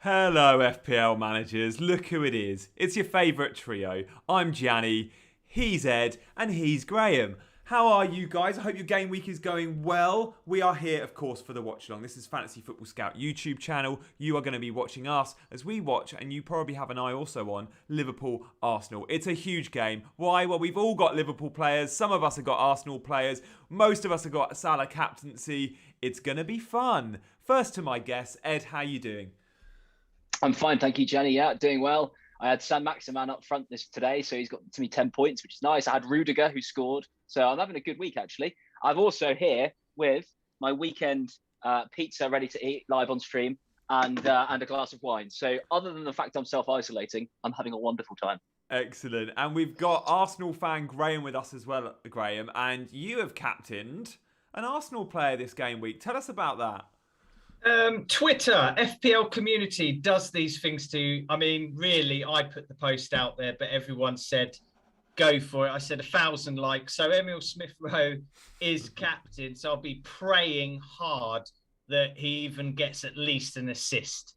Hello, FPL managers. Look who it is. It's your favourite trio. I'm Gianni, he's Ed, and he's Graham. How are you guys? I hope your game week is going well. We are here, of course, for the watch along. This is Fantasy Football Scout YouTube channel. You are going to be watching us as we watch, and you probably have an eye also on Liverpool Arsenal. It's a huge game. Why? Well, we've all got Liverpool players. Some of us have got Arsenal players. Most of us have got Salah captaincy. It's going to be fun. First to my guest, Ed, how you doing? I'm fine, thank you, Gianni. Yeah, doing well. I had Sam Maximan up front today, so he's got to me 10 points, which is nice. I had Rudiger, who scored. So I'm having a good week, actually. I've also here with my weekend pizza ready to eat live on stream and a glass of wine. So other than the fact I'm self-isolating, I'm having a wonderful time. Excellent. And we've got Arsenal fan Graham with us as well, Graham. And you have captained an Arsenal player this game week. Tell us about that. Twitter, FPL community does these things too. I mean, really, I put the post out there, but everyone said, go for it. I said 1,000 likes. So Emil Smith-Rowe is captain. So I'll be praying hard that he even gets at least an assist.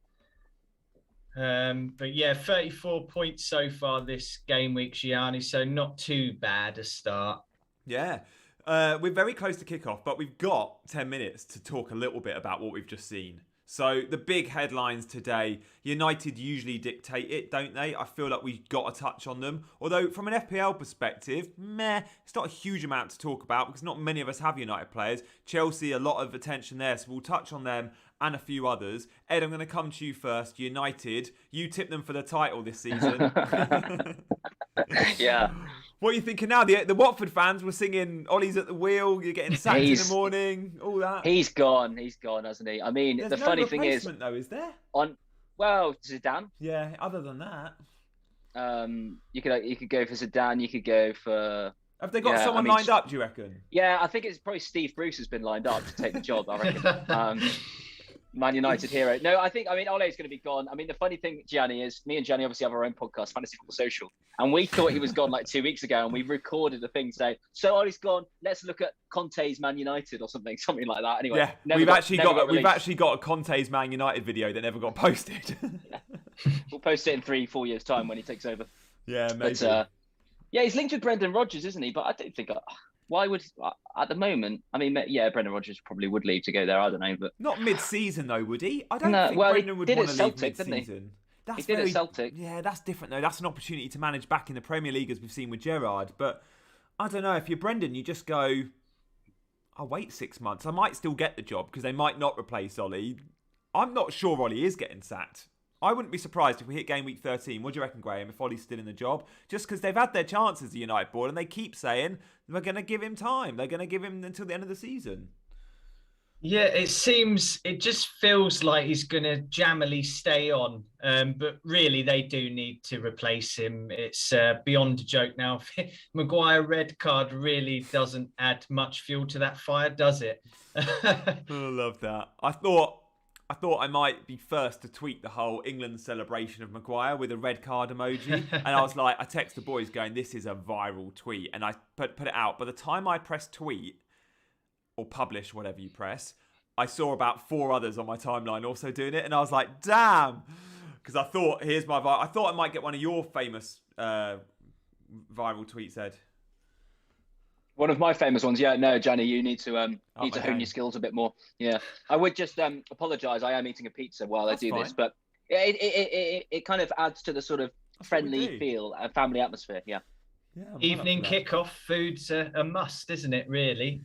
But yeah, 34 points so far this game week, Gianni. So not too bad a start. Yeah. We're very close to kickoff, but we've got 10 minutes to talk a little bit about what we've just seen. So the big headlines today, United usually dictate it, don't they? I feel like we've got to touch on them. Although from an FPL perspective, it's not a huge amount to talk about because not many of us have United players. Chelsea, a lot of attention there, so we'll touch on them and a few others. Ed, I'm going to come to you first. United, you tipped them for the title this season. Yeah. What are you thinking now? The Watford fans were singing Ollie's at the wheel, you're getting sacked in the morning, all that. He's gone, hasn't he? I mean, There's the no funny thing is... though, is there? Zidane. Yeah, other than that. You could go for Zidane, you could go for... Have they got someone lined up, do you reckon? Yeah, I think it's probably Steve Bruce has been lined up to take the job, I reckon. Man United hero. No, Ole's going to be gone. I mean, the funny thing, Gianni, is me and Gianni obviously have our own podcast, Fantasy Football Social, and we thought he was gone like 2 weeks ago, and we recorded the thing saying, so Ole's gone, let's look at Conte's Man United or something like that. Anyway, yeah, we've actually got a Conte's Man United video that never got posted. We'll post it in 3-4 years' time when he takes over. Yeah, maybe. But, yeah, he's linked with Brendan Rodgers, isn't he? But I don't think... Why would, at the moment, I mean, yeah, Brendan Rodgers probably would leave to go there, I don't know. But not mid-season, though, would he? I don't think Brendan would want to leave mid-season. He did at Celtic. Yeah, that's different, though. That's an opportunity to manage back in the Premier League, as we've seen with Gerrard. But I don't know, if you're Brendan, you just go, I'll wait 6 months. I might still get the job, because they might not replace Ollie. I'm not sure Ollie is getting sacked. I wouldn't be surprised if we hit game week 13. What do you reckon, Graham, if Ollie's still in the job? Just because they've had their chances, the United board, and they keep saying they're going to give him time. They're going to give him until the end of the season. Yeah, it just feels like he's going to jammily stay on. But really, they do need to replace him. It's beyond a joke now. Maguire red card really doesn't add much fuel to that fire, does it? I love that. I thought I might be first to tweet the whole England celebration of Maguire with a red card emoji. And I was like, I text the boys going, this is a viral tweet. And I put it out. By the time I press tweet or publish, whatever you press, I saw about 4 others on my timeline also doing it. And I was like, damn. Because I thought, I thought I might get one of your famous viral tweets, Ed. One of my famous ones, yeah. No, Gianni, you need to hone your skills a bit more. Yeah, I would just apologise. I am eating a pizza while I do this, but it kind of adds to the sort of friendly feel, family atmosphere. Yeah. Evening kickoff food's a must, isn't it? Really.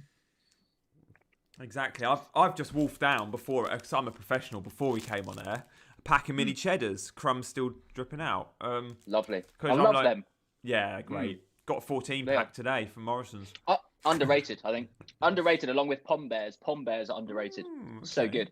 Exactly. I've just wolfed down before, because I'm a professional. Before we came on air, a pack of mini cheddars, crumbs still dripping out. Lovely. I love them. Yeah, great. Got a 14-pack today from Morrison's. Underrated, I think. Underrated along with Pom Bears. Pom Bears are underrated. Okay. So good.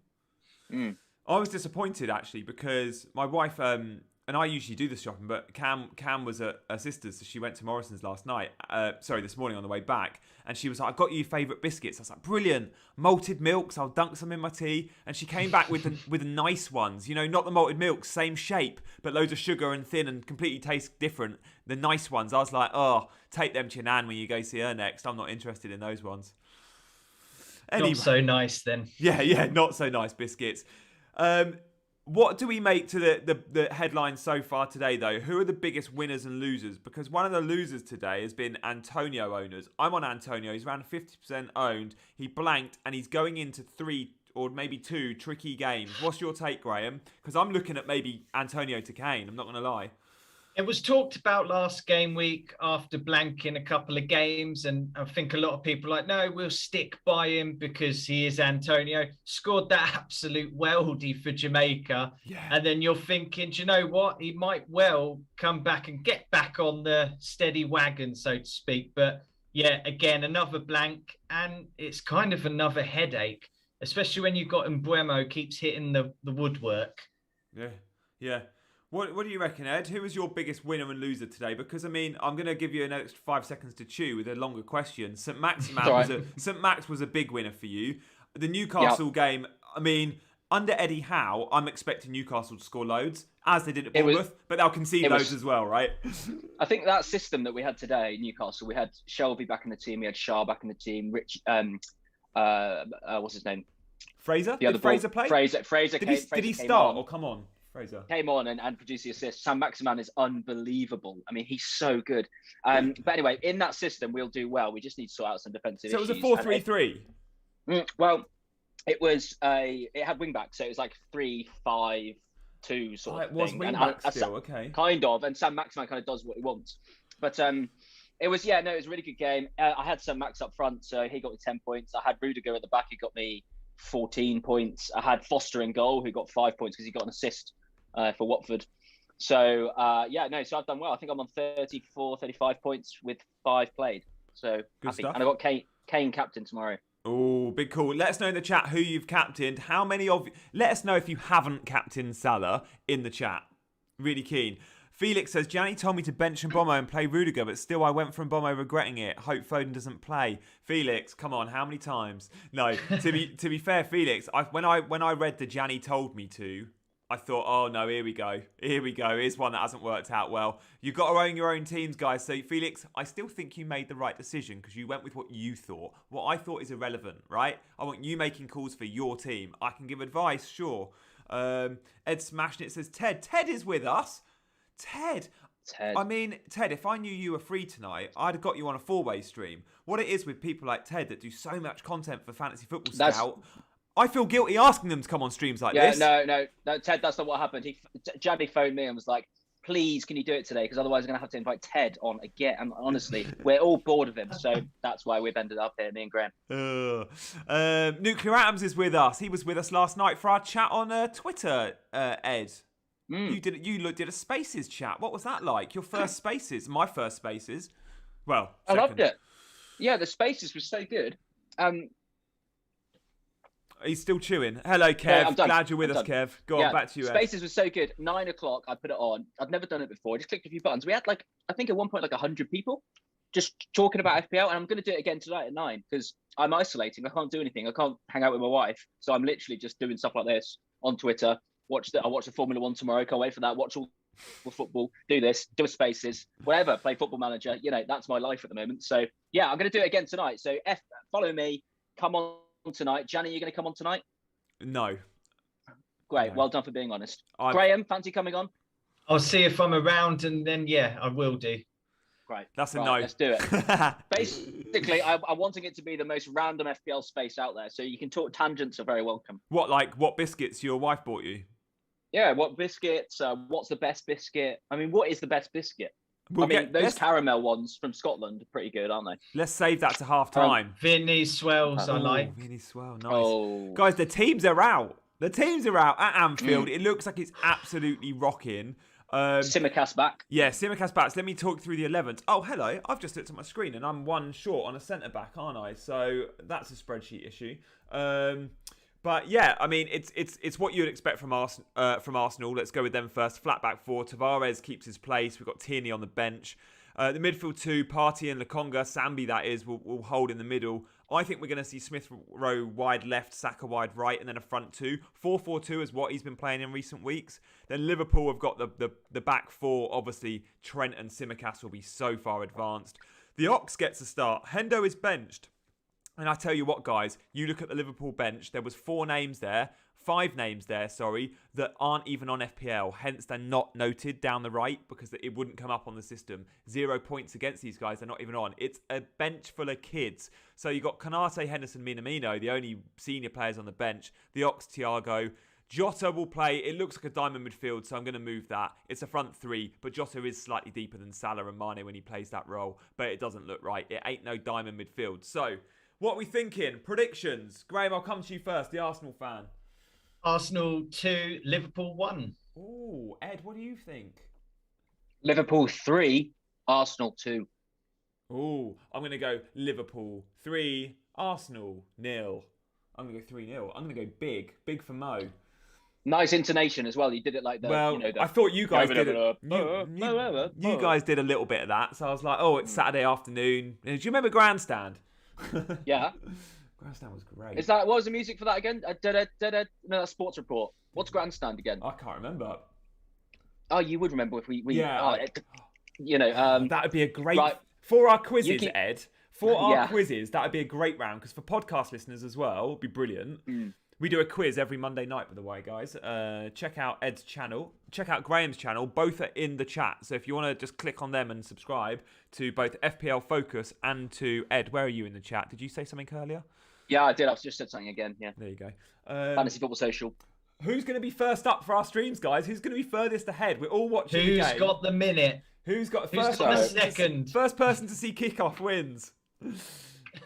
I was disappointed, actually, because my wife, and I usually do the shopping, but Cam was at her sister's, so she went to Morrison's this morning on the way back, and she was like, I got you favourite biscuits. I was like, brilliant. Malted milks, I'll dunk some in my tea. And she came back with the nice ones, not the malted milks, same shape, but loads of sugar and thin and completely taste different. The nice ones, I was like, oh, take them to your nan when you go see her next. I'm not interested in those ones. Anyway, not so nice then. Yeah, not so nice biscuits. What do we make to the headlines so far today, though? Who are the biggest winners and losers? Because one of the losers today has been Antonio owners. I'm on Antonio. He's around 50% owned. He blanked, and he's going into 3 or maybe 2 tricky games. What's your take, Graham? Because I'm looking at maybe Antonio to Kane. I'm not going to lie. It was talked about last game week after blanking a couple of games, and I think a lot of people are like, no, we'll stick by him because he is Antonio. Scored that absolute weldy for Jamaica. Yeah. And then you're thinking, do you know what? He might well come back and get back on the steady wagon, so to speak. But yeah, again, another blank, and it's kind of another headache, especially when you've got Mbeumo keeps hitting the woodwork. Yeah. What do you reckon, Ed? Who was your biggest winner and loser today? Because, I mean, I'm going to give you an extra 5 seconds to chew with a longer question. St. Max was a big winner for you. The Newcastle game, I mean, under Eddie Howe, I'm expecting Newcastle to score loads, as they did at Bournemouth, but they'll concede loads as well, right? I think that system that we had today, Newcastle, we had Shelby back in the team, we had Shah back in the team, Rich, what's his name? Fraser? Did Fraser play? Fraser Did he start? Or come on. Fraser came on and produced the assist. Sam Maximan is unbelievable. I mean, he's so good. But anyway, in that system, we'll do well. We just need to sort out some defensive issues. So it was a 4-3-3? Well, it had wing backs, so it was like 3-5-2 sort of thing. It was wing back still, okay. Kind of, and Sam Maximan kind of does what he wants. But it was a really good game. I had Sam Max up front, so he got me 10 points. I had Rudiger at the back, he got me 14 points. I had Foster in goal, who got 5 points because he got an assist for Watford. So, so I've done well. I think I'm on 34, 35 points with 5 played. So, good happy. stuff. And I got Kane captain tomorrow. Oh, big call. Let us know in the chat who you've captained. How many of you... Let us know if you haven't captained Salah in the chat. Really keen. Felix says, Gianni told me to bench Mbeumo and play Rudiger, but still I went for Mbeumo regretting it. Hope Foden doesn't play. Felix, come on, how many times? No, to be fair, Felix, when I read the Gianni told me to, I thought, oh no, here we go. Here's one that hasn't worked out well. You've got to own your own teams, guys. So, Felix, I still think you made the right decision because you went with what you thought. What I thought is irrelevant, right? I want you making calls for your team. I can give advice, sure. Ed Smashing It says, Ted is with us. Ted. I mean, Ted, if I knew you were free tonight, I'd have got you on a 4-way stream. What it is with people like Ted that do so much content for Fantasy Football Scout... I feel guilty asking them to come on streams like this. No, Ted, that's not what happened. Gianni phoned me and was like, please, can you do it today? Because otherwise I'm going to have to invite Ted on again. And honestly, we're all bored of him. So that's why we've ended up here, me and Graham. Nuclear Atoms is with us. He was with us last night for our chat on Twitter, Ed. You did a Spaces chat. What was that like? Your first Spaces? My first Spaces. Well, second. I loved it. Yeah, the Spaces was so good. He's still chewing. Hello, Kev. Yeah, Glad you're with us, Kev. Go on, back to you, Ed. Spaces was so good. 9 o'clock, I put it on. I'd never done it before. I just clicked a few buttons. We had I think at one point 100 people just talking about FPL, and I'm going to do it again tonight at 9 because I'm isolating. I can't do anything. I can't hang out with my wife, so I'm literally just doing stuff like this on Twitter. I watch the Formula 1 tomorrow. Can't wait for that. Watch all the football. Do this. Do a Spaces. Whatever. Play Football Manager. That's my life at the moment. So yeah, I'm going to do it again tonight. So follow me. Come on tonight. Gianni, you going to come on tonight? No. Great. No. Well done for being honest. Graham, fancy coming on? I'll see if I'm around, and then I will do. Great. That's a no. Let's do it. Basically, I'm wanting it to be the most random FPL space out there, so you can talk. Tangents are very welcome. What biscuits your wife bought you? Yeah, what biscuits? What's the best biscuit? I mean, what is the best biscuit? Those caramel ones from Scotland are pretty good, aren't they? Let's save that to half time. Vinny Swells, I like. Vinny Swell, nice. Guys, the teams are out. At Anfield. It looks like it's absolutely rocking. Simicast back. Yeah, Simicast back. So let me talk through the 11th. Oh, hello. I've just looked at my screen and I'm one short on a centre-back, aren't I? So that's a spreadsheet issue. But yeah, I mean, it's what you'd expect from Arsenal. Let's go with them first. Flat back 4. Tavares keeps his place. We've got Tierney on the bench. The midfield 2, Partey and Lokonga, Sambi that is, will hold in the middle. I think we're going to see Smith Rowe wide left, Saka wide right, and then a front 2. 4-4-2 is what he's been playing in recent weeks. Then Liverpool have got the back 4. Obviously, Trent and Simicast will be so far advanced. The Ox gets a start. Hendo is benched. And I tell you what, guys, you look at the Liverpool bench, there was 5 names there, that aren't even on FPL. Hence, they're not noted down the right because it wouldn't come up on the system. 0 points against these guys. They're not even on. It's a bench full of kids. So you've got Konate, Henderson, Minamino, the only senior players on the bench. The Ox, Thiago. Jota will play. It looks like a diamond midfield, so I'm going to move that. It's a front 3, but Jota is slightly deeper than Salah and Mane when he plays that role. But it doesn't look right. It ain't no diamond midfield. So, what are we thinking? Predictions. Graham, I'll come to you first, the Arsenal fan. Arsenal 2, Liverpool 1. Ooh, Ed, what do you think? Liverpool 3, Arsenal 2. Ooh, I'm going to go Liverpool 3, Arsenal 0. I'm going to go 3-0. I'm going to go big. Big for Mo. Nice intonation as well. You did it like the. Well, I thought you guys did it. You guys did a little bit of that. So I was like, oh, it's Saturday afternoon. Do you remember Grandstand? Yeah. Grandstand was great. Is that, what was the music for that again? No, that's Sports Report. What's Grandstand again? I can't remember. Oh, you would remember if we yeah. That would be a great for our quizzes, Ed. For our Yeah. quizzes, that would be a great round because for podcast listeners as well, it'd be brilliant. We do a quiz every Monday night, by the way, guys. Check out Ed's channel. Check out Graham's channel. Both are in the chat. So if you want to just click on them and subscribe to both FPL Focus and to Ed. Where are you in the chat? Did you say something earlier? Yeah, I did. I just said something again. Yeah. There you go. Fantasy Football Social. Who's going to be first up for our streams, guys? Who's going to be furthest ahead? We're all watching the game. Who's got the minute? Who's got the second? First person to see kickoff wins.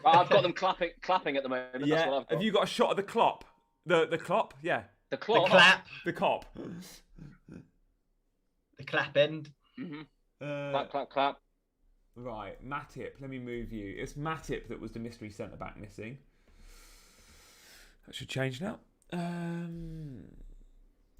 I've got them clapping at the moment. Yeah. That's what I've got. Have you got a shot of the clop? The clop? Yeah. The clop. The clap. The cop. The clap end. Mm-hmm. Clap, clap, clap. Right, Matip. Let me move you. It's Matip that was the mystery centre back missing. That should change now.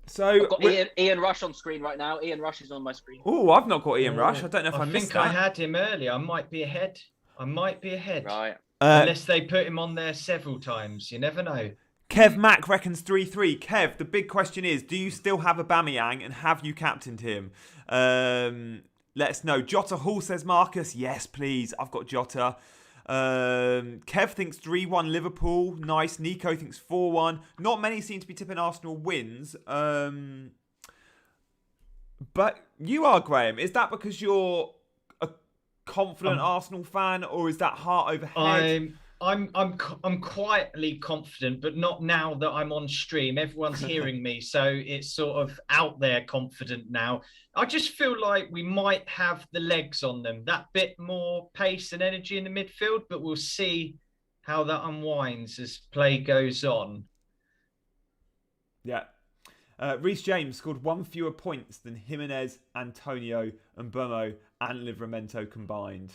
So I've got Ian Rush on screen right now. Ian Rush is on my screen. Oh, I've not got Ian Rush. I don't know if I missed that. I had him earlier. I might be ahead. Right. Unless they put him on there several times. You never know. Kev Mack reckons 3-3. Kev, the big question is, do you still have Aubameyang and have you captained him? Let us know. Jota Hall says Marcus. Yes, please. I've got Jota. Kev thinks 3-1 Liverpool. Nice. Nico thinks 4-1. Not many seem to be tipping Arsenal wins. But you are, Graham. Is that because you're a confident Arsenal fan, or is that heart over head? I'm quietly confident, but not now that I'm on stream. Everyone's hearing me, so it's sort of out there confident now. I just feel like we might have the legs on them, that bit more pace and energy in the midfield, but we'll see how that unwinds as play goes on. Yeah. Reece James scored 1 fewer points than Jimenez, Antonio, and Bomo and Livramento combined.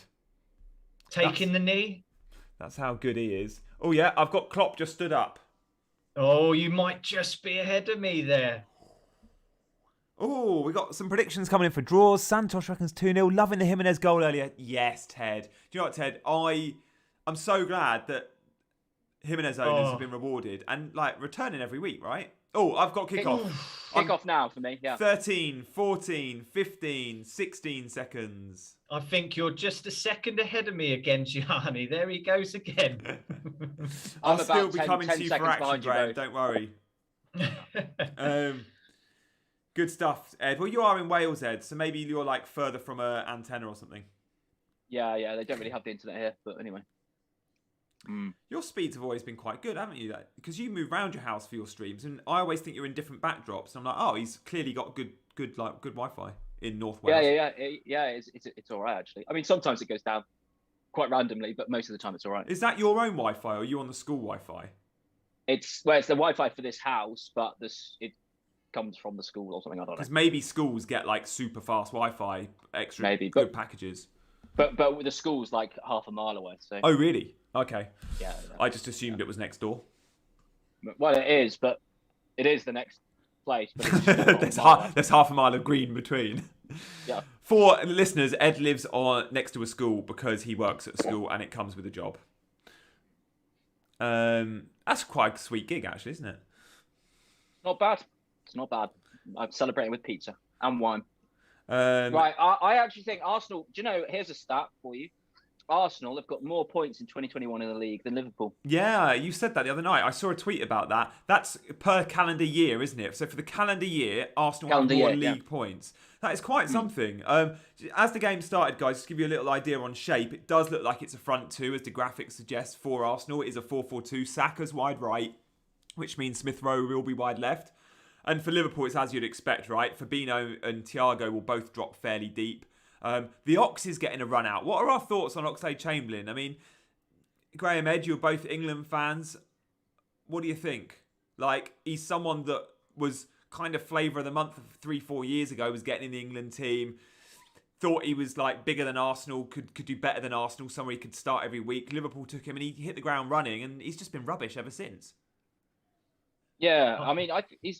Taking the knee? That's how good he is. Oh, yeah, I've got Klopp just stood up. Oh, you might just be ahead of me there. Oh, we got some predictions coming in for draws. Santos reckons 2-0. Loving the Jimenez goal earlier. Yes, Ted. Do you know what, Ted? I'm so glad that Jimenez owners have been rewarded and returning every week, right? Oh, I've got kickoff. Kickoff now for me, yeah. 13, 14, 15, 16 seconds. I think you're just a second ahead of me again, Gianni. There he goes again. I'll still be coming to you for action, Graham. Don't worry. Good stuff, Ed. Well, you are in Wales, Ed, so maybe you're further from an antenna or something. Yeah. They don't really have the internet here, but anyway. Your speeds have always been quite good, haven't you? Because you move around your house for your streams, and I always think you're in different backdrops. And I'm like, oh, he's clearly got good Wi-Fi in North Wales. Yeah. It's all right actually. I mean, sometimes it goes down quite randomly, but most of the time it's all right. Is that your own Wi-Fi, or are you on the school Wi-Fi? It's the Wi-Fi for this house, but it comes from the school or something. I don't know. Because maybe schools get super fast Wi-Fi, extra good packages. But the school's half a mile away. So. Oh really? Okay. Yeah. I just assumed it was next door. Well, it is, but it is the next place. But there's half a mile of green between. Yeah. For listeners, Ed lives next to a school because he works at a school and it comes with a job. That's quite a sweet gig, actually, isn't it? Not bad. It's not bad. I'm celebrating with pizza and wine. Right. I actually think Arsenal. Do you know? Here's a stat for you. Arsenal have got more points in 2021 in the league than Liverpool. Yeah, you said that the other night. I saw a tweet about that. That's per calendar year, isn't it? So for the calendar year, Arsenal have more league points. That is quite something. As the game started, guys, just to give you a little idea on shape, it does look like it's a front two, as the graphics suggest, for Arsenal. It is a 4-4-2. Saka's wide right, which means Smith Rowe will be wide left. And for Liverpool, it's as you'd expect, right? Fabinho and Thiago will both drop fairly deep. The Ox is getting a run out. What are our thoughts on Oxlade-Chamberlain? I mean, Graham, Ed, you're both England fans. What do you think? Like, he's someone that was kind of flavour of the month 3-4 years ago, was getting in the England team. Thought he was like bigger than Arsenal, could do better than Arsenal, somewhere he could start every week. Liverpool took him and he hit the ground running, and he's just been rubbish ever since. Yeah, I mean,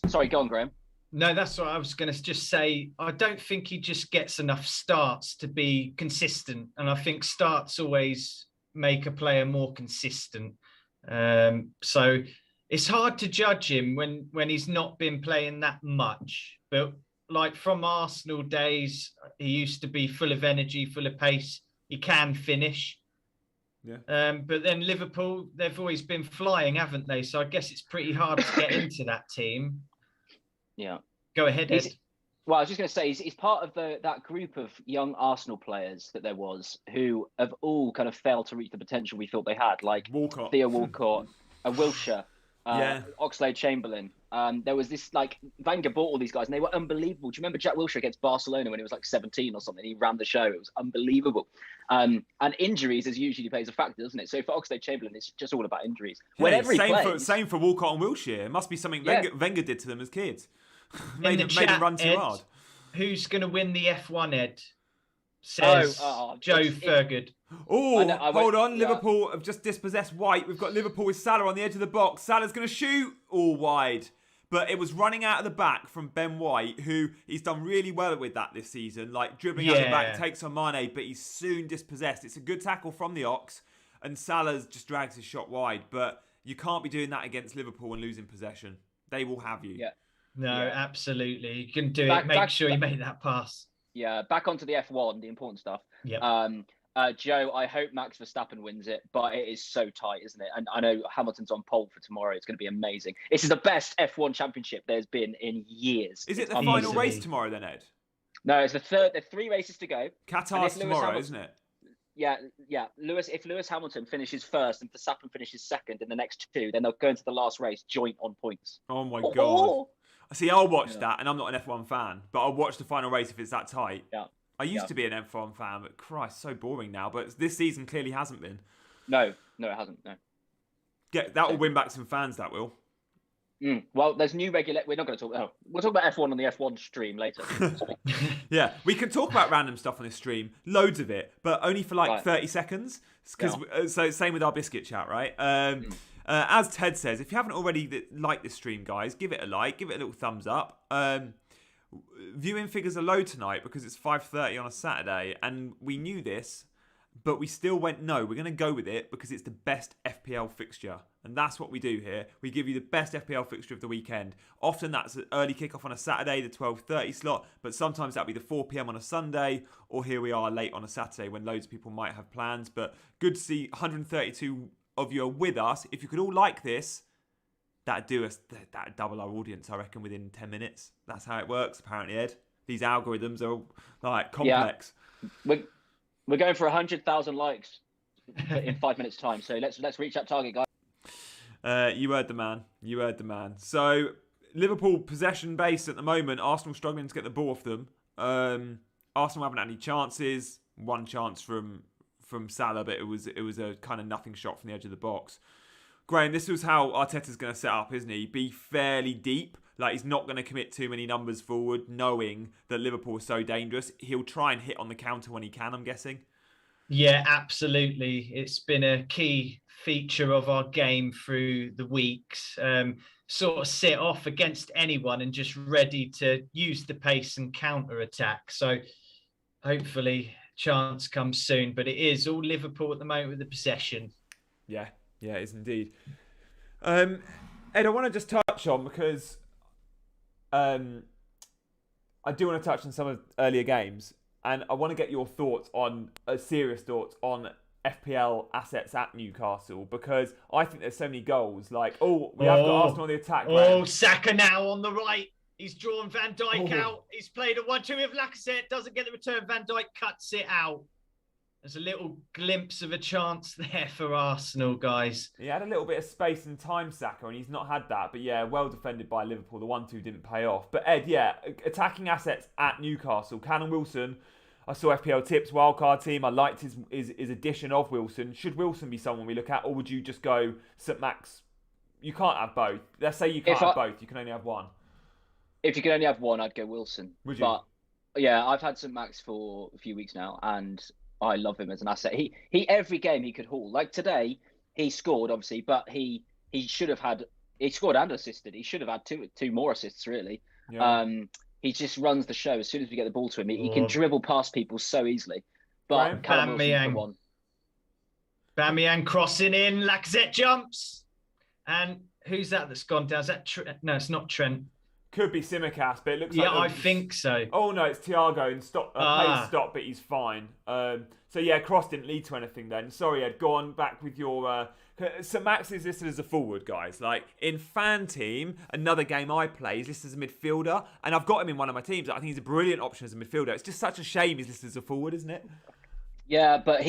sorry, go on, Graham. No, that's what I was going to just say. I don't think he just gets enough starts to be consistent. And I think starts always make a player more consistent. So it's hard to judge him when he's not been playing that much. But like from Arsenal days, he used to be full of energy, full of pace. He can finish. Yeah. But then Liverpool, they've always been flying, haven't they? So I guess it's pretty hard to get into that team. Yeah. Go ahead, Ed. Well, I was just going to say, he's part of that group of young Arsenal players that there was who have all kind of failed to reach the potential we thought they had, like Walcott. Theo Walcott, Wilshere, Oxlade-Chamberlain. There was this, like, Wenger bought all these guys and they were unbelievable. Do you remember Jack Wilshere against Barcelona when he was like 17 or something? He ran the show. It was unbelievable. And injuries is usually plays a factor, doesn't it? So for Oxlade-Chamberlain, it's just all about injuries. Whenever he plays, same for Walcott and Wilshere. It must be something Wenger did to them as kids. made them run too hard. Who's going to win the F1, Ed? Says Joe Fergud. Hold on. Yeah. Liverpool have just dispossessed White. We've got Liverpool with Salah on the edge of the box. Salah's going to shoot all wide. But it was running out of the back from Ben White, who he's done really well with that this season. Like dribbling out the back, takes on Mane, but he's soon dispossessed. It's a good tackle from the Ox, and Salah just drags his shot wide. But you can't be doing that against Liverpool and losing possession. They will have you. Yeah. No, absolutely. You can do it. Make sure you make that pass. Yeah, back onto the F1, the important stuff. Yeah. Joe, I hope Max Verstappen wins it, but it is so tight, isn't it? And I know Hamilton's on pole for tomorrow. It's going to be amazing. This is the best F1 championship there's been in years. Is it the final race tomorrow then, Ed? No, it's the third. There are 3 races to go. Qatar's tomorrow, isn't it? Yeah. If Lewis Hamilton finishes first and Verstappen finishes second in the next 2, then they'll go into the last race joint on points. Oh my God. See, I'll watch that, and I'm not an F1 fan, but I'll watch the final race if it's that tight. Yeah. I used to be an F1 fan, but Christ, so boring now. But this season clearly hasn't been. No, it hasn't. No. That will win back some fans. That will. Well, there's new We're not going to talk. Oh, we'll talk about F1 on the F1 stream later. Yeah, we can talk about random stuff on this stream, loads of it, but only for 30 seconds. So same with our biscuit chat, right? As Ted says, if you haven't already liked this stream, guys, give it a like, give it a little thumbs up. Viewing figures are low tonight because it's 5:30 on a Saturday, and we knew this, but we still went, no, we're going to go with it because it's the best FPL fixture. And that's what we do here. We give you the best FPL fixture of the weekend. Often that's an early kickoff on a Saturday, the 12:30 slot, but sometimes that'll be the 4 p.m. on a Sunday, or here we are late on a Saturday when loads of people might have plans. But good to see 132 of you are with us. If you could all like this, that'd double our audience, I reckon, within 10 minutes. That's how it works, apparently, Ed. These algorithms are like complex. Yeah. We're going for 100,000 likes in 5 minutes' time. So let's reach that target, guys. You heard the man. So Liverpool possession base at the moment. Arsenal struggling to get the ball off them. Arsenal haven't had any chances. One chance from Salah, but it was a kind of nothing shot from the edge of the box. Graham, this was how Arteta's going to set up, isn't he? Be fairly deep. Like, he's not going to commit too many numbers forward, knowing that Liverpool is so dangerous. He'll try and hit on the counter when he can, I'm guessing. Yeah, absolutely. It's been a key feature of our game through the weeks. Sort of sit off against anyone and just ready to use the pace and counter attack. So hopefully chance comes soon. But it is all Liverpool at the moment with the possession. Yeah, it is indeed. Ed, I want to just touch on, because I do want to touch on some of earlier games, and I want to get your thoughts on serious thoughts on FPL assets at Newcastle because I think there's so many goals. Like, we have got Arsenal on the attack. Saka now on the right. He's drawn Van Dijk out. He's played a 1-2 with Lacazette. Doesn't get the return. Van Dijk cuts it out. There's a little glimpse of a chance there for Arsenal, guys. He had a little bit of space and time, Saka, and he's not had that. But yeah, well defended by Liverpool. The 1-2 didn't pay off. But Ed, attacking assets at Newcastle. Callum Wilson, I saw FPL tips, wildcard team. I liked his addition of Wilson. Should Wilson be someone we look at, or would you just go St. Max? You can't have both. Let's say you can't have both. You can only have one. If you could only have one, I'd go Wilson. Would you? But yeah, I've had St. Max for a few weeks now, and I love him as an asset. He every game he could haul. Like today, he scored obviously, but he should have had. He scored and assisted. He should have had two more assists really. Yeah. He just runs the show. As soon as we get the ball to him, he can dribble past people so easely. But Bamiyang crossing in. Lacazette jumps, and who's that's gone down? Is that no? It's not Trent. Could be Simicast, but it looks like... Yeah, I think so. Oh, no, it's Thiago and pace stop, but he's fine. So, yeah, cross didn't lead to anything then. Sorry, Ed, go on back with your... St. Max is listed as a forward, guys. Like, in Fan Team, another game I play, he's listed as a midfielder, and I've got him in one of my teams. I think he's a brilliant option as a midfielder. It's just such a shame he's listed as a forward, isn't it? Yeah, but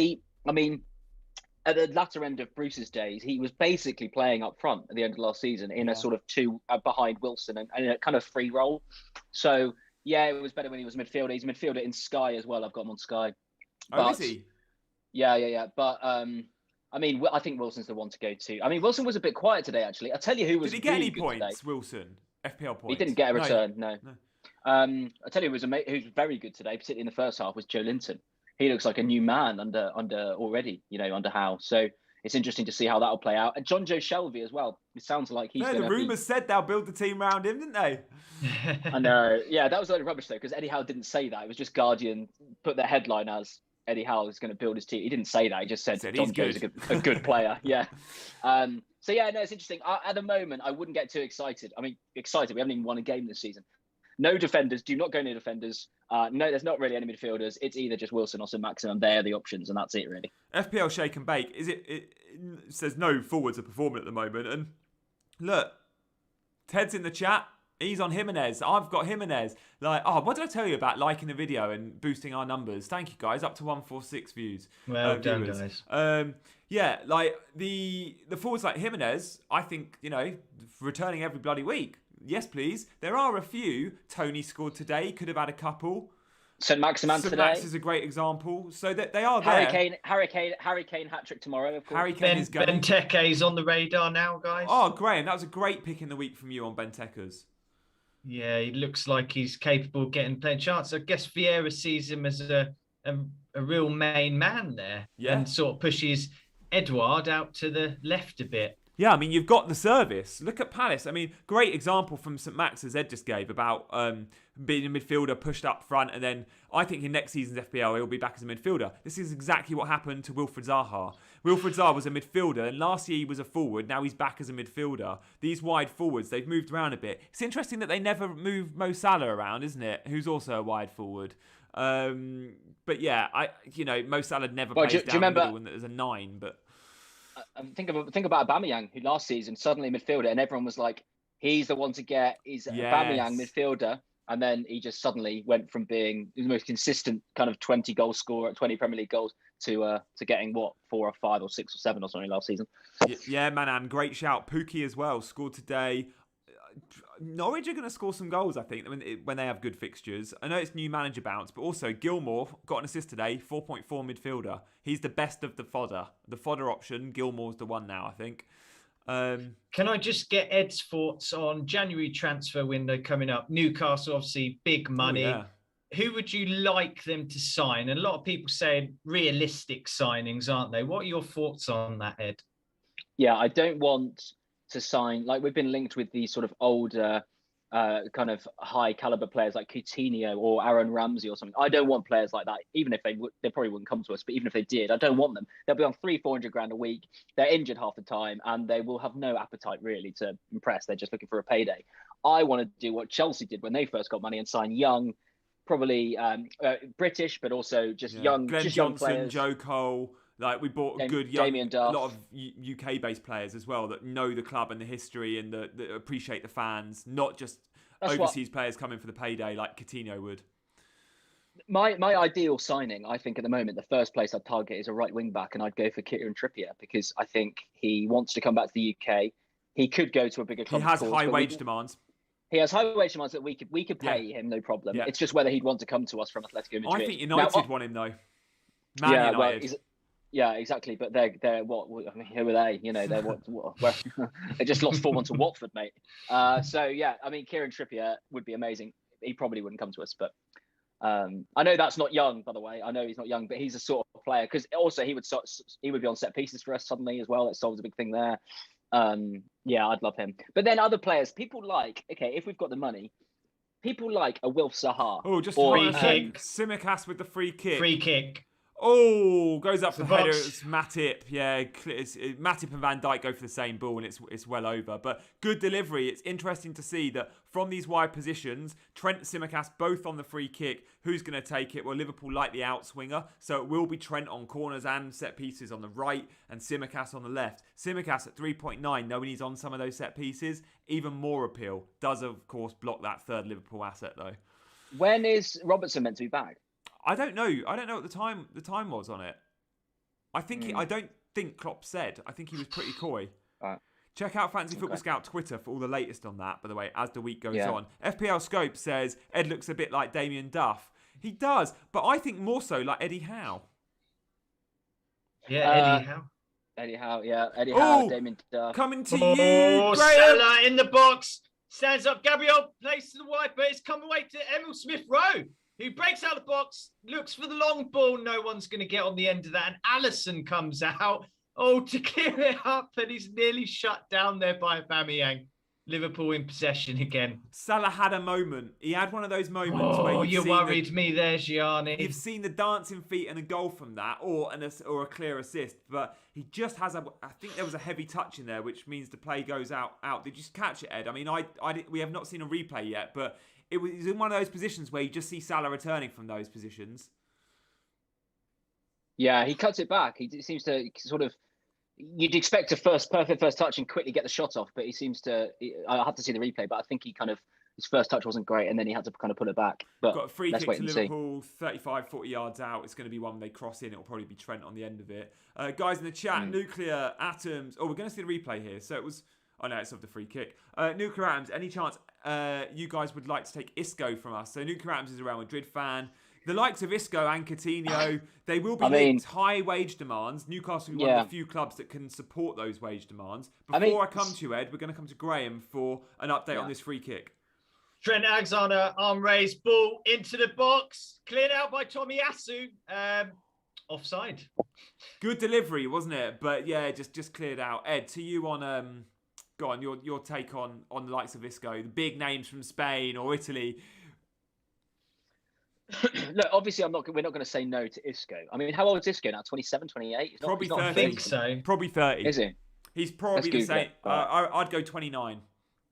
at the latter end of Bruce's days, he was basically playing up front at the end of last season in a sort of two behind Wilson and in a kind of free role. So, yeah, it was better when he was midfielder. He's midfielder in Sky as well. I've got him on Sky. Is he? Yeah. But, I think Wilson's the one to go to. Wilson was a bit quiet today, actually. I'll tell you who was Did he get really any good points, today. Wilson? FPL points? He didn't get a return, no. I'll tell you who's very good today, particularly in the first half, was Joe Linton. He looks like a new man under Howe. So it's interesting to see how that'll play out. And John Joe Shelby as well. It sounds like he's the rumours said they'll build the team around him, didn't they? I know. Yeah, that was a load of rubbish though, because Eddie Howe didn't say that. It was just Guardian put their headline as Eddie Howe is going to build his team. He didn't say that. He just said John Joe's a good player. Yeah. So yeah, no, it's interesting. At the moment, I wouldn't get too excited. Excited. We haven't even won a game this season. No defenders. Do not go near defenders. No, there's not really any midfielders. It's either just Wilson or St. Maximum. They're the options, and that's it, really. FPL shake and bake. It says no forwards are performing at the moment. And look, Ted's in the chat. He's on Jimenez. I've got Jimenez. What did I tell you about liking the video and boosting our numbers? Thank you, guys. Up to 146 views. Well done, guys. The forwards like Jimenez, I think, returning every bloody week. Yes, please. There are a few. Tony scored today. Could have had a couple. St. Maximan today. St. Max is a great example. So that they are there. Harry Kane hat-trick tomorrow, of course. Harry Kane is going. Benteke's on the radar now, guys. Oh, Graham, that was a great pick in the week from you on Benteke's. Yeah, he looks like he's capable of getting playing chance. I guess Vieira sees him as a real main man there. Yeah. And sort of pushes Edouard out to the left a bit. Yeah, you've got the service. Look at Palace. Great example from St. Max, as Ed just gave, about being a midfielder pushed up front. And then I think in next season's FPL, he'll be back as a midfielder. This is exactly what happened to Wilfried Zaha. Wilfried Zaha was a midfielder, and last year he was a forward. Now he's back as a midfielder. These wide forwards, they've moved around a bit. It's interesting that they never moved Mo Salah around, isn't it? Who's also a wide forward. But yeah, Mo Salah never plays down the middle and there's a 9, but... Think about Aubameyang, who last season suddenly midfielder, and everyone was like, "He's the one to get." He's Aubameyang midfielder, and then he just suddenly went from being the most consistent kind of 20 goal scorer, 20 Premier League goals, to getting 4 or 5 or 6 or 7 or something last season. Yeah, man, great shout. Pookie as well scored today. Norwich are going to score some goals, I think, when they have good fixtures. I know it's new manager bounce, but also Gilmour got an assist today, 4.4 midfielder. He's the best of the fodder. The fodder option, Gilmour's the one now, I think. Can I just get Ed's thoughts on January transfer window coming up? Newcastle, obviously, big money. Oh, yeah. Who would you like them to sign? And a lot of people say realistic signings, aren't they? What are your thoughts on that, Ed? Yeah, I don't want to sign, we've been linked with these sort of older kind of high caliber players like Coutinho or Aaron Ramsey or something. I don't want players like that, even if they probably wouldn't come to us, but even if they did, I don't want them. They'll be on 300-400 grand a week. They're injured half the time and they will have no appetite really to impress. They're just looking for a payday. I want to do what Chelsea did when they first got money and sign young, probably British, but also just young, Glenn just Johnson, young players. Joe Cole. Like we bought good Damien a Duff. lot of UK-based players as well that know the club and the history and that appreciate the fans, not just overseas players coming for the payday like Coutinho would. My ideal signing, I think, at the moment, the first place I'd target is a right wing back, and I'd go for Kieran Trippier because I think he wants to come back to the UK. He could go to a bigger club. He has high wage demands. He has high wage demands that we could pay him, no problem. Yeah. It's just whether he'd want to come to us from Atletico Madrid. I think United want him though. United. Well, exactly. But they're what? I mean, who are they? You know, they're what they just lost 4-1 to Watford, mate. So yeah, I mean, Kieran Trippier would be amazing. He probably wouldn't come to us, but I know that's not young, by the way. I know he's not young, but he's a sort of player because also he would be on set pieces for us suddenly as well. That solves a big thing there. Yeah, I'd love him. But then other players, people like, okay, if we've got the money, people like a Wilf Zaha. Oh, just free kick. Tsimikas with the free kick. Free kick. Oh, goes up the header. box. It's Matip. Yeah, Matip and Van Dijk go for the same ball, and it's well over. But good delivery. It's interesting to see that from these wide positions, Trent and Tsimikas both on the free kick. Who's going to take it? Well, Liverpool like the outswinger, so it will be Trent on corners and set pieces on the right, and Tsimikas on the left. Tsimikas at 3.9, knowing he's on some of those set pieces, even more appeal. Does of course block that third Liverpool asset though. When is Robertson meant to be back? I don't know. I don't know what the time was on it. I think I don't think Klopp said. I think he was pretty coy. Right. Check out Fantasy Football Scout Twitter for all the latest on that, by the way, as the week goes Yeah. on. FPL Scope says Ed looks a bit like Damien Duff. He does, but I think more so like Eddie Howe. Yeah, Eddie Howe. Eddie Howe, yeah. Eddie Howe, Damien Duff. Coming to you, Oh, Graham. Salah in the box. Stands up. Gabriel plays to the wide, but it's come away to Emil Smith-Rowe, who breaks out the box, looks for the long ball. No one's going to get on the end of that. And Alisson comes out, to clear it up. And he's nearly shut down there by Aubameyang. Liverpool in possession again. Salah had a moment. He had one of those moments where you worried me there, Gianni. You've seen the dancing feet and a goal from that, or a clear assist. But he just has I think there was a heavy touch in there, which means the play goes out. Did you catch it, Ed? I mean, we have not seen a replay yet, but it was in one of those positions where you just see Salah returning from those positions. Yeah, he cuts it back. He seems to sort of. You'd expect a perfect first touch and quickly get the shot off, but he seems to. I have to see the replay, but I think his first touch wasn't great, and then he had to kind of pull it back. But got a free let's kick wait to and Liverpool, 35, 40 yards out. It's going to be one they cross in. It'll probably be Trent on the end of it. Guys in the chat, Nuclear Atoms. Oh, we're going to see the replay here. So it was. Oh no, it's of the free kick. Nuclear Atoms. Any chance you guys would like to take Isco from us? So Nuclear Atoms is a Real Madrid fan. The likes of Isco and Coutinho, they will be linked high wage demands. Newcastle will be one of the few clubs that can support those wage demands. Before I come to you, Ed, we're going to come to Graham for an update on this free kick. Trent Alexander, arm raised, ball into the box, cleared out by Tomiyasu. Offside. Good delivery, wasn't it? But yeah, just cleared out. Ed, to you on go on your take on the likes of Isco, the big names from Spain or Italy. Look, obviously, we're not going to say no to Isco. I mean, how old is Isco now? 27, 28? Probably 30. I think so. Probably 30. Is he? He's probably the same. I'd go 29.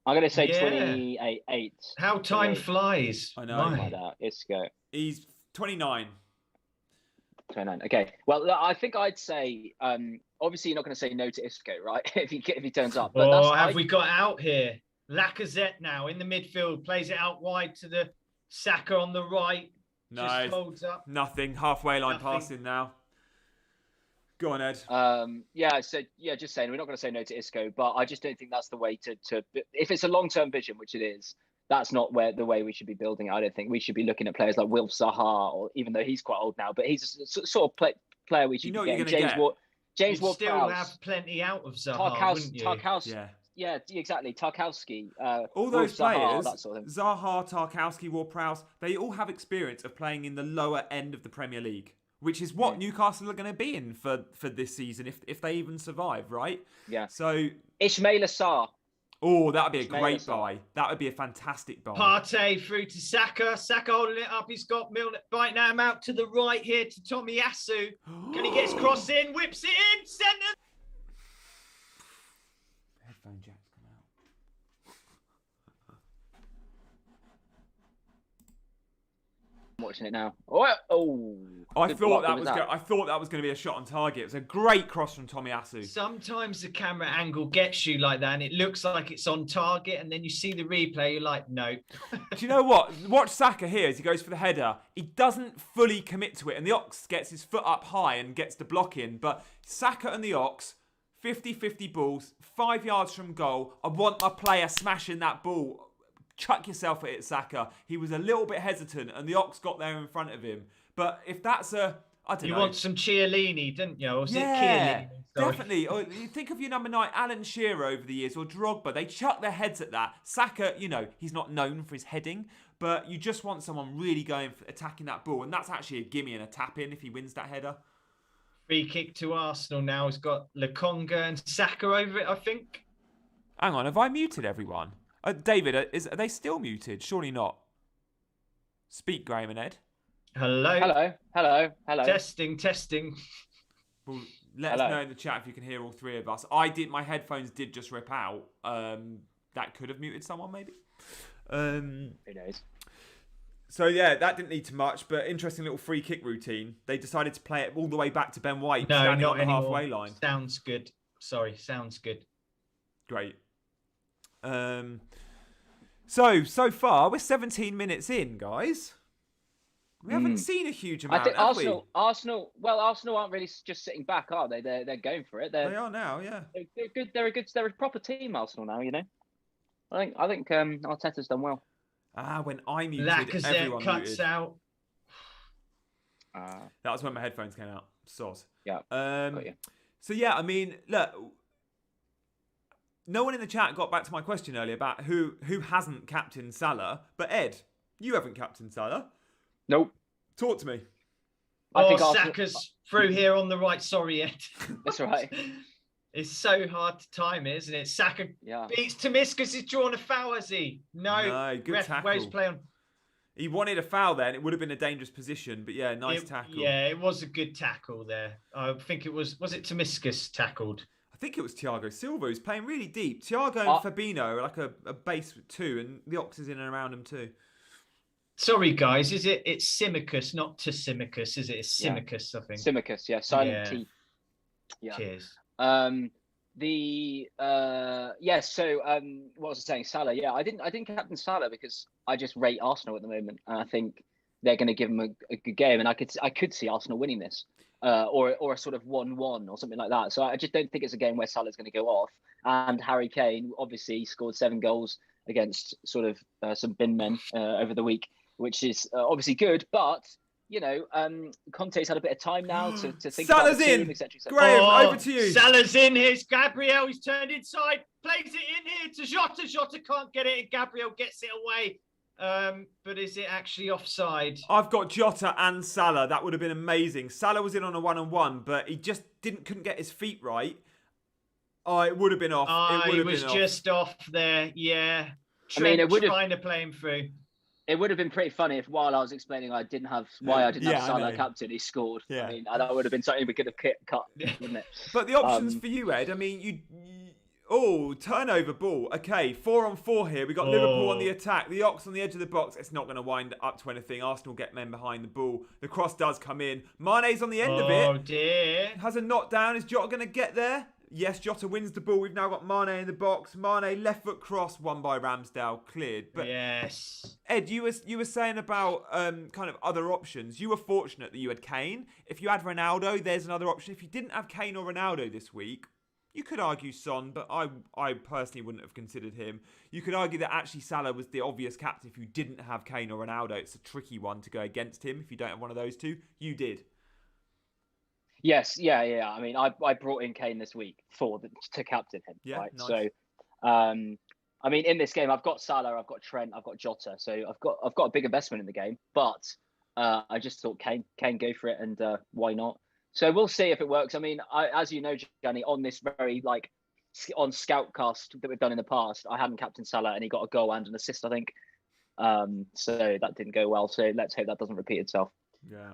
I'm going to say 28. How time flies. I know. Like that, Isco. He's 29. 29. Okay. Well, I think I'd say, obviously, you're not going to say no to Isco, right? if he turns up. But have we got out here? Lacazette now in the midfield, plays it out wide to the Saka on the right. No, just folds up. Nothing. Halfway line passing now. Go on, Ed. Just saying, we're not going to say no to Isco, but I just don't think that's the way to if it's a long-term vision, which it is, that's not the way we should be building it. I don't think we should be looking at players like Wilf Zaha, or even though he's quite old now, but he's a sort of player we should be getting. James Ward-Prowse. Still have plenty out of Zaha, wouldn't you? Tarkowski. Yeah, exactly. Tarkowski. All those players, that sort of thing. Zaha, Tarkowski, Ward-Prowse, they all have experience of playing in the lower end of the Premier League, which is what Newcastle are going to be in for this season, if they even survive, right? Yeah. So Ismail Assar. Oh, that would be a great buy. That would be a fantastic buy. Partey through to Saka. Saka holding it up. He's got Milner. Right now, I'm out to the right here to Tomiyasu. Can he get his cross in? Whips it in. Centre. Headphone jacks come out. watching it now. Oh, I good thought block, that who was I thought that was going to be a shot on target. It was a great cross from Tomiyasu. Sometimes the camera angle gets you like that, and it looks like it's on target, and then you see the replay, you're like, no. Do you know what? Watch Saka here as he goes for the header. He doesn't fully commit to it, and the Ox gets his foot up high and gets the block in. But Saka and the Ox, 50-50 balls, 5 yards from goal. I want my player smashing that ball. Chuck yourself at it, Saka. He was a little bit hesitant, and the Ox got there in front of him. But if that's I don't know. You want some Chiellini, didn't you? Or was it Yeah, Chiellini? Sorry. definitely. Or you think of your number 9, Alan Shearer over the years, or Drogba. They chuck their heads at that. Saka, he's not known for his heading, but you just want someone really going for attacking that ball, and that's actually a gimme and a tap in if he wins that header. Free kick to Arsenal now. It's got Lokonga and Saka over it, I think. Hang on, have I muted everyone? David, are they still muted? Surely not. Speak, Graham and Ed. Hello. Hello. Testing. Well, let us know in the chat if you can hear all three of us. My headphones did just rip out. That could have muted someone, maybe. Who knows? So yeah, that didn't lead to much, but interesting little free kick routine. They decided to play it all the way back to Ben White, standing on the halfway line. Sounds good. Sounds good. Great. So far we're 17 minutes in, guys. We haven't seen a huge amount. I think have Arsenal aren't really just sitting back, are they? They're going for it. They are now, yeah. They're good. They're a proper team, Arsenal now. I think Arteta's done well. When I muted, Lacazette everyone cuts muted. out. That was when my headphones came out. Soz. Yeah. So yeah, I mean, look. No one in the chat got back to my question earlier about who hasn't captained Salah, but Ed, you haven't captained Salah. Nope. Talk to me. I think Saka's through here on the right. Sorry, Ed. That's right. It's so hard to time, isn't it? Saka beats Tomiskas. He's drawn a foul, has he? No, good tackle. Where's play on? He wanted a foul there, and it would have been a dangerous position. But yeah, nice tackle. Yeah, it was a good tackle there. I think it was it Tomiskas tackled? I think it was Thiago Silva who's playing really deep. Thiago and Fabinho are like a base with two, and the Ox is in and around them too. Sorry, guys. It's Simicus, not Tassimicus, is it? It's Simicus, I think. Simicus, yeah. Silent T. Yeah. Cheers. So what was I saying? Salah, yeah. I didn't captain Salah because I just rate Arsenal at the moment, and I think they're going to give him a good game, and I could see Arsenal winning this. Or a sort of 1-1 or something like that. So I just don't think it's a game where Salah's going to go off. And Harry Kane obviously scored 7 goals against sort of some bin men over the week, which is obviously good. But Conte's had a bit of time now to think Salah's about the team, in. etc. Graham, over to you. Salah's in. Here's Gabriel. He's turned inside. Plays it in here to Jota. Jota can't get it. And Gabriel gets it away. But is it actually offside? I've got Jota and Salah. That would have been amazing. Salah was in on a 1-on-1, but he just couldn't get his feet right. Oh, it would have been off. He was just off there. Yeah. Trent trying to play him through. It would have been pretty funny if while I was explaining why I didn't have Salah captain, he scored. Yeah. I mean, that would have been something we could have cut, wouldn't it? But the options for you, Ed, I mean, turnover ball. Okay, 4-on-4 here. We got Liverpool on the attack. The Ox on the edge of the box. It's not going to wind up to anything. Arsenal get men behind the ball. The cross does come in. Mane's on the end of it. Oh, dear. Has a knockdown. Is Jota going to get there? Yes, Jota wins the ball. We've now got Mane in the box. Mane, left foot cross, won by Ramsdale, cleared. But yes. Ed, you were saying about kind of other options. You were fortunate that you had Kane. If you had Ronaldo, there's another option. If you didn't have Kane or Ronaldo this week, you could argue Son, but I personally wouldn't have considered him. You could argue that actually Salah was the obvious captain if you didn't have Kane or Ronaldo. It's a tricky one to go against him if you don't have one of those two. You did. Yes, yeah. I mean, I brought in Kane this week to captain him. Yeah, right? nice. So, I mean, in this game, I've got Salah, I've got Trent, I've got Jota. So I've got a big investment in the game. But I just thought Kane go for it, and why not? So we'll see if it works. I mean, as you know, Gianni, on this very on Scoutcast that we've done in the past, I hadn't captain Salah, and he got a goal and an assist, I think. So that didn't go well. So let's hope that doesn't repeat itself. Yeah.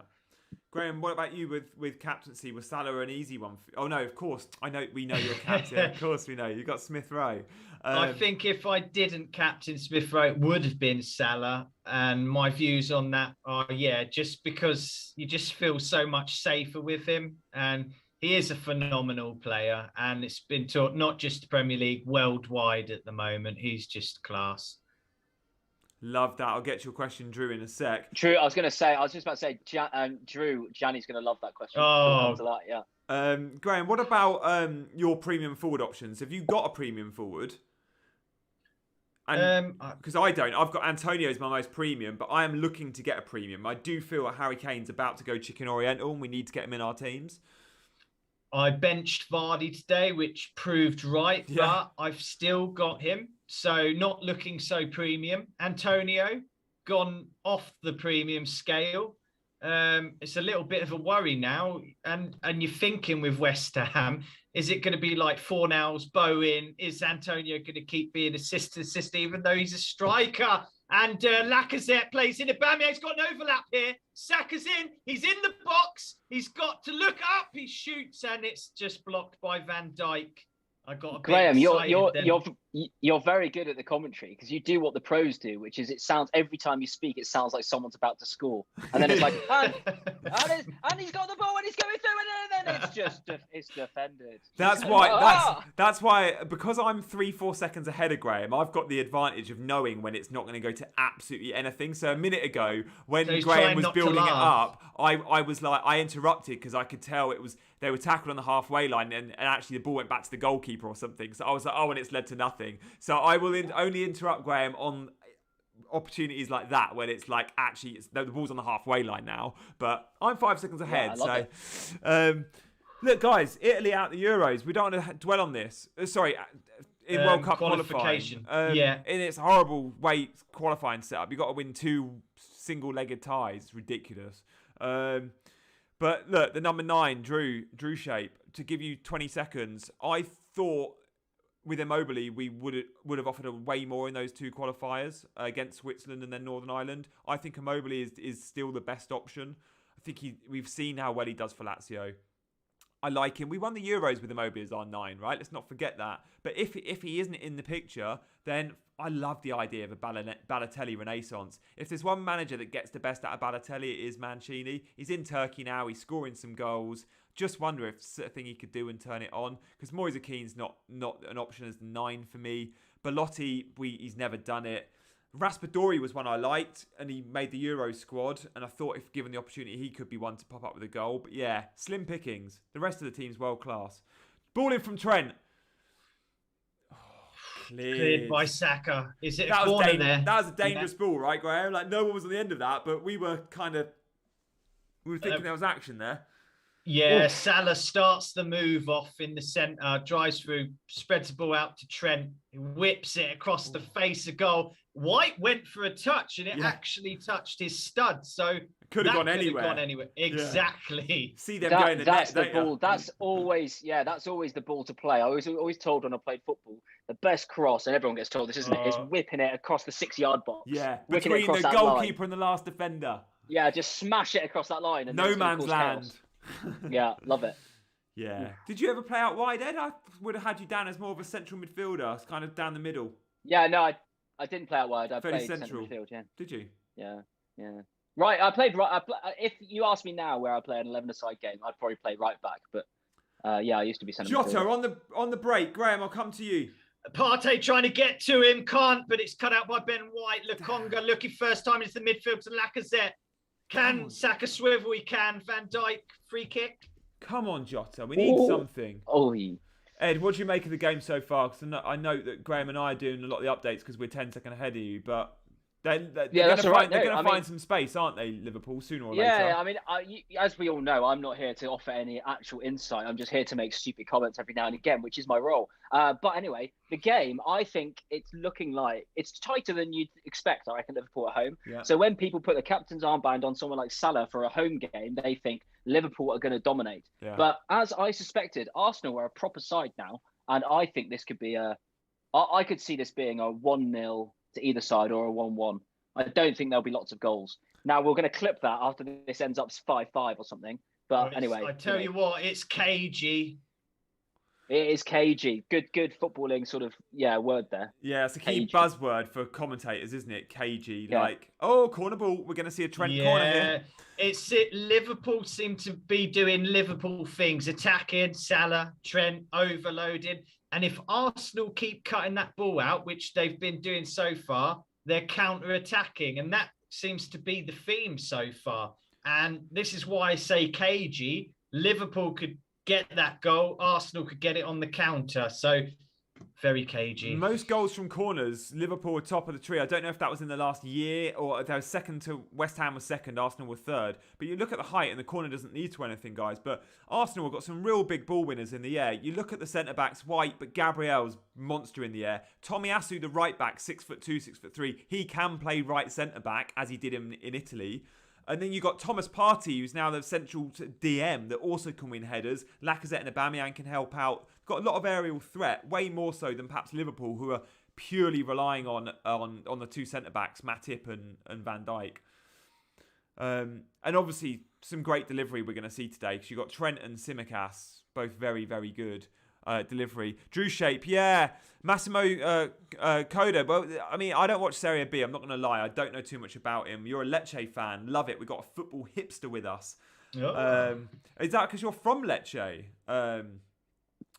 Graham, what about you with captaincy? Was Salah an easy one? Oh no, of course. We know you're captain. Of course we know. You got Smith Rowe. I think if I didn't captain Smith Rowe, it would have been Salah. And my views on that are, just because you just feel so much safer with him. And he is a phenomenal player. And it's been taught not just the Premier League, worldwide at the moment. He's just class. Love that. I'll get to your question, Drew, in a sec. Drew, I was just about to say, Drew, Gianni's going to love that question. Oh, yeah. Graham, what about your premium forward options? Have you got a premium forward? Because I don't. I've got Antonio as my most premium, but I am looking to get a premium. I do feel that Harry Kane's about to go chicken oriental, and we need to get him in our teams. I benched Vardy today, which proved right, but I've still got him. So not looking so premium. Antonio, gone off the premium scale. It's a little bit of a worry now. And you're thinking with West Ham, is it going to be like Fornals, Bowen? Is Antonio going to keep being assist, even though he's a striker? And Lacazette plays in. Aubameyang's got an overlap here. Saka's in. He's in the box. He's got to look up. He shoots, and it's just blocked by Van Dijk. I got a bit Graham, excited you're very good at the commentary because you do what the pros do, which is it sounds every time you speak, it sounds like someone's about to score, and then it's like, and he's got the ball and he's going through, and then it's defended. That's why because I'm 3-4 seconds ahead of Graham, I've got the advantage of knowing when it's not going to go to absolutely anything. So a minute ago, when Graham was building it up, I was like, I interrupted because I could tell they were tackled on the halfway line, and actually the ball went back to the goalkeeper or something. So I was like, and it's led to nothing. So I will only interrupt Graham on opportunities like that when it's like actually the ball's on the halfway line now. But I'm 5 seconds ahead. Look, guys, Italy out the Euros. We don't want to dwell on this. In World Cup qualifying. In its horrible qualifying setup, you've got to win 2 single-legged ties. It's ridiculous. But look, the number 9, Drew shape. To give you 20 seconds, I thought with Immobile we would have offered a way more in those 2 qualifiers against Switzerland and then Northern Ireland. I think Immobile is still the best option. I think we've seen how well he does for Lazio. I like him. We won the Euros with Immobile as our 9, right? Let's not forget that. But if he isn't in the picture, then I love the idea of a Balotelli renaissance. If there's one manager that gets the best out of Balotelli, it is Mancini. He's in Turkey now. He's scoring some goals. Just wonder if it's a thing he could do and turn it on. Because Moise Keane's not an option as 9 for me. Belotti, he's never done it. Raspadori was one I liked, and he made the Euro squad, and I thought if given the opportunity, he could be one to pop up with a goal. But yeah, slim pickings. The rest of the team's world class. Ball in from Trent. Oh, cleared by Saka. Is it that a corner there? That was a dangerous ball, right, Graham? Like, no one was on the end of that, but we were thinking there was action there. Yeah, Salah starts the move off in the centre, drives through, spreads the ball out to Trent, whips it across the face of goal. White went for a touch, and it actually touched his stud. So it could have gone anywhere. Exactly. Yeah. See them going the that's net. The ball. That's always the ball to play. I was always told when I played football, the best cross, and everyone gets told this, isn't it? Is whipping it across the 6-yard box. Yeah, between the goalkeeper and the last defender. Yeah, just smash it across that line. And no man's land. Chaos. Yeah, love it. Yeah. Did you ever play out wide, Ed? I would have had you down as more of a central midfielder, kind of down the middle. Yeah, no, I didn't play out wide. I played central midfield. Yeah. Did you? Yeah. Right, I played right. If you ask me now where I play an 11-a-side game, I'd probably play right back. But I used to be central midfielder. Jota on the break. Graham, I'll come to you. Partey trying to get to him, can't, but it's cut out by Ben White. Lokonga looking first time into the midfield to Lacazette. Can Saka swivel? He can. Van Dijk, free kick. Come on, Jota. We need something. Oh, Ed, what do you make of the game so far? Because I know that Graham and I are doing a lot of the updates because we're 10 seconds ahead of you, but they're going to find some space, aren't they, Liverpool, sooner or later? Yeah, I mean, as we all know, I'm not here to offer any actual insight. I'm just here to make stupid comments every now and again, which is my role. But anyway, the game, I think it's looking like it's tighter than you'd expect, I reckon, Liverpool at home. Yeah. So when people put the captain's armband on someone like Salah for a home game, they think Liverpool are going to dominate. Yeah. But as I suspected, Arsenal are a proper side now, and I think this could be I could see this being a 1-0 to either side or a 1-1. I don't think there'll be lots of goals. Now, we're going to clip that after this ends up 5-5 or something. But anyway. I tell you what, it's cagey. It is cagey. Good footballing sort of, word there. Yeah, it's a key Cagey. buzzword for commentators, isn't it? Cagey. Yeah. Like, corner ball. We're going to see a Trent corner here. Liverpool seem to be doing Liverpool things, attacking, Salah, Trent, overloading. And if Arsenal keep cutting that ball out, which they've been doing so far, they're counter-attacking. And that seems to be the theme so far. And this is why I say cagey. Liverpool could get that goal. Arsenal could get it on the counter. So very cagey. Most goals from corners, Liverpool were top of the tree. I don't know if that was in the last year or they were second to West Ham was second, Arsenal were third. But you look at the height and the corner doesn't need to anything, guys. But Arsenal have got some real big ball winners in the air. You look at the centre-backs, White, but Gabriel's monster in the air. Tomiyasu, the right-back, 6'2", 6'3", he can play right centre-back as he did in Italy. And then you got Thomas Partey, who's now the central DM that also can win headers. Lacazette and Aubameyang can help out. Got a lot of aerial threat, way more so than perhaps Liverpool, who are purely relying on the two centre-backs, Matip and Van Dijk. And obviously, some great delivery we're going to see today, because you've got Trent and Tsimikas, both very, very good delivery. Drew Shape, yeah. Massimo Coda. Well, I mean, I don't watch Serie B. I'm not going to lie. I don't know too much about him. You're a Lecce fan. Love it. We've got a football hipster with us. Oh. Is that because you're from Lecce?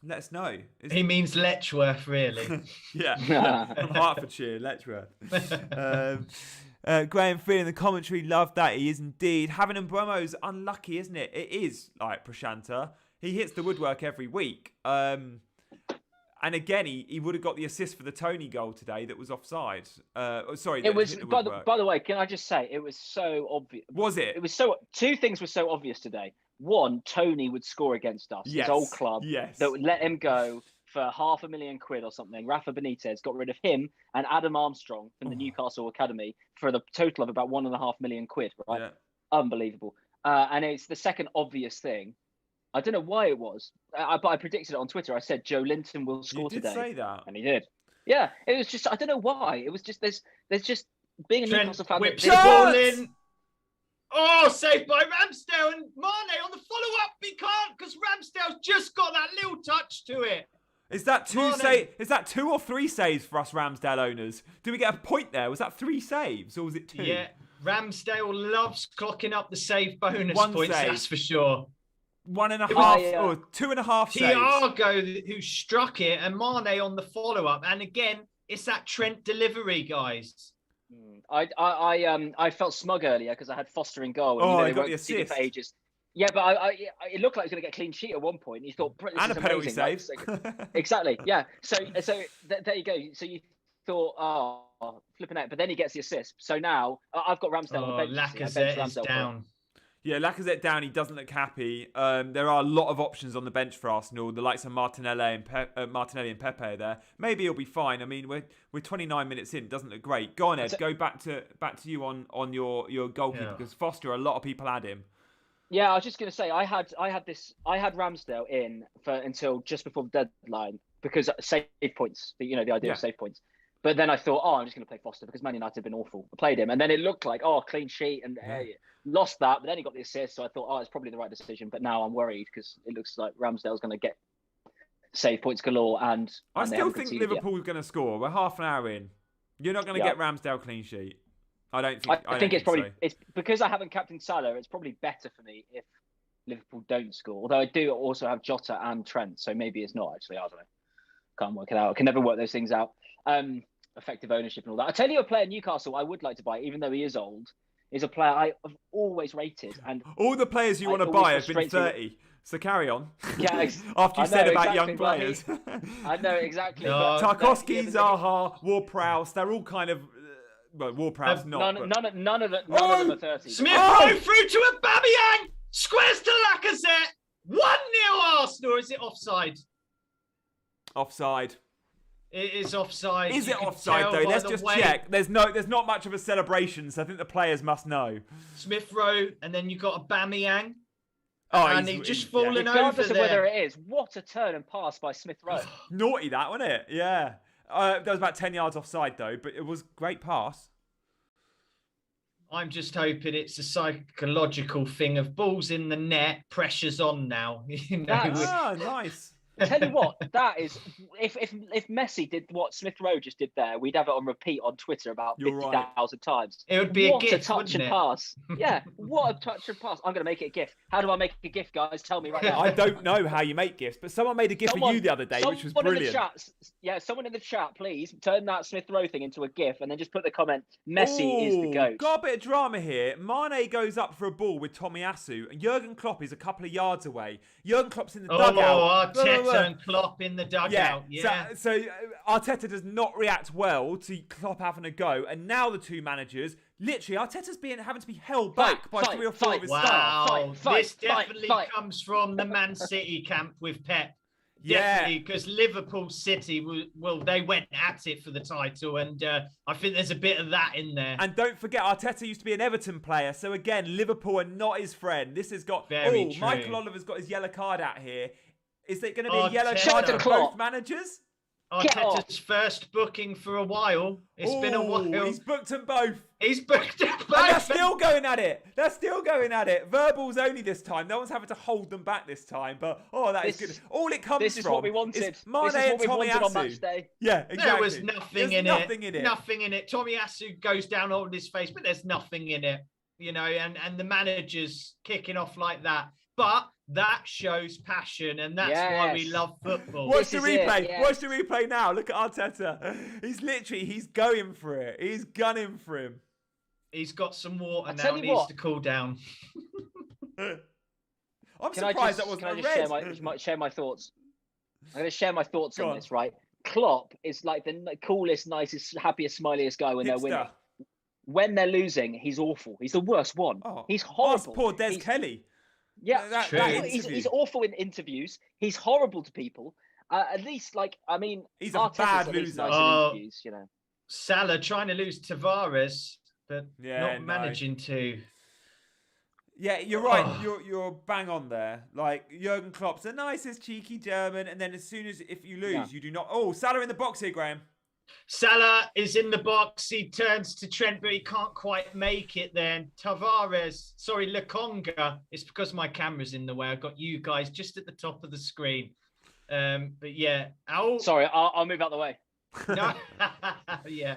Let us know. He means Letchworth, really. Yeah. From Hertfordshire, Letchworth. Graham Free in the commentary, love that. He is indeed. Having Mbeumo's unlucky, isn't it? It is like Prashanta. He hits the woodwork every week. And again, he would have got the assist for the Tony goal today that was offside. It was, by the way, can I just say, it was so obvious. Was it? It was so, two things were so obvious today. One, Tony would score against us, his old club, that would let him go for £500,000 or something. Rafa Benitez got rid of him and Adam Armstrong from the Newcastle Academy for the total of about £1.5 million, right? Yeah. Unbelievable. And it's the second obvious thing. I don't know why it was, but I predicted it on Twitter. I said Joe Linton will score today. You did say that. And he did. Yeah, it was just, I don't know why. It was just, there's just, being a Newcastle fan. Whips the ball in. Oh, saved by Ramsdale and Mane on the follow-up. He can't, because Ramsdale's just got that little touch to it. Is that two or three saves for us Ramsdale owners? Did we get a point there? Was that 3 saves or was it 2? Yeah, Ramsdale loves clocking up the save bonus points, that's for sure. 1.5 or 2.5 saves. Thiago who struck it and Mane on the follow-up. And again, it's that Trent delivery, guys. I felt smug earlier because I had Foster in goal. And, he got the assist. For ages. Yeah, but it looked like he was going to get a clean sheet at one point. And you thought, this and is a penalty amazing. save. Like, exactly, yeah. So there you go. So you thought, flipping out. But then he gets the assist. So now I've got Ramsdale on the bench. Lacazette is down. Yeah, Lacazette down. He doesn't look happy. There are a lot of options on the bench for Arsenal. The likes of Martinelli and Pepe are there. Maybe he'll be fine. I mean, we're 29 minutes in. Doesn't look great. Go on, Ed. Go back to you on your goalkeeper because Foster. A lot of people had him. Yeah, I was just going to say I had Ramsdale in until just before the deadline because save points. The idea of save points. But then I thought, I'm just going to play Foster because Man United have been awful. I played him, and then it looked like clean sheet and. Lost that, but then he got the assist, so I thought, it's probably the right decision. But now I'm worried because it looks like Ramsdale's going to get save points galore. And I still think Liverpool's going to score. We're half an hour in. You're not going to get Ramsdale clean sheet. I don't think. I think it's probably it's because I haven't captained Salah. It's probably better for me if Liverpool don't score. Although I do also have Jota and Trent, so maybe it's not actually. I don't know. Can't work it out. I can never work those things out. Effective ownership and all that. I tell you, a player Newcastle I would like to buy, even though he is old. Is a player I have always rated, and all the players you want to buy have been 30. So carry on. Yeah, after you said about young players. I know exactly. Tarkowski, Zaha, Ward-Prowse, they're all kind of Ward-Prowse not. None of them are 30. Smith Rowe through to Aubameyang, squares to Lacazette. 1-0 Arsenal. Is it offside? Offside. It is offside. Is it offside though? Let's just check. There's not much of a celebration, so I think the players must know. Smith Rowe, and then you got Aubameyang. And he's just fallen over regardless there. of whether it is, what a turn and pass by Smith Rowe. Naughty that, wasn't it? Yeah. That was about 10 yards offside though, but it was great pass. I'm just hoping it's a psychological thing of balls in the net, pressure's on now. Nice. Tell you what, that is if Messi did what Smith Rowe just did there, we'd have it on repeat on Twitter about 50,000 times. It would be what a GIF, touch and pass. Yeah, what a touch and pass. I'm going to make it a GIF. How do I make a GIF, guys? Tell me right now. I don't know how you make GIFs, but someone made a GIF of you the other day, which was brilliant. Someone in the chat, please turn that Smith Rowe thing into a GIF and then just put the comment, Messi is the GOAT. Got a bit of drama here. Mane goes up for a ball with Tomiyasu, and Jurgen Klopp is a couple of yards away. Jurgen Klopp's in the dugout. Arteta and Klopp in the dugout. Yeah. So Arteta does not react well to Klopp having a go, and now the two managers, literally, Arteta's having to be held back by 3 or 4 of his staff. Wow, this definitely comes from the Man City camp with Pep. Definitely, because Liverpool City, they went at it for the title, and I think there's a bit of that in there. And don't forget, Arteta used to be an Everton player, so again, Liverpool are not his friend. This has got... Very true. Michael Oliver's got his yellow card out here. Is it going to be a yellow card for both managers? Arteta's first booking for a while. It's been a while. He's booked them both. He's booked them both. And they're still going at it. Verbals only this time. No one's having to hold them back this time. But, that is good. All it comes from is what we wanted. Mane and Tomiyasu. On Matchday. Yeah, exactly. There was nothing in it. Nothing in it. Tomiyasu goes down holding his face, but there's nothing in it. And the manager's kicking off like that. But that shows passion, and that's why we love football. Watch the replay. Watch the replay now. Look at Arteta. He's going for it. He's gunning for him. He's got some water now. Needs to cool down. I'm surprised that wasn't a red. Can I share my thoughts? I'm going to share my thoughts on this, right? Klopp is like the coolest, nicest, happiest, smiliest guy when they're winning. When they're losing, he's awful. He's the worst one. He's horrible. Poor Des Kelly. Yeah, he's awful in interviews. He's horrible to people. At least, he's a bad loser. Nice in interviews, Salah trying to lose Tavares, but not managing to. Yeah, you're right. You're bang on there. Like, Jurgen Klopp's the nicest, cheeky German, and then if you lose, you do not. Oh, Salah in the box here, Graham. Salah is in the box. He turns to Trent, but he can't quite make it then. Tavares, Lokonga. It's because my camera's in the way. I've got you guys just at the top of the screen. But yeah. Sorry, I'll move out the way. No. Yeah.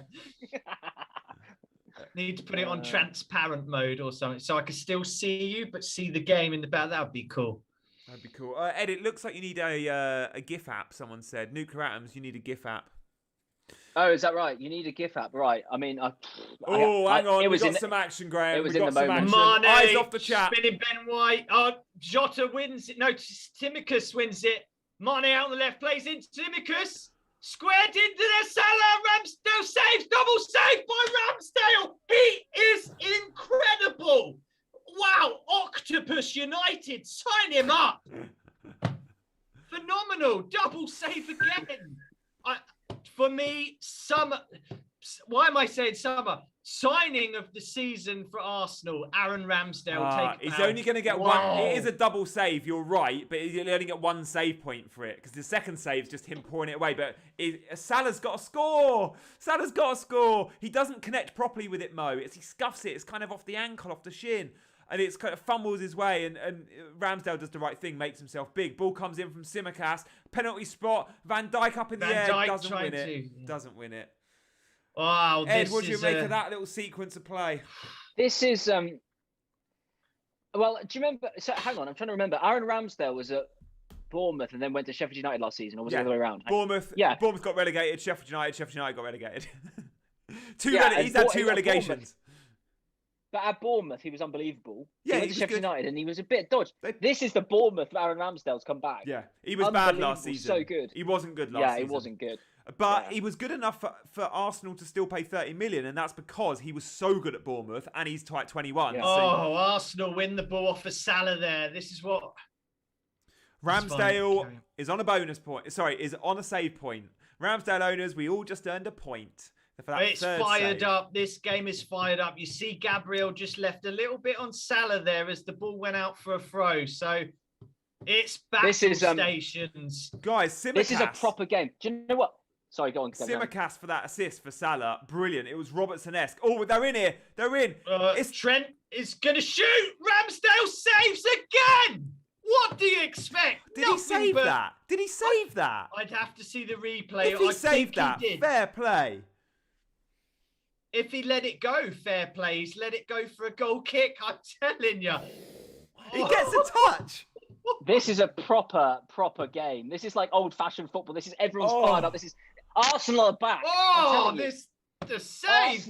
Need to put it on transparent mode or something so I can still see you, but see the game in the back. That would be cool. That'd be cool. Ed, it looks like you need a GIF app, someone said. Nuclear Atoms, you need a GIF app. Oh, is that right? You need a GIF app, right? I mean, hang on. We got some action, Graham. We got some action. Mane, eyes off the chat. Spinning Ben White. Jota wins it. No, Timicus wins it. Mane out on the left, plays into Timicus. Squared into there. Salah. Ramsdale saves. Double save by Ramsdale. He is incredible. Wow. Octopus United. Sign him up. Phenomenal. Double save again. For me, why am I saying summer? Signing of the season for Arsenal, Aaron Ramsdale. He's only going to get one. It is a double save, you're right, but he'll only get one save point for it because the second save is just him pouring it away. But Salah's got to score. Salah's got to score. He doesn't connect properly with it, Mo. He scuffs it. It's kind of off the ankle, off the shin. And it's kind of fumbles his way, and Ramsdale does the right thing, makes himself big. Ball comes in from Tsimikas, penalty spot. Van Dijk up in the air, doesn't win it. Doesn't win it. Wow, Ed, what do you make of that little sequence of play? This is well, do you remember? So hang on, I'm trying to remember. Aaron Ramsdale was at Bournemouth and then went to Sheffield United last season, or was it the other way around? Bournemouth got relegated. Sheffield United got relegated. He's had 2 relegations. But at Bournemouth, he was unbelievable. Yeah, he went to Sheffield United and he was a bit dodged. This is the Bournemouth Aaron Ramsdale's come back. Yeah, he was bad last season. So good. He wasn't good last season. Yeah, he wasn't good. But he was good enough for Arsenal to still pay 30 million, and that's because he was so good at Bournemouth, and he's type 21. Yeah. Arsenal win the ball off of Salah there. This is what... Ramsdale is on a bonus point. Sorry, is on a save point. Ramsdale owners, we all just earned a point. It's fired up. This game is fired up. You see Gabriel just left a little bit on Salah there as the ball went out for a throw. So it's battle stations. Guys, Tsimikas. This is a proper game. Do you know what? Sorry, go on. Simicast for that assist for Salah. Brilliant. It was Robertson-esque. Oh, they're in here. They're in. Trent is going to shoot. Ramsdale saves again. What do you expect? Did he save that? Did he save that? I'd have to see the replay. If he saved that, fair play. If he let it go, fair play. He's let it go for a goal kick. I'm telling you. He gets a touch. This is a proper game. This is like old-fashioned football. This is everyone's fired up. This is Arsenal are back. The save,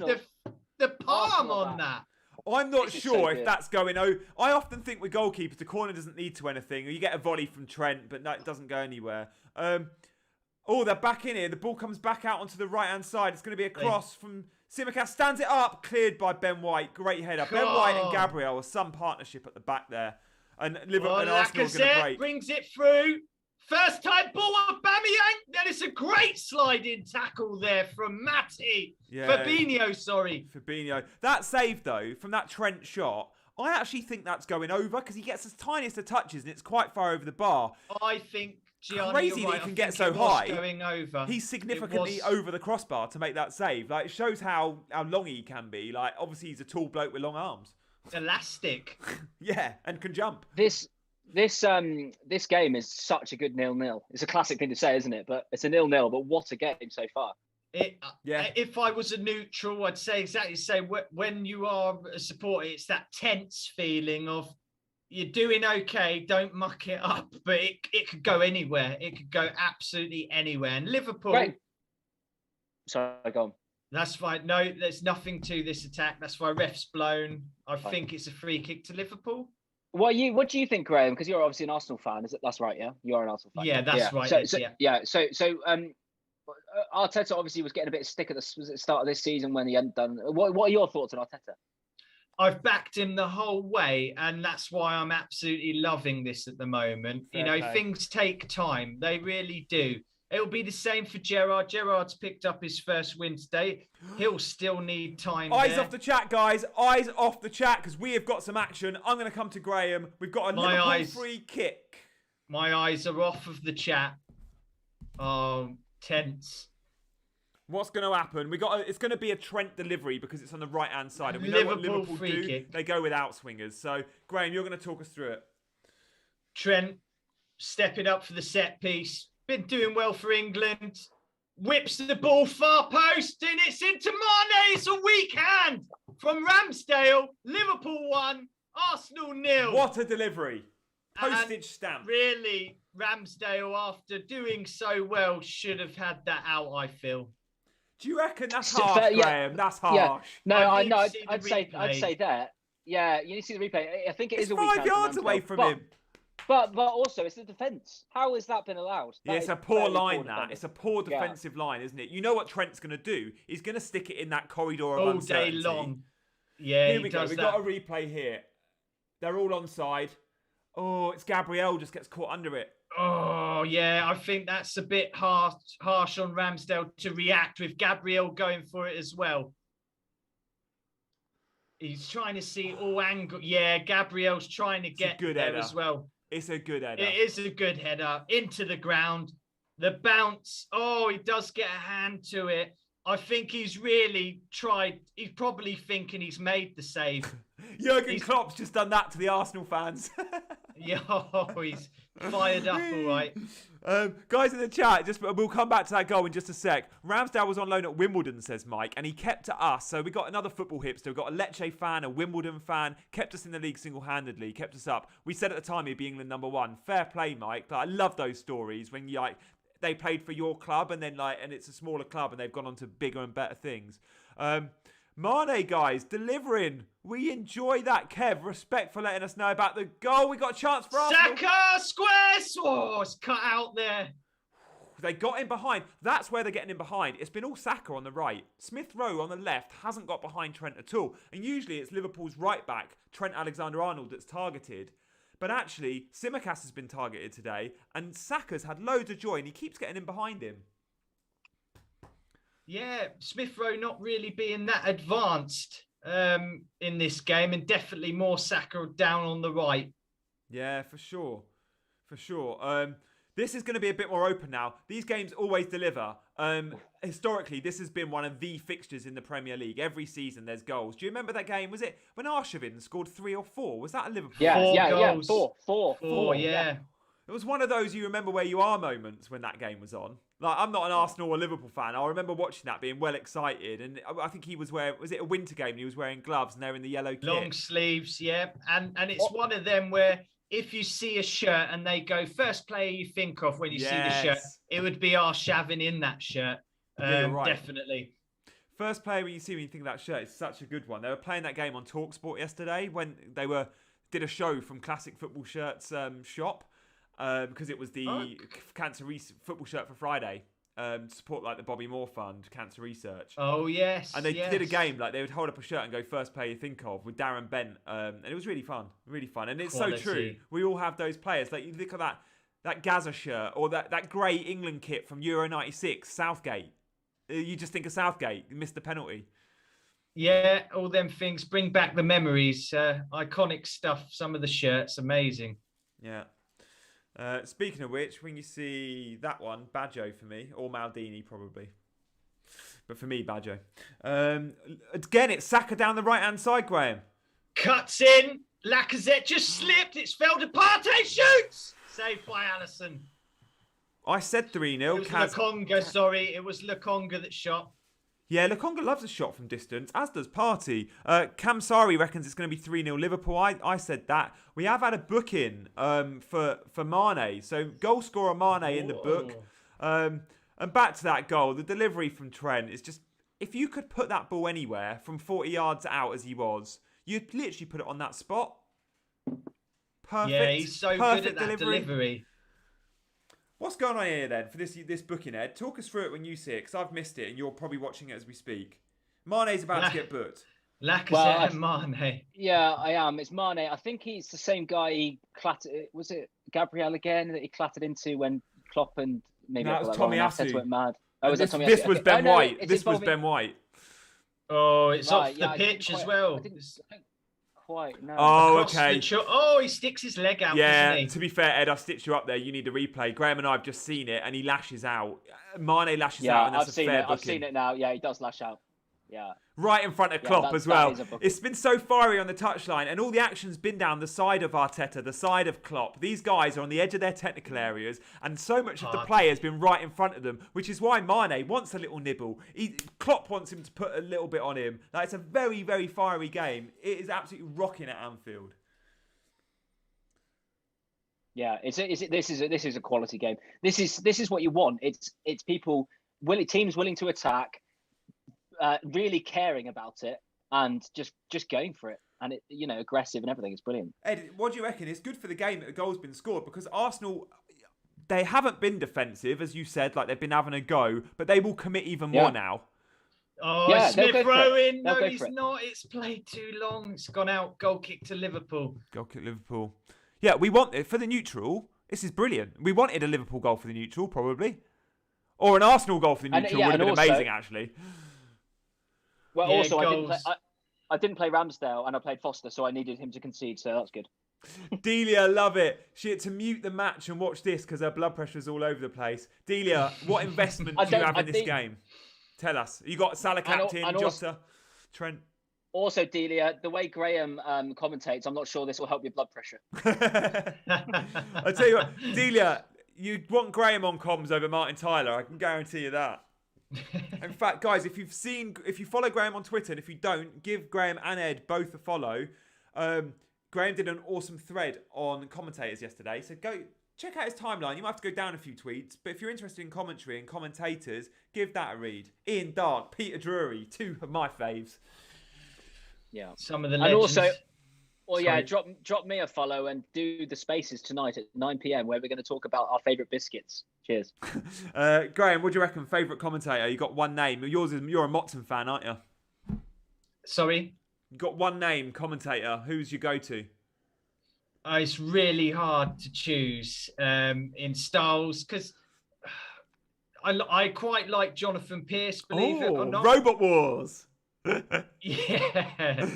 the palm on that. I'm not sure if that's going over. I often think with goalkeepers, the corner doesn't lead to anything. Or you get a volley from Trent, but no, it doesn't go anywhere. They're back in here. The ball comes back out onto the right-hand side. It's going to be a cross from Simicast. Stands it up. Cleared by Ben White. Great header. Ben White and Gabriel are some partnership at the back there. And Liverpool and Arsenal are going to break. Brings it through. First time ball of Aubameyang. Then it's a great sliding tackle there from Matty. Fabinho, sorry. Fabinho. That save, though, from that Trent shot, I actually think that's going over because he gets the tiniest of touches and it's quite far over the bar. I think Gianni, crazy that he can get so high. Going over. He's significantly over the crossbar to make that save. Like, it shows how long he can be. Like, obviously, he's a tall bloke with long arms. Elastic. Yeah, and can jump. This game is such a good 0-0. It's a classic thing to say, isn't it? But it's a 0-0. But what a game so far. If I was a neutral, I'd say exactly the same. When you are a supporter, it's that tense feeling of you're doing okay, don't muck it up. But it could go anywhere. It could go absolutely anywhere. And Liverpool... Right. Sorry, go on. That's fine. No, there's nothing to this attack. That's why ref's blown. I think it's a free kick to Liverpool. What do you think, Graham? Because you're obviously an Arsenal fan. That's right, yeah? You're an Arsenal fan. Yeah, that's right. So Arteta obviously was getting a bit of stick at the start of this season when he hadn't done. What are your thoughts on Arteta? I've backed him the whole way, and that's why I'm absolutely loving this at the moment. Things take time. They really do. It'll be the same for Gerrard. Gerrard's picked up his first win today. He'll still need time. Eyes off the chat, guys. Eyes off the chat, because we have got some action. I'm going to come to Graham. We've got a Liverpool free kick. My eyes are off of the chat. Oh, tense. What's going to happen? It's going to be a Trent delivery because it's on the right-hand side. And we know what Liverpool do. Kick. They go without swingers. So, Graham, you're going to talk us through it. Trent stepping up for the set piece. Been doing well for England. Whips the ball far post and it's into Mane. It's a weak hand from Ramsdale. Liverpool 1, Arsenal 0. What a delivery. Postage stamp. Really, Ramsdale, after doing so well, should have had that out, I feel. Do you reckon that's harsh, Graham? That's harsh. Yeah. No, I'd say that. Yeah, you need to see the replay. I think it's a weak hand. 5 yards away from him. But also, it's the defence. How has that been allowed? It's a poor line, that. It's a poor defensive line, isn't it? You know what Trent's going to do? He's going to stick it in that corridor of uncertainty. All day long. Yeah, here we go. We've got a replay here. They're all onside. Oh, it's Gabriel just gets caught under it. Oh, yeah. I think that's a bit harsh on Ramsdale to react with Gabriel going for it as well. He's trying to see all angles. Yeah, Gabriel's trying to get there as well. It's a good header. It is a good header. Into the ground. The bounce. Oh, he does get a hand to it. I think he's really tried. He's probably thinking he's made the save. Jurgen Klopp's just done that to the Arsenal fans. Yeah, he's fired up, all right. Guys in the chat, we'll come back to that goal in just a sec. Ramsdale was on loan at Wimbledon, says Mike, and he kept to us. So we got another football hipster. We got a Lecce fan, a Wimbledon fan, kept us in the league single-handedly, kept us up. We said at the time he'd be England #1. Fair play, Mike. But I love those stories when they played for your club and it's a smaller club and they've gone on to bigger and better things. Mane, guys, delivering. We enjoy that, Kev. Respect for letting us know about the goal. We got a chance for Arsenal. Saka, square. Oh, it's cut out there. They got in behind. That's where they're getting in behind. It's been all Saka on the right. Smith Rowe on the left hasn't got behind Trent at all. And usually it's Liverpool's right back, Trent Alexander-Arnold, that's targeted. But actually, Simicast has been targeted today. And Saka's had loads of joy and he keeps getting in behind him. Yeah, Smith Rowe not really being that advanced in this game, and definitely more Saka down on the right. Yeah, for sure. For sure. This is going to be a bit more open now. These games always deliver. Historically, this has been one of the fixtures in the Premier League. Every season, there's goals. Do you remember that game? Was it when Arshavin scored 3 or 4? Was that a Liverpool? Yeah, Four goals. Four. Yeah. It was one of those you remember where you are moments when that game was on. Like, I'm not an Arsenal or Liverpool fan. I remember watching that, being well excited. And I think he was wearing, was it a winter game? And he was wearing gloves and they're in the yellow kit. Long sleeves, yeah. And it's one of them where if you see a shirt and they go, first player you think of when you see the shirt, it would be Arshavin in that shirt. You're right. Definitely. First player when you see when you think of that shirt, it's such a good one. They were playing that game on TalkSport yesterday when they did a show from Classic Football Shirts shop because it was the Cancer Football Shirt for Friday to support like the Bobby Moore Fund Cancer Research. Oh yes. And they did a game like they would hold up a shirt and go first player you think of with Darren Bent, and it was really fun, And it's so true. We all have those players. Like you look at that Gaza shirt or that grey England kit from Euro '96, Southgate. You just think of Southgate, you missed the penalty. Yeah, all them things bring back the memories. Iconic stuff. Some of the shirts, amazing. Yeah. Speaking of which, when you see that one, Baggio for me, or Maldini probably. But for me, Baggio. Again, it's Saka down the right-hand side, Graham. Cuts in. Lacazette just slipped. It's fell to Partey. Shoots. Saved by Alisson. I said 3-0. It was Lukonga, sorry. It was Lukonga that shot. Yeah, Lukonga loves a shot from distance, as does Partey. Kamsari reckons it's going to be 3-0 Liverpool. I said that. We have had a booking for Mane. So goal scorer Mane in the book. And back to that goal. The delivery from Trent is just... If you could put that ball anywhere from 40 yards out as he was, you'd literally put it on that spot. Perfect. Yeah, he's so good at that delivery. What's going on here then for this booking, Ed? Talk us through it when you see it, because I've missed it and you're probably watching it as we speak. Mane's about to get booked. Lacazette and Mane. Yeah, I am. It's Mane. I think he's the same guy he clattered. Was it Gabriel again that he clattered into when Klopp and maybe it was Tommy Asu went mad? Oh, was it Tommy Asu? This was Ben White. This was Ben White. Oh, it's off the pitch as well. Quite, no. Oh, okay. He sticks his leg out, yeah, doesn't he? To be fair, Ed, I've stitched you up there. You need a replay. Graham and I have just seen it, and he lashes out. Mane lashes out, and that's a fair booking. I've seen it now. Yeah, he does lash out. Yeah. Right in front of Klopp as well. It's been so fiery on the touchline, and all the action's been down the side of Arteta, the side of Klopp. These guys are on the edge of their technical areas, and so much of the play has been right in front of them, which is why Mane wants a little nibble. Klopp wants him to put a little bit on him. Like, it's a very, very fiery game. It is absolutely rocking at Anfield. Yeah, this is a quality game. This is what you want. It's people teams willing to attack. Really caring about it and just going for it, and it, aggressive and everything. It's brilliant. Ed, what do you reckon? It's good for the game that a goal's been scored, because Arsenal, they haven't been defensive, as you said, like they've been having a go, but they will commit even more now. Oh, yeah, Smith Rowan. No, he's not. It's played too long. It's gone out. Goal kick to Liverpool. Goal kick Liverpool. Yeah, we want it for the neutral. This is brilliant. We wanted a Liverpool goal for the neutral, probably, or an Arsenal goal for the neutral would have been amazing, actually. Well, also, I didn't play Ramsdale and I played Foster, so I needed him to concede, so that's good. Delia, love it. She had to mute the match and watch this because her blood pressure's all over the place. Delia, what investment do you have in this game? Tell us. You got Salah captain, Jota, Trent. Also, Delia, the way Graham commentates, I'm not sure this will help your blood pressure. I tell you what, Delia, you want Graham on comms over Martin Tyler. I can guarantee you that. In fact, guys, if you follow Graham on Twitter, and if you don't, give Graham and Ed both a follow. Graham did an awesome thread on commentators yesterday, so go check out his timeline. You might have to go down a few tweets, but if you're interested in commentary and commentators, give that a read. Ian Dark, Peter Drury, 2 of my faves. Yeah, some of the legends. And also, drop me a follow and do the Spaces tonight at 9 p.m. where we're going to talk about our favourite biscuits. Cheers. Graham, what do you reckon? Favourite commentator? You got one name. You're a Motson fan, aren't you? Sorry? You got one name, commentator. Who's your go-to? It's really hard to choose in styles because I quite like Jonathan Pearce, believe it or not. Robot Wars. Yeah.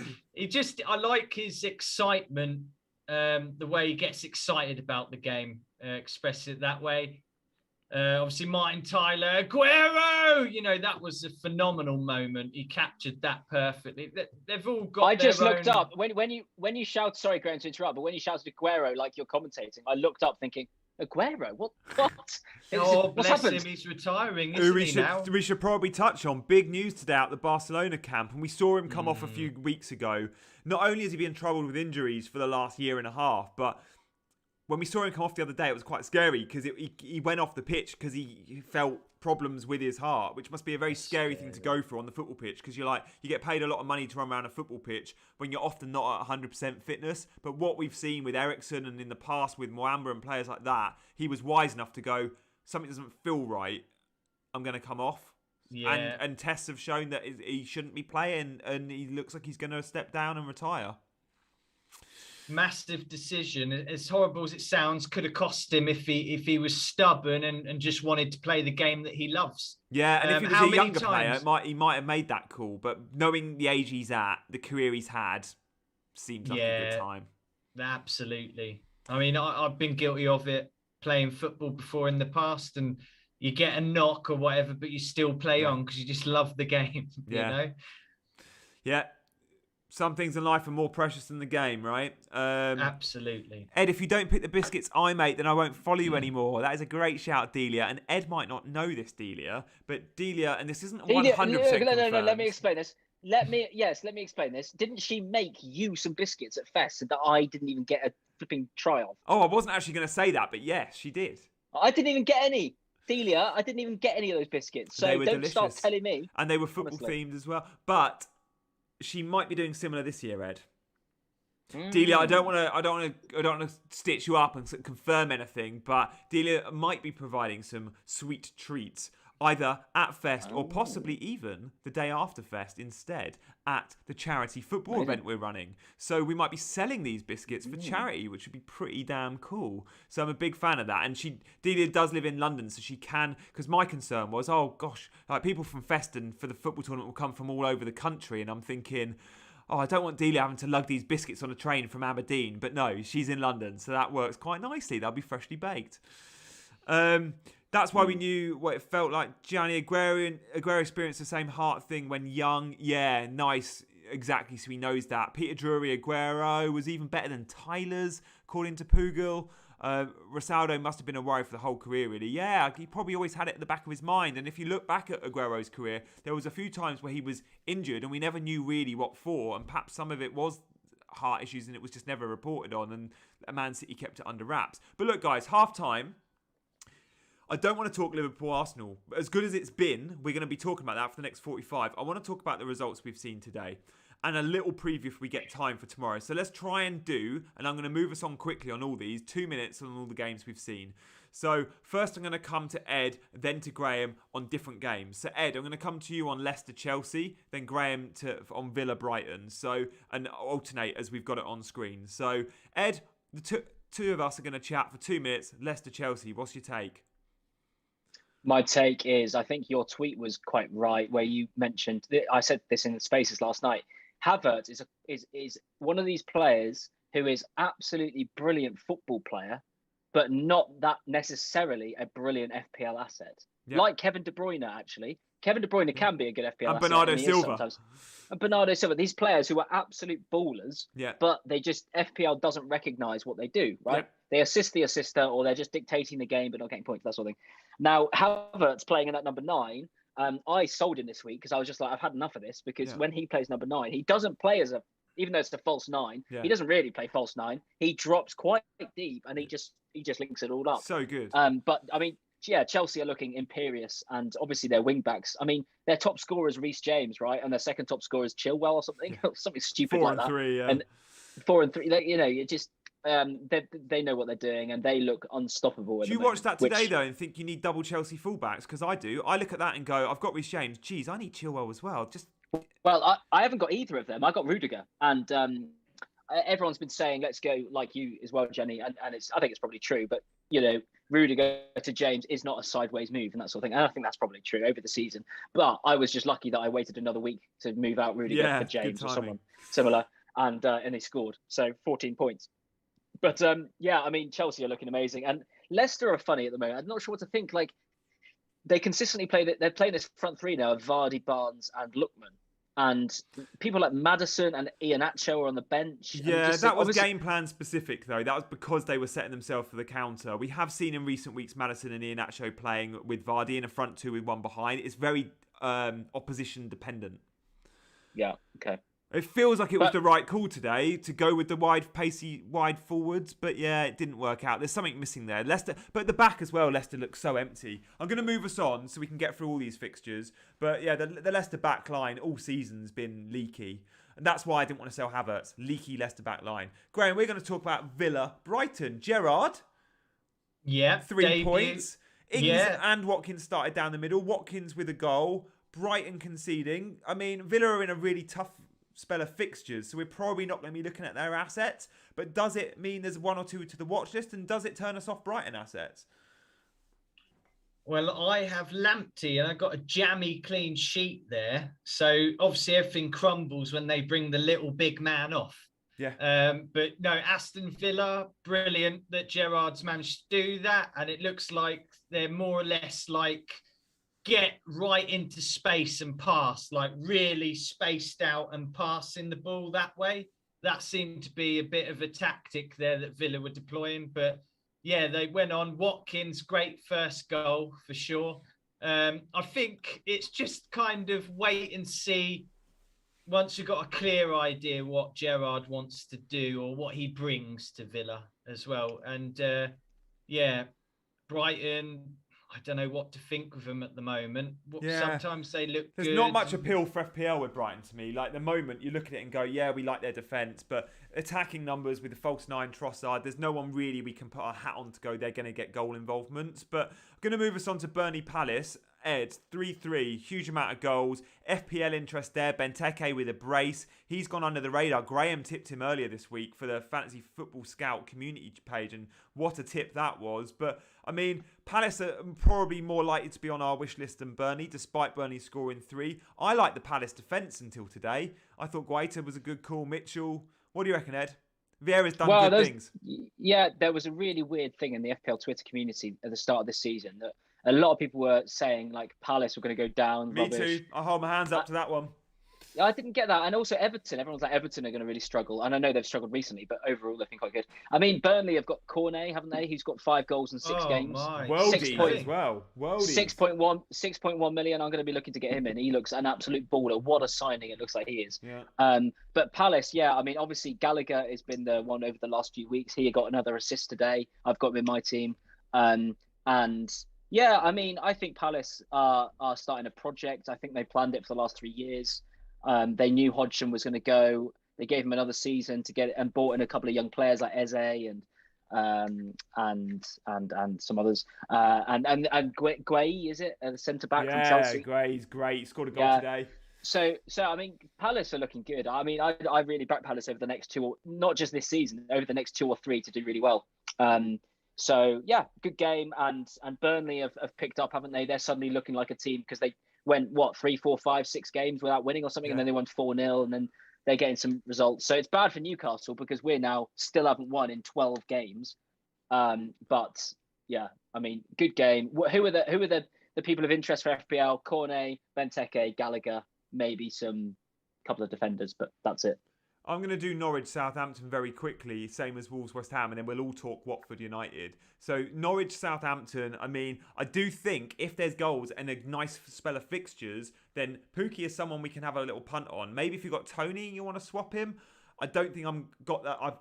I like his excitement, the way he gets excited about the game. express it that way. Obviously, Martin Tyler, Aguero, that was a phenomenal moment. He captured that perfectly. They've all got. I just looked own... up when you shout. Sorry, Graham, to interrupt, but when you shouted Aguero like you're commentating, I looked up thinking, Aguero, what? What's bless happened? Him, he's retiring, isn't he now? We should probably touch on big news today out the Barcelona camp, and we saw him come off a few weeks ago. Not only has he been troubled with injuries for the last year and a half, but when we saw him come off the other day, it was quite scary because he went off the pitch because he felt problems with his heart, which must be a very scary thing to go through on the football pitch because you get paid a lot of money to run around a football pitch when you're often not at 100% fitness. But what we've seen with Eriksen and in the past with Moamba and players like that, he was wise enough to go, something doesn't feel right, I'm going to come off. Yeah. And tests have shown that he shouldn't be playing, and he looks like he's going to step down and retire. Massive decision, as horrible as it sounds, could have cost him if he was stubborn and just wanted to play the game that he loves. Yeah, and if he was a younger player, he might have made that call. But knowing the age he's at, the career he's had, seems like a good time. Absolutely. I mean, I've been guilty of it playing football before in the past, and you get a knock or whatever, but you still play on because you just love the game. You know? Yeah. Some things in life are more precious than the game, right? Absolutely. Ed, if you don't pick the biscuits I make, then I won't follow you anymore. That is a great shout, Delia. And Ed might not know this, Delia, but Delia, and this isn't 100% confirmed. No, let me explain this. Let me explain this. Didn't she make you some biscuits at Fest that I didn't even get a flipping try of? Oh, I wasn't actually going to say that, but yes, she did. I didn't even get any. Delia, I didn't even get any of those biscuits. So don't delicious. Start telling me. And they were football themed as well. But she might be doing similar this year, Ed. Delia, I don't want to stitch you up and confirm anything, but Delia might be providing some sweet treats either at Fest or possibly even the day after Fest instead at the charity football event we're running. So we might be selling these biscuits for charity, which would be pretty damn cool. So I'm a big fan of that. And Delia does live in London, so she can, because my concern was, oh gosh, like people from Fest and for the football tournament will come from all over the country. And I'm thinking, oh, I don't want Delia having to lug these biscuits on a train from Aberdeen. But no, she's in London, so that works quite nicely. They'll be freshly baked. That's why we knew what it felt like. Gianni Aguero experienced the same heart thing when young. Yeah, nice. Exactly, so he knows that. Peter Drury Aguero was even better than Tyler's, according to Pugil. Rosaldo must have been a worry for the whole career, really. Yeah, he probably always had it at the back of his mind. And if you look back at Aguero's career, there was a few times where he was injured and we never knew really what for. And perhaps some of it was heart issues and it was just never reported on. And Man City kept it under wraps. But look, guys, half-time. I don't want to talk Liverpool-Arsenal. As good as it's been, we're going to be talking about that for the next 45. I want to talk about the results we've seen today and a little preview if we get time for tomorrow. So let's try and do, and I'm going to move us on quickly on all these, 2 minutes on all the games we've seen. So first I'm going to come to Ed, then to Graham on different games. So Ed, I'm going to come to you on Leicester-Chelsea, then Graham on Villa-Brighton. So, and alternate as we've got it on screen. So Ed, the two of us are going to chat for 2 minutes. Leicester-Chelsea, what's your take? My take is, I think your tweet was quite right, where you mentioned, I said this in the Spaces last night, Havertz is one of these players who is absolutely brilliant football player, but not that necessarily a brilliant FPL asset. Yep. Like Kevin De Bruyne, actually. Kevin De Bruyne can be a good FPL asset. And Bernardo Silva. And Bernardo Silva. These players who are absolute ballers, but they just, FPL doesn't recognise what they do, right? Yep. They assist the assister or they're just dictating the game but not getting points, that sort of thing. Now, Havertz playing in that number 9, I sold him this week because I was just like, I've had enough of this because when he plays number 9, he doesn't play as even though it's a false 9, he doesn't really play false 9. He drops quite deep and he just links it all up. So good. But I mean, yeah, Chelsea are looking imperious and obviously their wing backs. I mean, their top scorer is Reece James, right? And their second top scorer is Chilwell or something, something stupid like that. 4 and 3, yeah. And 4 and 3, you just they know what they're doing and they look unstoppable. Do you watch that today though and think you need double Chelsea fullbacks? Because I do. I look at that and go, I've got Reece James. Geez, I need Chilwell as well. Well, I haven't got either of them. I got Rudiger, and everyone's been saying let's go like you as well, Gianni, and I think it's probably true. But Rudiger to James is not a sideways move and that sort of thing. And I think that's probably true over the season. But I was just lucky that I waited another week to move out Rudiger for James or someone similar, and he scored. So 14 points. But I mean, Chelsea are looking amazing. And Leicester are funny at the moment. I'm not sure what to think. Like, they consistently play that. They're playing this front three now of Vardy, Barnes, and Lookman. And people like Maddison and Iheanacho are on the bench. Yeah, that was game plan specific, though. That was because they were setting themselves for the counter. We have seen in recent weeks Maddison and Iheanacho playing with Vardy in a front two with one behind. It's very opposition dependent. Yeah, okay. It feels like it was the right call today to go with the pacey wide forwards, but yeah, it didn't work out. There's something missing there. Leicester, but at the back as well, Leicester looks so empty. I'm going to move us on so we can get through all these fixtures. But yeah, the Leicester back line all season's been leaky. And that's why I didn't want to sell Havertz. Leaky Leicester back line. Graham, we're going to talk about Villa, Brighton. Gerrard. Yeah. 3 points. Ings and Watkins started down the middle. Watkins with a goal. Brighton conceding. I mean, Villa are in a really tough spell of fixtures, so we're probably not going to be looking at their assets. But does it mean there's one or two to the watch list, and does it turn us off Brighton assets? Well, I have Lamptey and I got a jammy clean sheet there. So obviously everything crumbles when they bring the little big man off. Yeah. But no, Aston Villa, brilliant that Gerrard's managed to do that. And it looks like they're more or less like get right into space and pass, like really spaced out and passing the ball that way. That seemed to be a bit of a tactic there that Villa were deploying. But yeah, they went on. Watkins, great first goal for sure. I think it's just kind of wait and see once you've got a clear idea what Gerrard wants to do or what he brings to Villa as well. And yeah, Brighton, I don't know what to think of them at the moment. Yeah. Sometimes they look good. There's not much appeal for FPL with Brighton to me. Like, the moment you look at it and go, yeah, we like their defence, but attacking numbers with the false nine Trossard, there's no one really we can put our hat on to go, they're going to get goal involvements. But I'm going to move us on to Burnley Palace. Ed, 3-3, huge amount of goals. FPL interest there. Benteke with a brace. He's gone under the radar. Graham tipped him earlier this week for the Fantasy Football Scout community page, and what a tip that was. But, I mean, Palace are probably more likely to be on our wish list than Burnley, despite Burnley scoring 3. I like the Palace defence until today. I thought Guaita was a good call. Mitchell, what do you reckon, Ed? Vieira's done good things. Yeah, there was a really weird thing in the FPL Twitter community at the start of this season that a lot of people were saying like Palace were going to go down. Me too. I hold my hands up to that one. I didn't get that. And also Everton. Everyone's like, Everton are going to really struggle. And I know they've struggled recently, but overall they've been quite good. I mean, Burnley have got Cornet, haven't they? He's got 5 goals in 6 games. Worldies as well. Worldies. 6.1 million. I'm going to be looking to get him in. He looks an absolute baller. What a signing it looks like he is. Yeah. But Palace, yeah, I mean, obviously Gallagher has been the one over the last few weeks. He got another assist today. I've got him in my team. And yeah, I mean, I think Palace are starting a project. I think they planned it for the last 3 years. They knew Hodgson was going to go. They gave him another season to get it and brought in a couple of young players like Eze and some others. And Gray, is it the centre back from Chelsea? Yeah, Gray's great. He scored a goal today. So I mean, Palace are looking good. I mean, I really back Palace over the next 2, or not just this season, over the next 2 or 3 to do really well. So yeah, good game, and Burnley have picked up, haven't they? They're suddenly looking like a team because they went 3, 4, 5, 6 games without winning or something, and then they won 4-0, and then they're getting some results. So it's bad for Newcastle because we're now still haven't won in 12 games. But yeah, I mean, good game. Who are the people of interest for FPL? Cornet, Benteke, Gallagher, maybe some couple of defenders, but that's it. I'm going to do Norwich Southampton very quickly, same as Wolves West Ham, and then we'll all talk Watford United. So Norwich Southampton, I mean, I do think if there's goals and a nice spell of fixtures, then Pookie is someone we can have a little punt on. Maybe if you've got Tony and you want to swap him, I don't think I've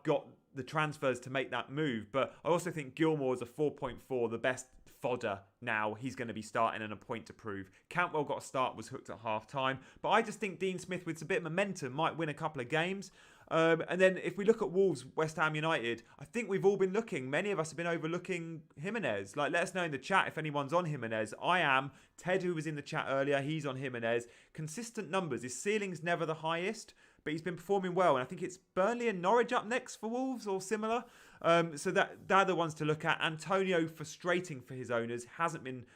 got the transfers to make that move. But I also think Gilmore is a 4.4, the best fodder now. He's going to be starting and a point to prove. Cantwell got a start, was hooked at half time. But I just think Dean Smith with a bit of momentum might win a couple of games. And then if we look at Wolves, West Ham United, I think we've all been looking. Many of us have been overlooking Jimenez. Like, let us know in the chat if anyone's on Jimenez. I am. Ted, who was in the chat earlier, he's on Jimenez. Consistent numbers. His ceiling's never the highest, but he's been performing well. And I think it's Burnley and Norwich up next for Wolves or similar. So they're the ones to look at. Antonio, frustrating for his owners, hasn't been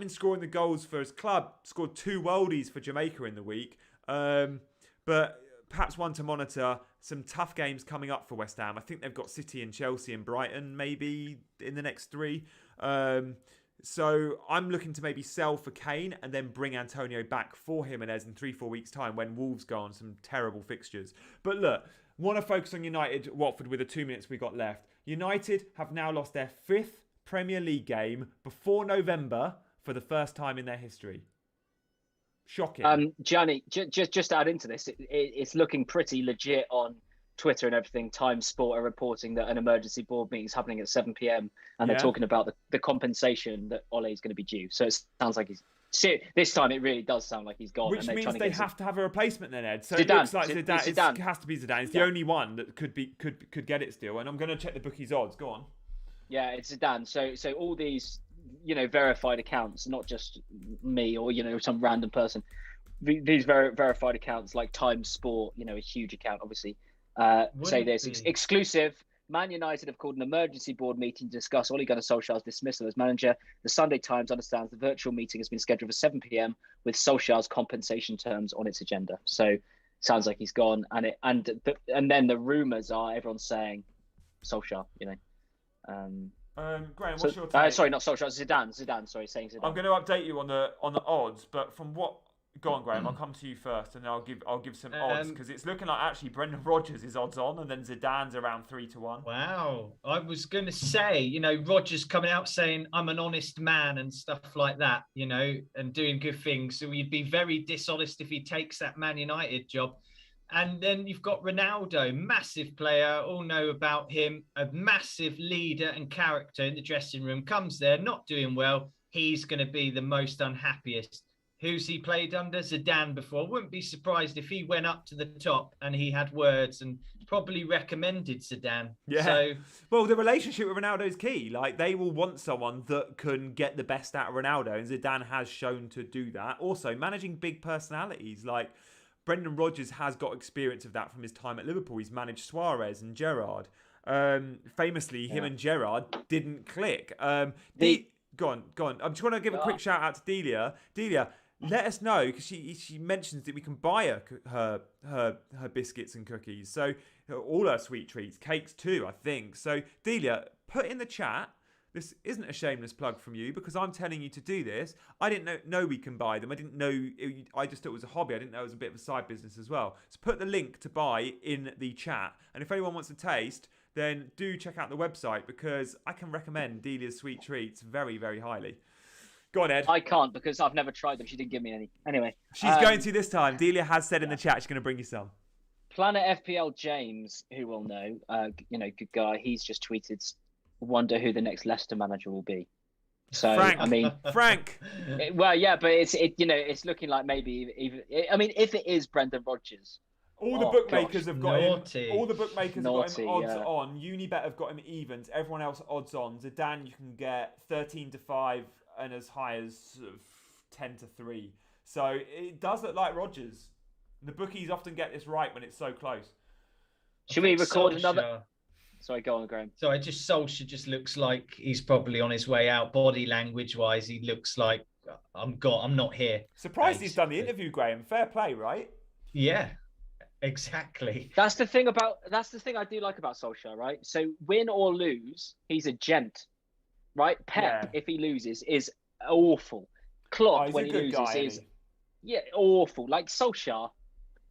scoring the goals for his club. Scored 2 worldies for Jamaica in the week. But perhaps one to monitor. some tough games coming up for West Ham. I think they've got City and Chelsea and Brighton maybe in the next 3. So I'm looking to maybe sell for Kane and then bring Antonio back for Jimenez in 3-4 weeks' time when Wolves go on some terrible fixtures. But look, want to focus on United, Watford with the 2 minutes we got left. United have now lost their 5th Premier League game before November for the first time in their history. Shocking. Gianni, just to add into this, it's looking pretty legit on Twitter and everything. Time Sport are reporting that an emergency board meeting is happening at 7 p.m. and they're talking about the compensation that Ole is going to be due. So it sounds like this time it really does sound like he's gone. Which means they have to have a replacement then, Ed. So Zidane. It looks like Zidane. Zidane. It has to be Zidane. It's the only one that could get it still. And I'm going to check the bookies' odds. Go on. Yeah, it's Zidane. So all these, verified accounts, not just me or, some random person. These verified accounts like Time Sport, a huge account, obviously, say this. Exclusive. Man United have called an emergency board meeting to discuss Ole Gunnar Solskjaer's dismissal as manager. The Sunday Times understands the virtual meeting has been scheduled for 7 p.m. with Solskjaer's compensation terms on its agenda. So sounds like he's gone. And then the rumours are everyone's saying Solskjaer, Graham, what's your take? Sorry, not Solskjaer. Zidane. Sorry, saying Zidane. I'm going to update you on the odds, but from what... Go on, Graham. I'll come to you first, and I'll give some odds because it's looking like actually Brendan Rodgers is odds on, and then Zidane's around 3-1. Wow, I was going to say, Rodgers coming out saying I'm an honest man and stuff like that, and doing good things. So he'd be very dishonest if he takes that Man United job. And then you've got Ronaldo, massive player, all know about him, a massive leader and character in the dressing room. Comes there, not doing well. He's going to be the most unhappiest. Who's he played under? Zidane before. Wouldn't be surprised if he went up to the top and he had words and probably recommended Zidane. Yeah. Well, the relationship with Ronaldo is key. Like, they will want someone that can get the best out of Ronaldo, and Zidane has shown to do that. Also, managing big personalities. Like, Brendan Rodgers has got experience of that from his time at Liverpool. He's managed Suarez and Gerrard. Famously, him and Gerrard didn't click. Go on. I just want to give a quick shout out to Delia. Delia, let us know, because she mentions that we can buy her biscuits and cookies. So all her sweet treats, cakes too, I think. So Delia, put in the chat. This isn't a shameless plug from you because I'm telling you to do this. I didn't know we can buy them. I didn't know. I just thought it was a hobby. I didn't know it was a bit of a side business as well. So put the link to buy in the chat. And if anyone wants a taste, then do check out the website because I can recommend Delia's sweet treats very, very highly. Go on, Ed. I can't because I've never tried them. She didn't give me any. Anyway. She's going to this time. Delia has said in the chat she's going to bring you some. Planet FPL James, who will know, good guy. He's just tweeted, wonder who the next Leicester manager will be. So Frank. I mean, Frank. Well, yeah, but it's looking like maybe even. I mean, if it is Brendan Rodgers, all the bookmakers have got naughty. him. All the bookmakers have got him odds yeah. on. Unibet have got him evens. Everyone else odds on. Zidane, you can get 13-5 and as high as sort of 10-3. So it does look like Rodgers. The bookies often get this right when it's so close. Should we record another? Sorry, go on, Graham. So Solskjaer just looks like he's probably on his way out. Body language wise, he looks like I'm not here. Surprised he's done the interview, Graham. Fair play, right? Yeah, exactly. That's the thing I do like about Solskjaer, right? So win or lose, he's a gent, right? Pep, if he loses, is awful. Klopp, when he loses, is awful. Like Solskjaer,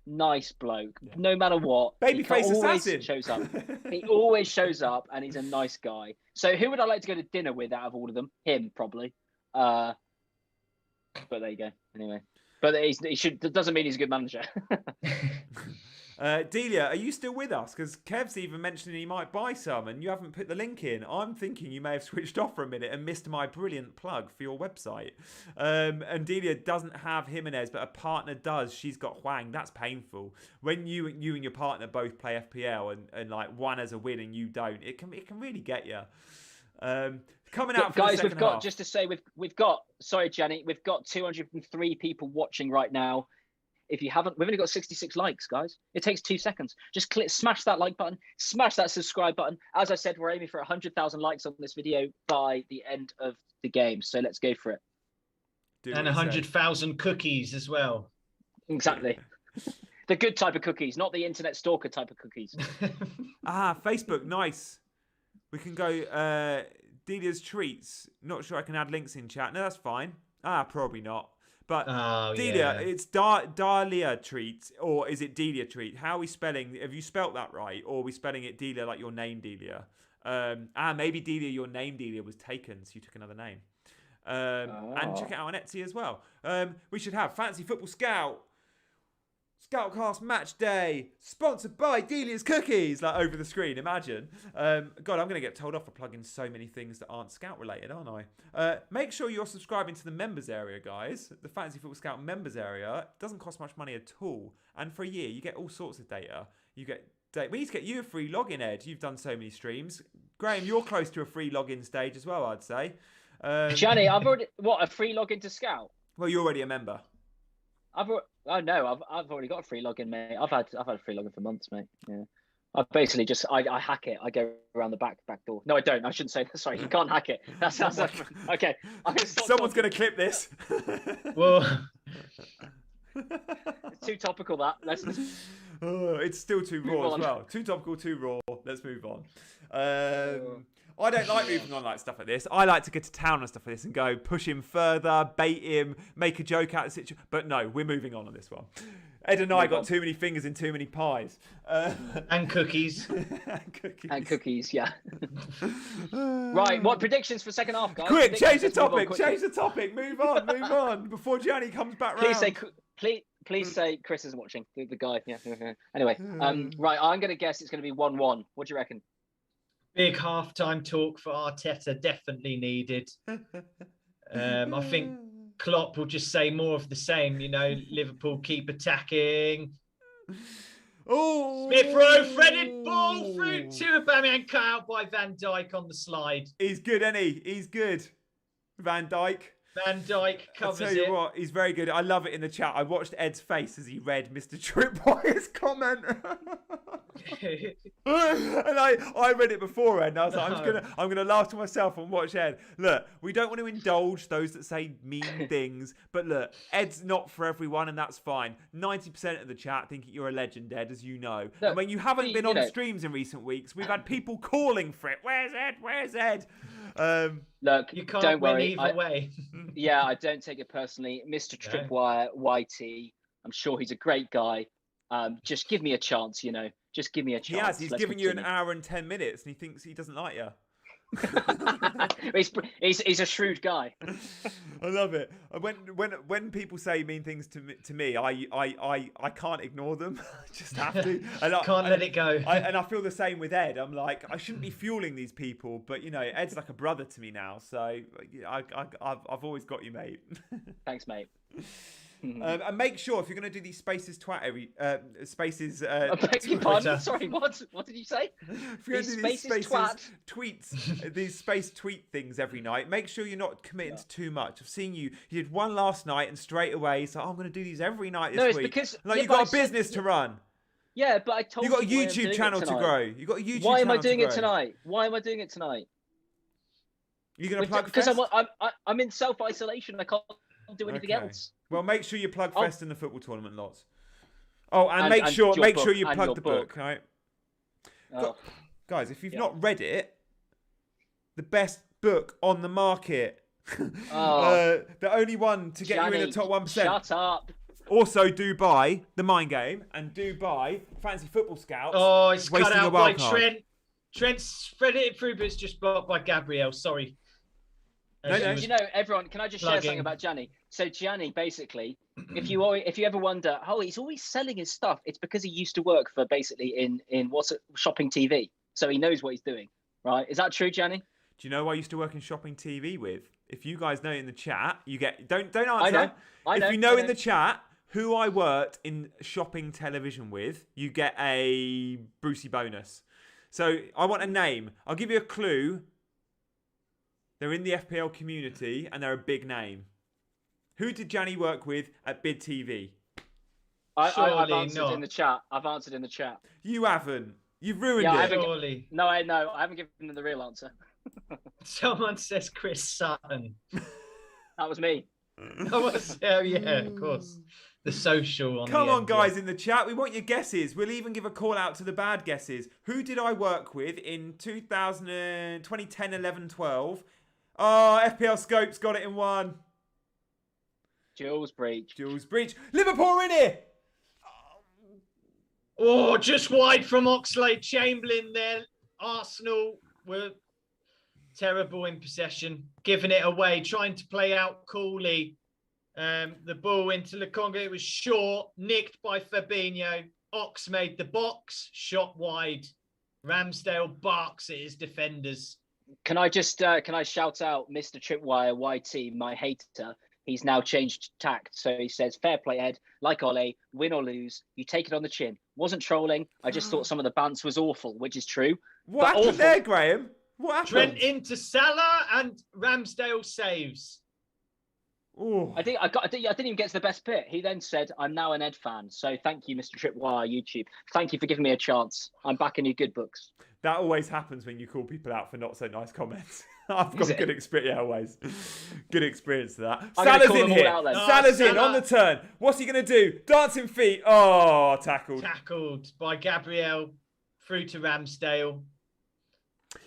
nice bloke. Yeah. No matter what, babyface assassin shows up. He always shows up, and he's a nice guy. So who would I like to go to dinner with out of all of them? Him, probably. But there you go. Anyway, but he should. That doesn't mean he's a good manager. Delia, are you still with us? Because Kev's even mentioning he might buy some and you haven't put the link in. I'm thinking you may have switched off for a minute and missed my brilliant plug for your website. And Delia doesn't have Jimenez, but a partner does. She's got Hwang. That's painful. When you and your partner both play FPL and like one has a win and you don't, it can really get you. Coming out for guys, the second half. Just to say we've got sorry, Gianni, we've got 203 people watching right now. If you haven't, we've only got 66 likes, guys. It takes 2 seconds. Just smash that like button, smash that subscribe button. As I said, we're aiming for 100,000 likes on this video by the end of the game. So let's go for it. And 100,000 cookies as well. Exactly. The good type of cookies, not the internet stalker type of cookies. Facebook, nice. We can go Delia's Treats. Not sure I can add links in chat. No, that's fine. Probably not. But Delia, it's Dahlia Treats, or is it Delia Treat? How are we spelling? Have you spelt that right? Or are we spelling it Delia like your name Delia? Maybe Delia, your name Delia was taken, so you took another name. And check it out on Etsy as well. We should have Fancy Football Scoutcast Match Day, sponsored by Delia's Cookies, like over the screen, imagine. God, I'm going to get told off for plugging so many things that aren't Scout related, aren't I? Make sure you're subscribing to the members area, guys. The Fantasy Football Scout members area. It doesn't cost much money at all. And for a year, you get all sorts of data. We need to get you a free login, Ed. You've done so many streams. Graham, you're close to a free login stage as well, I'd say. Gianni, I've already... What, a free login to Scout? Well, you're already a member. I've already got a free login, mate. I've had a free login for months, mate. Yeah. I basically just I hack it. I go around the back door. No, I don't. I shouldn't say that. Sorry, you can't hack it. That's okay. Someone's going to clip this. Well, it's too topical. That it's still too raw as well. Too topical, too raw. Let's move on. I don't like moving on like stuff like this. I like to get to town and stuff like this and go push him further, bait him, make a joke out of the situation. But no, we're moving on this one. Ed and I got too many fingers in too many pies. And cookies. And cookies, yeah. Right, what predictions for second half, guys? Quick, change the topic. Move on. Before Gianni comes back round. Please say Chris isn't watching. The guy, yeah. Anyway, right, I'm going to guess it's going to be 1-1. What do you reckon? Big halftime talk for Arteta, definitely needed. I think Klopp will just say more of the same. Liverpool keep attacking. Oh, Smith Rowe threaded ball through to Aubameyang, cut out by Van Dijk on the slide. He's good, isn't he? He's good. Van Dijk covers it. I'll tell you what, he's very good. I love it in the chat. I watched Ed's face as he read Mr. Tripwire's comment. And I read it before Ed, and I was like, I'm gonna laugh to myself and watch Ed. Look, we don't want to indulge those that say mean things, but look, Ed's not for everyone, and that's fine. 90% of the chat think you're a legend, Ed, as you know. Look, and when you haven't been on streams in recent weeks, we've had people calling for it. Where's Ed? Look, you can't don't win worry. either way. Yeah, I don't take it personally. Mr. Tripwire, YT, I'm sure he's a great guy. Just give me a chance, Just give me a chance. He has. He's given you an hour and 10 minutes, and he thinks he doesn't like you. he's a shrewd guy. I love it. When people say mean things to me, I can't ignore them. I just have to. Can't let it go. And I feel the same with Ed. I'm like, I shouldn't be fueling these people, but Ed's like a brother to me now. So I've always got you, mate. Thanks, mate. And make sure if you're going to do these spaces spaces. I beg your pardon. Sorry, what did you say? If you're going to do these tweets, these space tweet things every night, make sure you're not committing to too much. I've seen you did one last night and straight away, so I'm going to do these every night this week. Because you've got a business to run. Yeah, but I told you. You've got a YouTube channel to grow. You've got a YouTube channel to grow. Why am I doing it tonight? You're going to plug because Fest? I'm in self-isolation. I can't do anything else. Well, make sure you plug Fest in the football tournament lots. Oh, and make sure you plug the book, right? Guys, if you've not read it, the best book on the market. The only one to get Gianni, you in the top 1%. Shut up. Also, do buy The Mind Game and do buy Fancy Football Scouts. Oh, it's cut out by Trent. Trent spread it through, but it's just blocked by Gabriel. Sorry. No. Everyone, can I just share something about Gianni? So Gianni, basically, if you ever wonder, he's always selling his stuff, it's because he used to work for basically in shopping TV. So he knows what he's doing, right? Is that true, Gianni? Do you know who I used to work in shopping TV with? If you guys know in the chat, you get don't answer. I know. If you know in the chat who I worked in shopping television with, you get a Brucey bonus. So I want a name. I'll give you a clue. They're in the FPL community and they're a big name. Who did Gianni work with at Bid TV? I've answered in the chat. You haven't. You've ruined it. Surely. No, I haven't given them the real answer. Someone says Chris Sutton. That was me. Oh, yeah, of course. the social on Come the on, end, guys, yeah. in the chat. We want your guesses. We'll even give a call out to the bad guesses. Who did I work with in 2010, 11, 12? Oh, FPL Scopes got it in one. Jules Breach. Jules Breach. Liverpool are in here. Oh, just wide from Oxlade-Chamberlain there. Arsenal were terrible in possession, giving it away, trying to play out coolly. The ball into Lukonga. It was short, nicked by Fabinho. Ox made the box, shot wide. Ramsdale barks at his defenders. Can I shout out Mr. Tripwire YT, my hater? He's now changed tact. So he says, fair play, Ed. Like Ole, win or lose, you take it on the chin. Wasn't trolling. I just thought some of the bants was awful, which is true. What happened there, Graham? What happened? Trent into Salah and Ramsdale saves. Ooh. I didn't even get to the best bit. He then said, I'm now an Ed fan. So thank you, Mr. Tripwire YouTube. Thank you for giving me a chance. I'm back in your good books. That always happens when you call people out for not so nice comments. I've got good experience. Yeah, always. Good experience to that. Salah's in here. Salah's in on the turn. What's he going to do? Dancing feet. Oh, tackled. Tackled by Gabriel through to Ramsdale.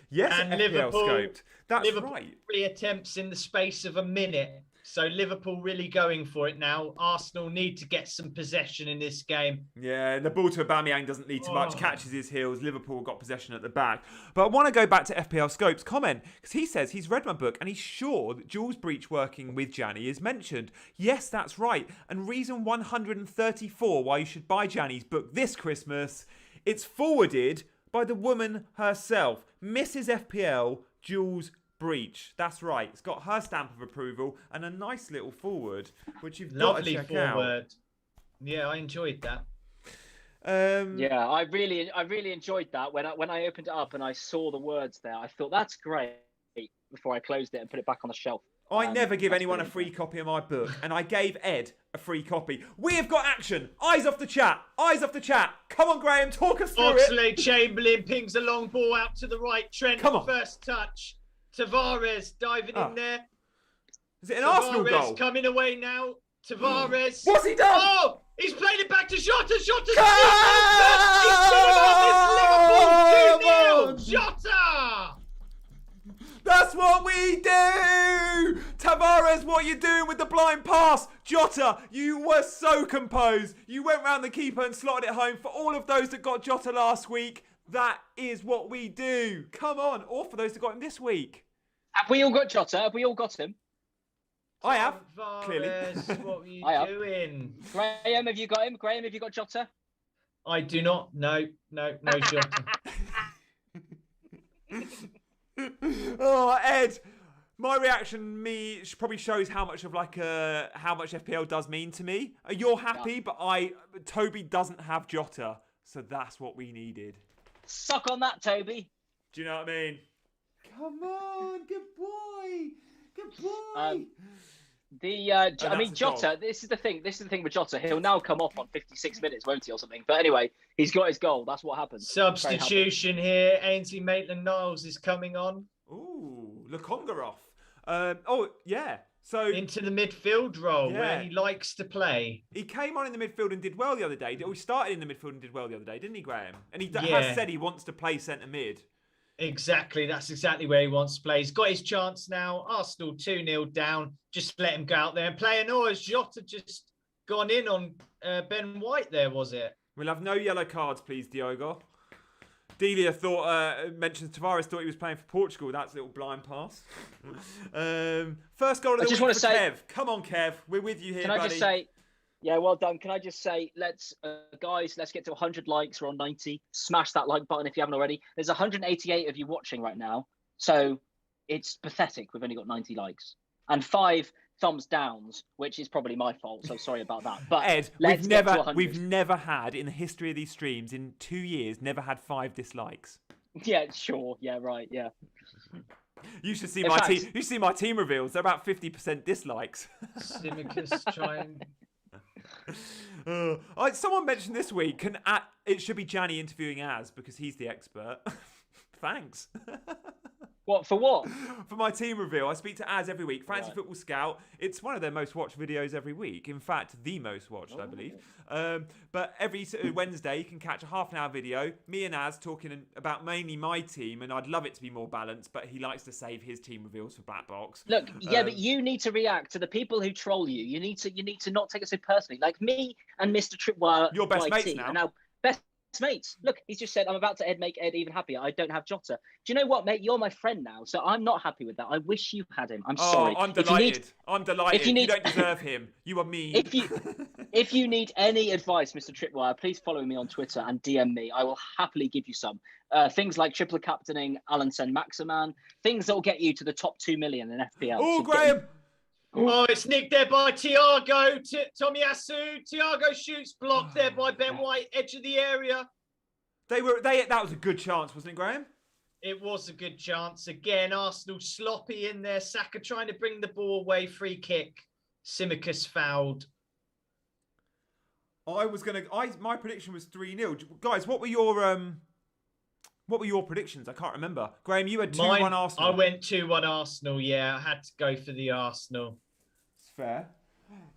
Yes, and FPL Liverpool scoped. That's Liverpool, right. 3 attempts in the space of a minute. So Liverpool really going for it now. Arsenal need to get some possession in this game. Yeah, the ball to Aubameyang doesn't lead to much. Catches his heels. Liverpool got possession at the back. But I want to go back to FPL Scopes' comment because he says he's read my book and he's sure that Jules Breach working with Gianni is mentioned. Yes, that's right. And reason 134 why you should buy Gianni's book this Christmas, it's forwarded by the woman herself, Mrs. FPL, Jules Breach. That's right. It's got her stamp of approval and a nice little forward, which you've got to check out. Yeah, I enjoyed that. Yeah, I really enjoyed that. When I opened it up and I saw the words there, I thought that's great. Before I closed it and put it back on the shelf. I never give anyone a free copy of my book, and I gave Ed a free copy. We have got action. Eyes off the chat. Eyes off the chat. Come on, Graham, talk us through it. Oxlade-Chamberlain pings a long ball out to the right. Trent, Come on. First touch. Tavares diving in there. Is it an Arsenal goal? Coming away now. Tavares. What's he done? Oh, he's played it back to Jota. Jota. Come 2-0. Jota. That's what we do! Tavares, what are you doing with the blind pass? Jota, you were so composed. You went round the keeper and slotted it home. For all of those that got Jota last week, that is what we do. Come on. Or for those that got him this week. Have we all got Jota? Have we all got him? I have, Tavares, clearly. What were you doing? Graham, have you got him? Graham, have you got Jota? I do not. No Jota. Oh, Ed, my reaction probably shows how much FPL does mean to me. You're happy, but Toby doesn't have Jota, so that's what we needed. Suck on that, Toby. Do you know what I mean? Come on, good boy, good boy. Jota. This is the thing with Jota. He'll now come off on 56 minutes, won't he, or something? But anyway, he's got his goal. That's what happens. Substitution here. Ainsley Maitland-Niles is coming on. Ooh, Lukonga off. Yeah. So into the midfield role where he likes to play. He came on in the midfield and did well the other day. He started in the midfield and did well the other day, didn't he, Graham? And he has said he wants to play centre mid. Exactly. That's exactly where he wants to play. He's got his chance now. Arsenal 2-0 down. Just let him go out there and play. And has Jota just gone in on Ben White there, was it? We'll have no yellow cards, please, Diogo. Delia mentions Tavares thought he was playing for Portugal. That's a little blind pass. First goal of the week for Kev. Come on, Kev. We're with you here, buddy. Can I just say, yeah, well done. Can I just say, let's get to 100 likes. We're on 90. Smash that like button if you haven't already. There's 188 of you watching right now. So it's pathetic. We've only got 90 likes. And 5 thumbs downs, which is probably my fault. So sorry about that. But Ed, we've never had in the history of these streams in 2 years, never had 5 dislikes. Yeah, sure. Yeah, right. Yeah. You should see my team. You should see my team reveals. They're about 50% dislikes. Simicus trying. Someone mentioned this week, it should be Gianni interviewing Az because he's the expert. Thanks. What for? What? For my team reveal, I speak to Az every week. Fantasy Right. Football Scout. It's one of their most watched videos every week. In fact, the most watched, I believe. But every Wednesday, you can catch a half-an-hour video. Me and Az talking about mainly my team, and I'd love it to be more balanced. But he likes to save his team reveals for Black Box. Look, yeah, but you need to react to the people who troll you. You need to not take it so personally. Like me and Mr. Tripwire, You're best mates YT now. are now best mates. Look, he's just said, I'm about to make Ed even happier. I don't have Jota. Do you know what, mate? You're my friend now, so I'm not happy with that. I wish you had him. I'm sorry. I'm delighted. I'm delighted. You don't deserve him. You are mean. If you need any advice, Mr. Tripwire, please follow me on Twitter and DM me. I will happily give you some. Things like triple captaining Alan Sen Maximan, things that will get you to the top 2 million in FPL. Oh, Graham! Oh, it's nicked there by Thiago. Tomiyasu. Thiago shoots, blocked there by Ben White, edge of the area. That was a good chance, wasn't it, Graham? It was a good chance. Again, Arsenal sloppy in there. Saka trying to bring the ball away. Free kick. Simicus fouled. My prediction was 3-0. Guys, what were your predictions? I can't remember. Graham, you had 2-1 Arsenal. I went 2-1 Arsenal, yeah. I had to go for the Arsenal. It's fair.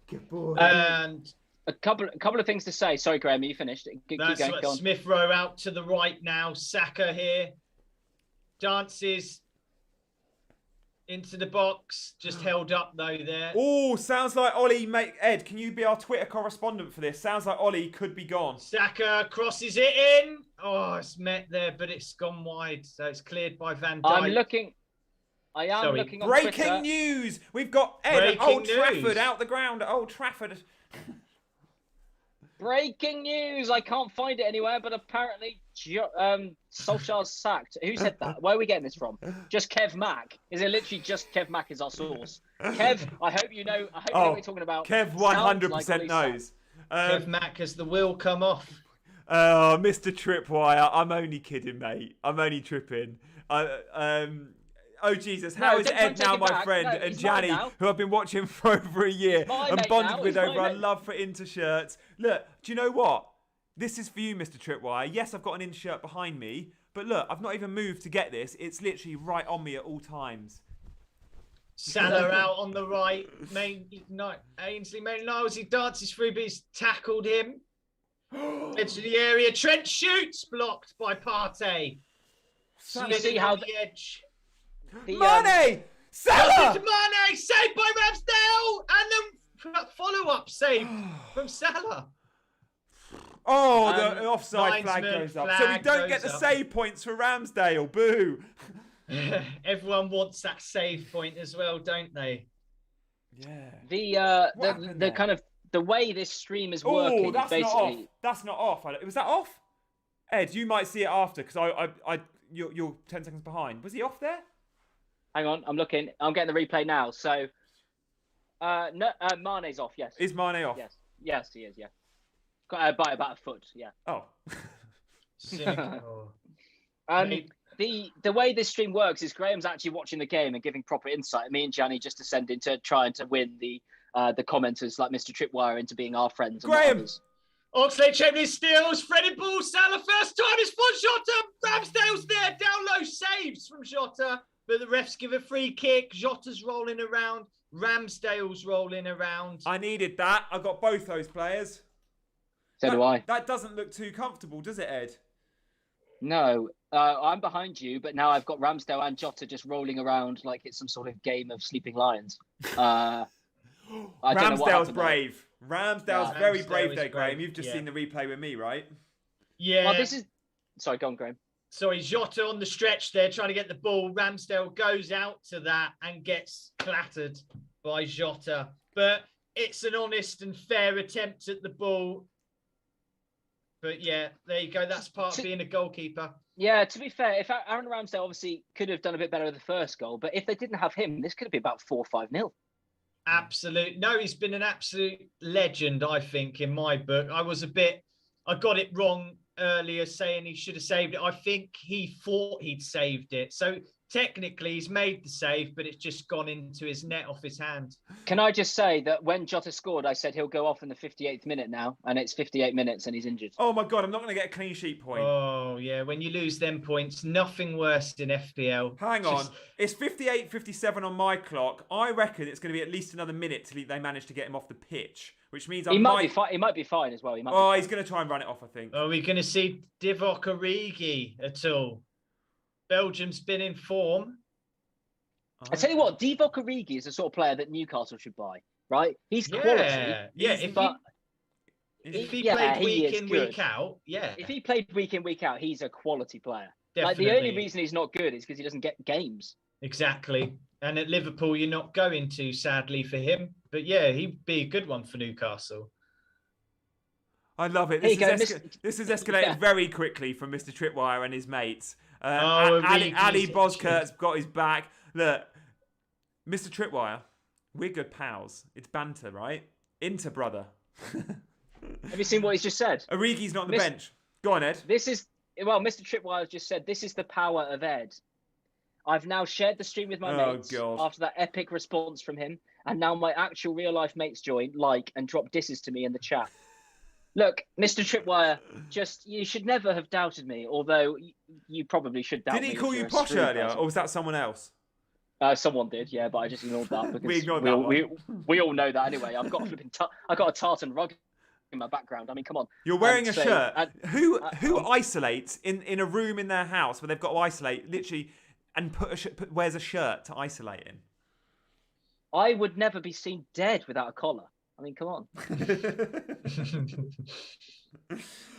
Good boy. And a couple of things to say. Sorry, Graham, you finished? Keep that's going, what go on. Smith Rowe out to the right now. Saka here. Dances into the box. Just held up, though, there. Oh, sounds like Ollie, mate. Ed, can you be our Twitter correspondent for this? Sounds like Ollie could be gone. Saka crosses it in. Oh, it's met there, but it's gone wide. So it's cleared by Van Dijk. I am looking on Breaking Twitter. news! We've got Ed at Old Trafford, out the ground at Old Trafford. Breaking news! I can't find it anywhere, but apparently Solskjaer's sacked. Who said that? Where are we getting this from? Just Kev Mack? Is it literally just Kev Mack is our source? Kev, I hope you know what we're talking about. Kev 100% knows. Kev Mack, has the wheel come off? Oh, Mr. Tripwire, I'm only kidding, mate. I'm only tripping. Oh, Jesus, how is Ed now my friend? No, and Gianni, who I've been watching for over a year and bonded with over a love for Inter shirts. Look, do you know what? This is for you, Mr. Tripwire. Yes, I've got an Inter shirt behind me, but look, I've not even moved to get this. It's literally right on me at all times. Salah out on the right. Ainsley Maitland-Niles, he dances through, but he's tackled him. Into the area. Trent shoots, blocked by Partey. See how the edge. Mane! Salah! Mane, saved by Ramsdale! And then follow-up save from Salah. Oh, the offside flag goes up. So we don't get the save points for Ramsdale. Boo! Everyone wants that save point as well, don't they? Yeah. The kind of the way this stream is working. Oh, that's basically... not off. That's not off. Was that off? Ed, you might see it after because you're 10 seconds behind. Was he off there? Hang on, I'm looking. I'm getting the replay now. So, no, Mane's off. Yes. Is Mane off? Yes, he is. Yeah, by about a foot. Yeah. Oh. The way this stream works is Graham's actually watching the game and giving proper insight. Me and Gianni just descending to trying to win the commenters like Mr. Tripwire into being our friends. Graham. Oxlade-Chamberlain steals, Freddie Ball, Salah first time, it's for Jota, Ramsdale's there, down low, saves from Jota, but the refs give a free kick, Jota's rolling around, Ramsdale's rolling around. I needed that, I got both those players. So do I. That doesn't look too comfortable, does it, Ed? No, I'm behind you, but now I've got Ramsdale and Jota just rolling around like it's some sort of game of sleeping lions. Ramsdale's brave. Ramsdale's very brave there, Graham. brave. You've just seen the replay with me, right? Yeah. Well, sorry, go on, Graham. Sorry, Jota on the stretch there, trying to get the ball. Ramsdale goes out to that and gets clattered by Jota. But it's an honest and fair attempt at the ball. But yeah, there you go. That's part of being a goalkeeper. Yeah, to be fair, if Aaron Ramsdale obviously could have done a bit better with the first goal, but if they didn't have him, this could have been about 4 or 5-0. Absolute. No, he's been an absolute legend, I think, in my book. I got it wrong earlier saying he should have saved it. I think he thought he'd saved it. So technically he's made the save, but it's just gone into his net off his hand. Can I just say that when Jota scored, I said he'll go off in the 58th minute now, and it's 58 minutes and he's injured. Oh my God, I'm not going to get a clean sheet point. Oh, yeah. When you lose them points, nothing worse than FPL. Hang on. It's 58:57 on my clock. I reckon it's going to be at least another minute till they manage to get him off the pitch, which means he might be fine as well. He's going to try and run it off, I think. Are we going to see Divock Origi at all? Belgium's been in form. I tell you what, Divock Origi is the sort of player that Newcastle should buy, right? He's quality. Yeah, if he played week in, week out, yeah. If he played week in, week out, he's a quality player. Definitely. Like, the only reason he's not good is because he doesn't get games. Exactly. And at Liverpool, you're not going to, sadly, for him. But yeah, he'd be a good one for Newcastle. I love it. This has escalated very quickly from Mr. Tripwire and his mates. Ali Bozkurt's got his back. Look, Mr. Tripwire, we're good pals. It's banter, right? Inter brother. Have you seen what he's just said? Origi's not on the bench. Go on, Ed. Mr. Tripwire has just said, this is the power of Ed. I've now shared the stream with my mates after that epic response from him, and now my actual real-life mates join, and drop disses to me in the chat. Look, Mr. Tripwire, you should never have doubted me, although you probably should doubt me. Didn't he call you posh earlier, or was that someone else? Someone did, yeah, but I just ignored that because we ignored that we all know that anyway. I've got a tartan rug in my background. I mean, come on. You're wearing a shirt. Who isolates in a room in their house where they've got to isolate literally and wears a shirt to isolate in? I would never be seen dead without a collar. I mean, come on.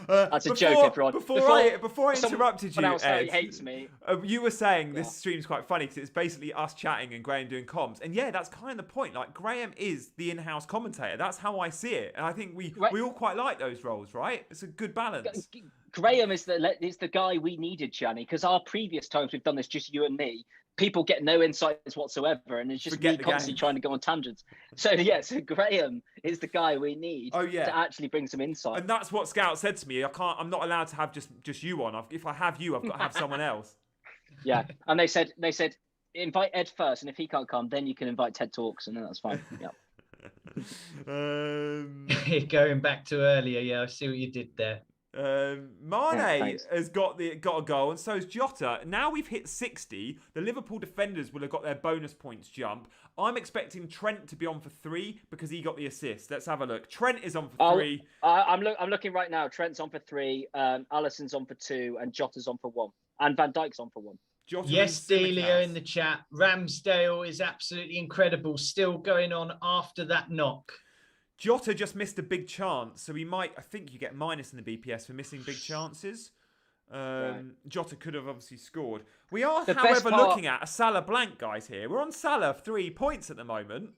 That's a joke, everyone. Before I interrupted you, Ed, hates me. You were saying this stream's quite funny because it's basically us chatting and Graham doing comms. And yeah, that's kind of the point. Like, Graham is the in-house commentator. That's how I see it. And I think we all quite like those roles, right? It's a good balance. Graham is the guy we needed, Gianni, because our previous times we've done this just you and me. People get no insights whatsoever, and it's just me constantly trying to go on tangents. So Graham is the guy we need to actually bring some insight. And that's what Scout said to me. I'm not allowed to have just you on. If I have you, I've got to have someone else. Yeah, and they said invite Ed first, and if he can't come, then you can invite Ted Talks, and then that's fine. Yeah. Going back to earlier, yeah, I see what you did there. Mane has got a goal, and so has Jota. Now we've hit 60. The Liverpool defenders will have got their bonus points jump. I'm expecting Trent to be on for 3 because he got the assist. Let's have a look. Trent is on for 3. I'm looking right now. Trent's on for 3. Alisson's on for 2, and Jota's on for 1, and Van Dijk's on for 1. Yes, Delia in the chat. Ramsdale is absolutely incredible. Still going on after that knock. Jota just missed a big chance, so I think you get minus in the BPS for missing big chances. Jota could have obviously scored. We are, however, looking at a Salah blank, guys, here. We're on Salah 3 points at the moment.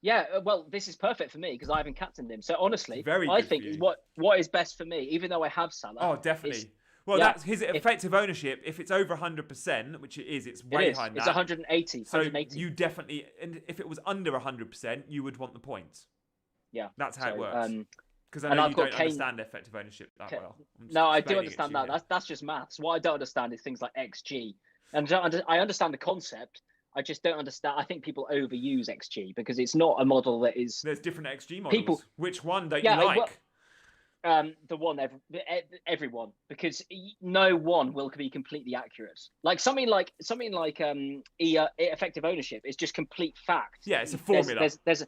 Yeah, well, this is perfect for me because I haven't captained him. So honestly, I think what is best for me, even though I have Salah. Oh, definitely. That's his effective ownership. If it's over 100%, which it is, it's way higher than that. It's 180. So you definitely, and if it was under 100%, you would want the points. Yeah, that's how it works. Because I know you don't understand effective ownership that well. No, I do understand that. That's just maths. What I don't understand is things like XG, and I understand the concept. I just don't understand. I think people overuse XG because it's not a model that is. There's different XG models. Which one don't you like? The one everyone, because no one will be completely accurate. Like something like effective ownership is just complete fact. Yeah, it's a formula. There's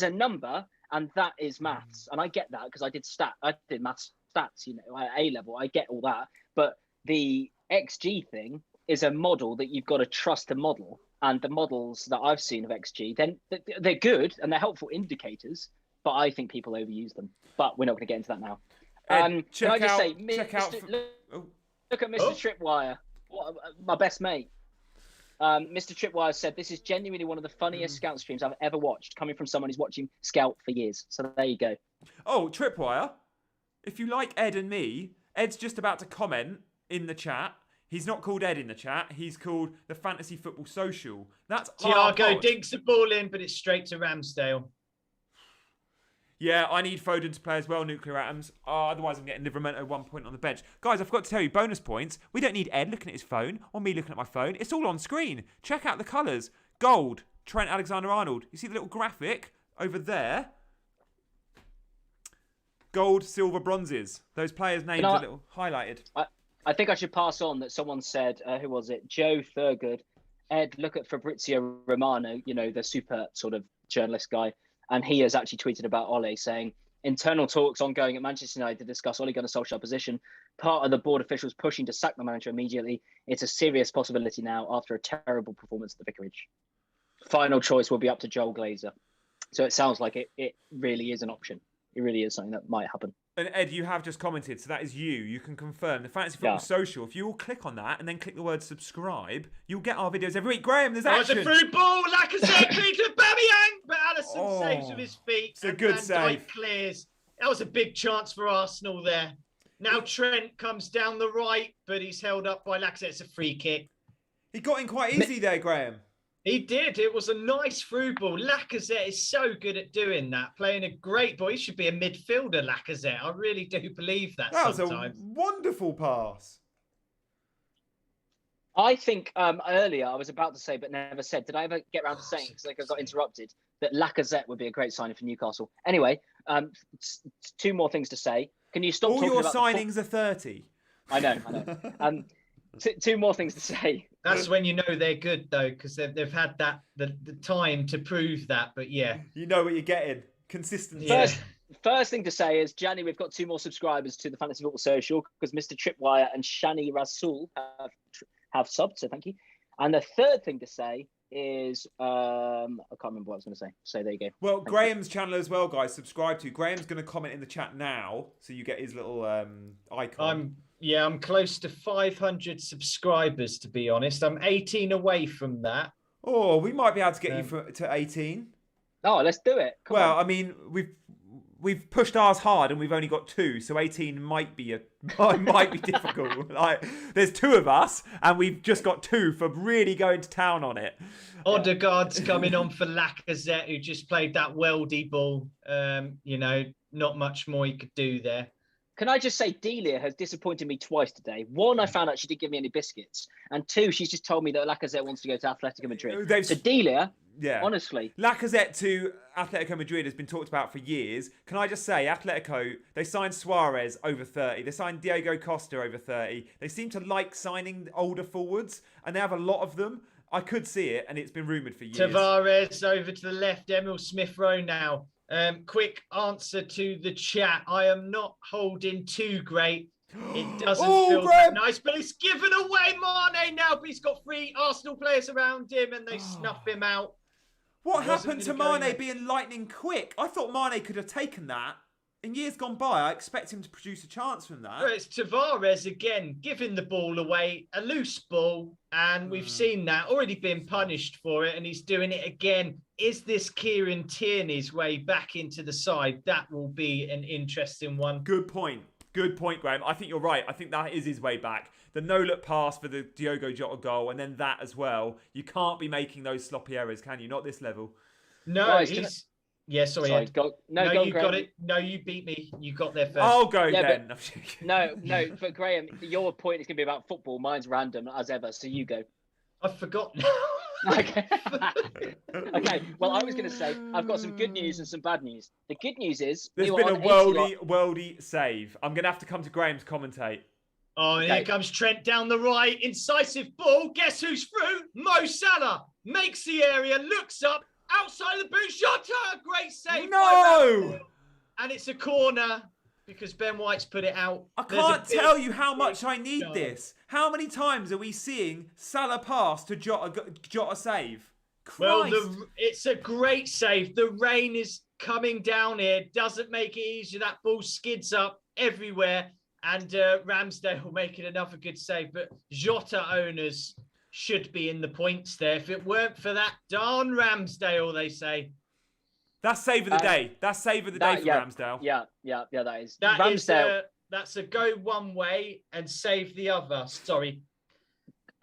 a number, and that is maths, and I get that because I did maths stats, at A level. I get all that, but the XG thing is a model that you've got to trust the model, and the models that I've seen of XG, then they're good and they're helpful indicators. But I think people overuse them. But we're not going to get into that now. Can I just say, look at Mr. Tripwire, my best mate. Mr. Tripwire said, this is genuinely one of the funniest Scout streams I've ever watched, coming from someone who's watching Scout for years. So there you go. Oh, Tripwire, if you like Ed and me, Ed's just about to comment in the chat. He's not called Ed in the chat. He's called the Fantasy Football Social. That's Thiago dinks the ball in, but it's straight to Ramsdale. Yeah, I need Foden to play as well, Nuclear Atoms. Otherwise, I'm getting Livramento 1 point on the bench. Guys, I forgot to tell you, bonus points. We don't need Ed looking at his phone or me looking at my phone. It's all on screen. Check out the colours. Gold, Trent Alexander-Arnold. You see the little graphic over there? Gold, silver, bronzes. Those players' names are little highlighted. I think I should pass on that someone said, who was it? Joe Thurgood. Ed, look at Fabrizio Romano, the super sort of journalist guy. And he has actually tweeted about Ole, saying, internal talks ongoing at Manchester United to discuss Ole Gunnar Solskjaer's position. Part of the board officials pushing to sack the manager immediately. It's a serious possibility now after a terrible performance at the Vicarage. Final choice will be up to Joel Glazer. So it sounds like it really is an option. It really is something that might happen. And Ed, you have just commented, so that is you. You can confirm the Fantasy Football Social. If you all click on that and then click the word subscribe, you'll get our videos every week. Graham, there's action. It's a through ball, Lacazette, Peter Bamiyang, but Alisson saves with his feet. It's a good save. Clears. That was a big chance for Arsenal there. Now Trent comes down the right, but he's held up by Lacazette. It's a free kick. He got in quite easy there, Graham. He did. It was a nice through ball. Lacazette is so good at doing that, playing a great ball. He should be a midfielder, Lacazette. I really do believe that sometimes. Was a wonderful pass. I think earlier I was about to say, but never said. Did I ever get around to saying, because I got interrupted, that Lacazette would be a great signing for Newcastle? Anyway, two more things to say. Can you stop talking about... All your signings are 30. I know. Two more things to say. That's when you know they're good, though, because they've had the time to prove that. But yeah, you know what you're getting. Consistency. First thing to say is, Gianni, we've got 2 more subscribers to the Fantasy Football Social because Mr. Tripwire and Shani Rasul have subbed, so thank you. And the third thing to say is, I can't remember what I was going to say. So there you go. Well, Graham's channel as well, guys. Subscribe to. Graham's going to comment in the chat now, so you get his little icon. I'm close to 500 subscribers, to be honest. I'm 18 away from that. Oh, we might be able to get you to 18. Oh, let's do it. Come on. I mean, we've pushed ours hard and we've only got 2, so 18 might be difficult. Like, there's 2 of us and we've just got 2 for really going to town on it. Odegaard's coming on for Lacazette, who just played that weldy ball. Not much more he could do there. Can I just say, Delia has disappointed me twice today. 1, I found out she didn't give me any biscuits. And 2, she's just told me that Lacazette wants to go to Atletico Madrid. So Delia, honestly. Lacazette to Atletico Madrid has been talked about for years. Can I just say, Atletico, they signed Suarez over 30. They signed Diego Costa over 30. They seem to like signing older forwards, and they have a lot of them. I could see it, and it's been rumoured for years. Tavares over to the left, Emil Smith-Rowe now. Quick answer to the chat. I am not holding too great. It doesn't feel that nice, but it's given away. Mane now, but he's got 3 Arsenal players around him and they snuff him out. What happened to Mane being lightning quick? I thought Mane could have taken that. In years gone by, I expect him to produce a chance from that. But it's Tavares again, giving the ball away, a loose ball, and we've seen that, already been punished for it, and he's doing it again. Is this Kieran Tierney's way back into the side? That will be an interesting one. Good point, Graham. I think you're right. I think that is his way back. The no-look pass for the Diogo Jota goal, and then that as well. You can't be making those sloppy errors, can you? Not this level. No, Guys, Yeah, sorry. You got it. No, you beat me. You got there first. I'll go then. No, but Graham, your point is going to be about football. Mine's random as ever, so you go. I've forgotten. Okay. Okay. Well, I was going to say I've got some good news and some bad news. The good news is there's been a worldy save. I'm going to have to come to Graham's commentate. Oh, and here comes Trent down the right. Incisive ball. Guess who's through? Mo Salah makes the area, looks up. Outside of the boot, Jota! Great save. No! And it's a corner because Ben White's put it out. I can't tell you how much I need this. How many times are we seeing Salah pass to Jota save? Christ. Well, it's a great save. The rain is coming down here. Doesn't make it easier. That ball skids up everywhere. And Ramsdale will make it another good save. But Jota owners should be in the points there. If it weren't for that darn Ramsdale, they say. That's save of the day. That's save of the day for Ramsdale. Yeah, that is. Ramsdale. That's a go one way and save the other. Sorry.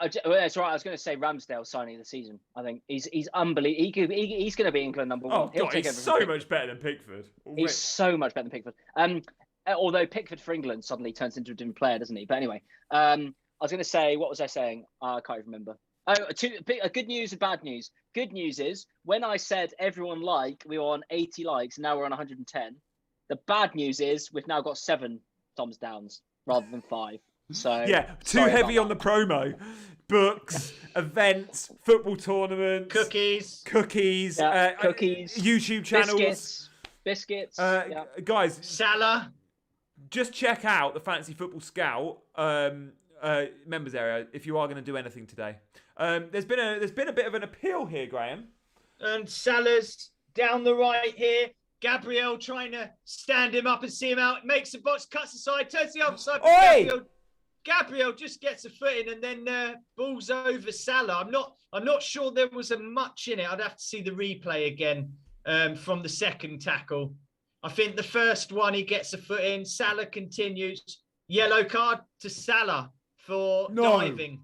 That's right. I was going to say Ramsdale signing of the season. I think he's unbelievable. He's going to be England number one. Oh God, he's so much better than Pickford. He's so much better than Pickford. Although Pickford for England suddenly turns into a different player, doesn't he? But anyway, I was going to say, what was I saying? I can't even remember. Oh, good news and bad news. Good news is when I said everyone we were on 80 likes, and now we're on 110. The bad news is we've now got 7 thumbs downs rather than 5. So yeah, too heavy on the promo. Books, events, football tournaments, cookies, cookies, YouTube channels, biscuits. Guys, Salah. Just check out the Fantasy Football Scout members area if you are going to do anything today. There's been a bit of an appeal here, Graham. And Salah's down the right here. Gabriel trying to stand him up and see him out. Makes the box, cuts aside, turns the other side. Gabriel just gets a foot in and then balls over Salah. I'm not sure there was a much in it. I'd have to see the replay again from the second tackle. I think the first one he gets a foot in. Salah continues. Yellow card to Salah for diving.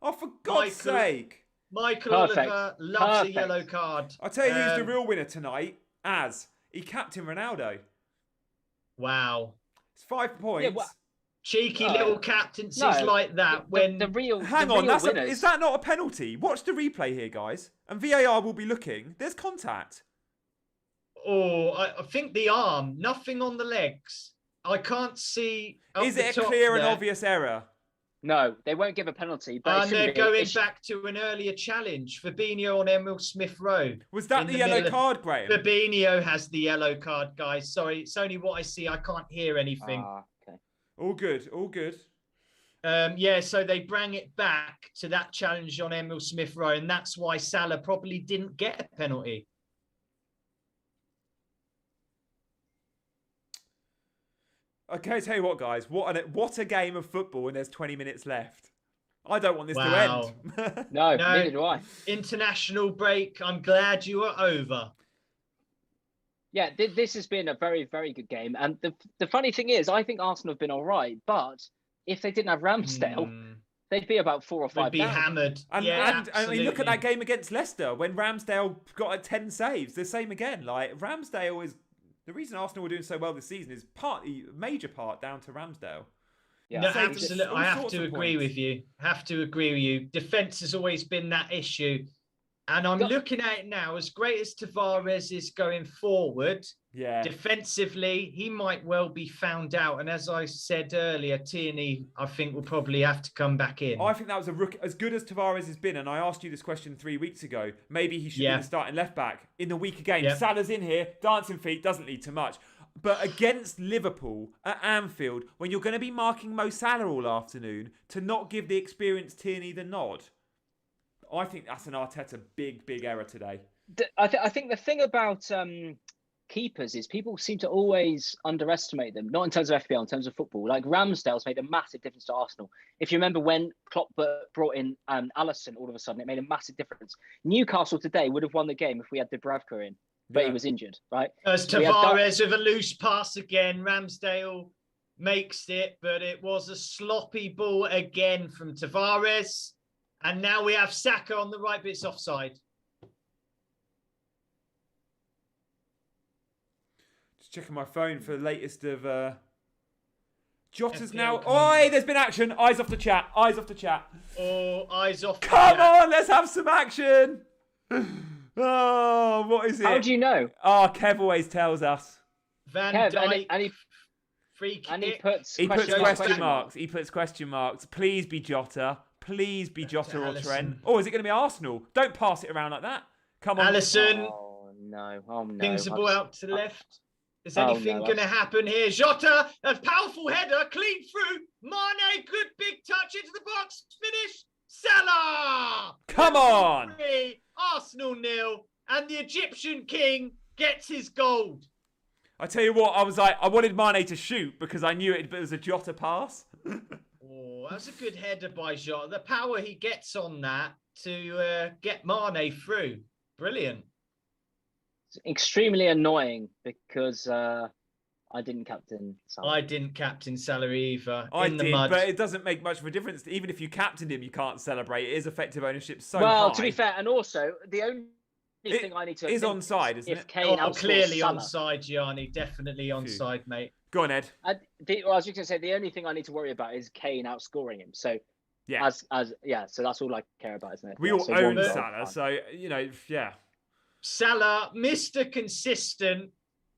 Oh, for God's sake. Michael Oliver loves a yellow card. I'll tell you who's the real winner tonight. He captained Ronaldo. Wow. It's 5 points. Yeah, cheeky little captaincies like that. Is that not a penalty? Watch the replay here, guys. And VAR will be looking. There's contact. Oh, I think the arm. Nothing on the legs. I can't see. Is it a clear and obvious error? No, they won't give a penalty. But they're going back to an earlier challenge. Fabinho on Emil Smith Rowe. Was that the yellow card, Graham? Fabinho has the yellow card, guys. Sorry, it's only what I see. I can't hear anything. Okay. All good, all good. So they bring it back to that challenge on Emil Smith Rowe, and that's why Salah probably didn't get a penalty. Okay, tell you what, guys. What a game of football, and there's 20 minutes left. I don't want this to end. No, neither do I. International break. I'm glad you are over. Yeah, this has been a very, very good game. And the funny thing is, I think Arsenal have been all right. But if they didn't have Ramsdale, they'd be about 4 or 5 They'd be hammered. And look at that game against Leicester when Ramsdale got 10 saves. The same again. Like, Ramsdale is... The reason Arsenal were doing so well this season is major part down to Ramsdale. Yeah, no, absolutely. I have to agree with you. Defence has always been that issue. And I'm looking at it now, as great as Tavares is going forward, defensively, he might well be found out. And as I said earlier, Tierney, I think, will probably have to come back in. I think that was a rookie. As good as Tavares has been, and I asked you this question 3 weeks ago, maybe he should be the starting left-back in the weaker game. Salah's in here, dancing feet, doesn't lead to much. But against Liverpool at Anfield, when you're going to be marking Mo Salah all afternoon, to not give the experienced Tierney the nod, I think that's an Arteta big error today. I think the thing about keepers is people seem to always underestimate them, not in terms of FPL, in terms of football. Like Ramsdale's made a massive difference to Arsenal. If you remember when Klopp brought in Alisson, all of a sudden it made a massive difference. Newcastle today would have won the game if we had Dubravka in, but he was injured, right? As Tavares with a loose pass again, Ramsdale makes it, but it was a sloppy ball again from Tavares. And now we have Saka on the right, but it's offside. Just checking my phone for the latest of... Jota's FPL now... Oi, there's been action. Eyes off the chat. Eyes off the chat. Oh, eyes off the chat. Come on, let's have some action. Oh, what is it? How do you know? Oh, Kev always tells us. Van Dijk. And he, free kick. And he puts question marks. He puts question marks. Please be Jota. Please be Jota or Trent. Oh, is it going to be Arsenal? Don't pass it around like that. Come on. Alisson. Oh, no. Things the ball out to the left. Is anything going to happen here? Jota, a powerful header, clean through. Mane, good big touch into the box. Finish. Salah. Come on. Arsenal 0. And the Egyptian king gets his gold. I tell you what, I wanted Mane to shoot because I knew it was a Jota pass. Oh, that's a good header by Jota. The power he gets on that to get Mane through. Brilliant. It's extremely annoying because I didn't captain Salah. I didn't captain Salah either. I in the did, mud. but it doesn't make much of a difference. Even if you captained him, you can't celebrate. It is effective ownership so well, high. to be fair, and also the only thing I need to is onside, isn't if it? Kane Clearly Salah. onside, Gianni. Definitely onside, mate. Go on, Ed. I was just going to say the only thing I need to worry about is Kane outscoring him. So Yeah. So that's all I care about, isn't it? We all own Salah, so yeah. Salah, Mr. Consistent,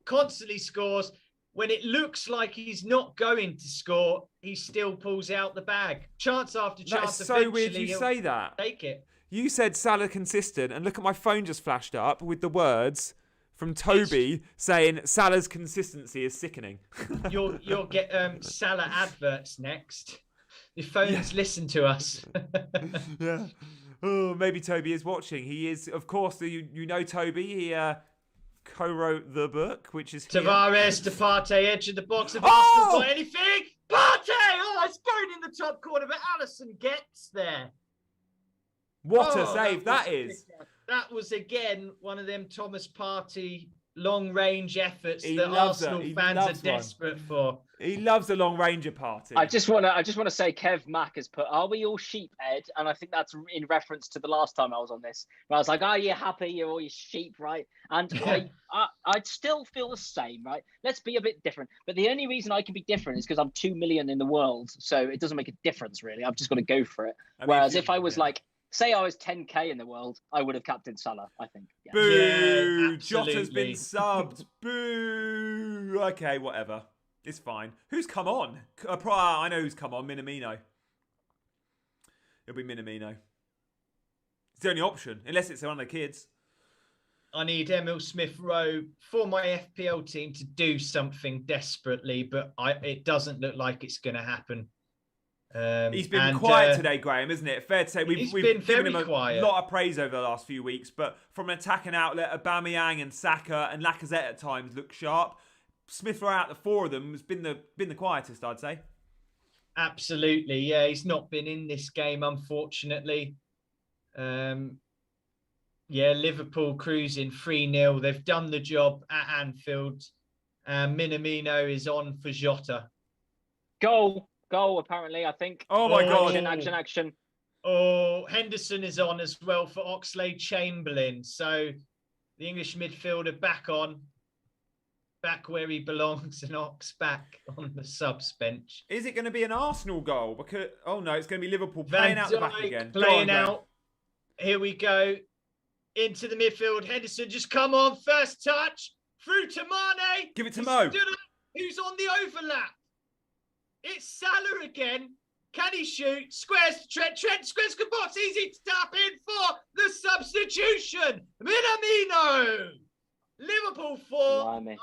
constantly scores. When it looks like he's not going to score, he still pulls out the bag. Chance after chance. That's so weird you say that. Take it. You said Salah consistent, and look at my phone just flashed up with the words from Toby saying Salah's consistency is sickening. You'll get Salah adverts next. Your phones listen to us. Yeah. Oh, maybe Toby is watching. He is, of course. You know Toby. He co-wrote the book, which is here. Tavares to Partey, edge of the box. Have Arsenal got anything? Partey! Oh, it's going in the top corner, but Alisson gets there. What a save that is. That was, again, one of them Thomas Partey long-range efforts that Arsenal fans are desperate for. He loves the long-ranger party. I just want to say Kev Mack has put, are we all sheep, Ed? And I think that's in reference to the last time I was on this. Where I was like, are you happy? You're all your sheep, right? And I'd still feel the same, right? Let's be a bit different. But the only reason I can be different is because I'm 2 million in the world. So it doesn't make a difference, really. I've just got to go for it. Whereas if I was say I was 10k in the world, I would have captained Salah, I think. Yeah. Boo! Yeah, Jota's been subbed. Boo! Okay, whatever. It's fine. Who's come on? I know who's come on. Minamino. It'll be Minamino. It's the only option, unless it's one of the kids. I need Emil Smith-Rowe for my FPL team to do something desperately, but it doesn't look like it's going to happen. He's been quiet today, Graham, isn't it? Fair to say we've given him a lot of praise over the last few weeks, but from an attacking outlet, Aubameyang and Saka and Lacazette at times look sharp. Smith-Rowe out the four of them has been the quietest, I'd say. Absolutely, yeah. He's not been in this game, unfortunately. Liverpool cruising 3-0. They've done the job at Anfield. Minamino is on for Jota. Goal, apparently, I think. Oh, my God. Action. Oh, Henderson is on as well for Oxlade-Chamberlain. So the English midfielder back where he belongs, and Ox back on the subs bench. Is it going to be an Arsenal goal? Because it's going to be Liverpool playing out the back again. Playing out. Here we go. Into the midfield. Henderson just come on. First touch. Through to Mane. Give it to Mo. Who's on the overlap? It's Salah again. Can he shoot? Squares to Trent. Trent squares the box. Easy to tap in for the substitution. Minamino. Liverpool 4,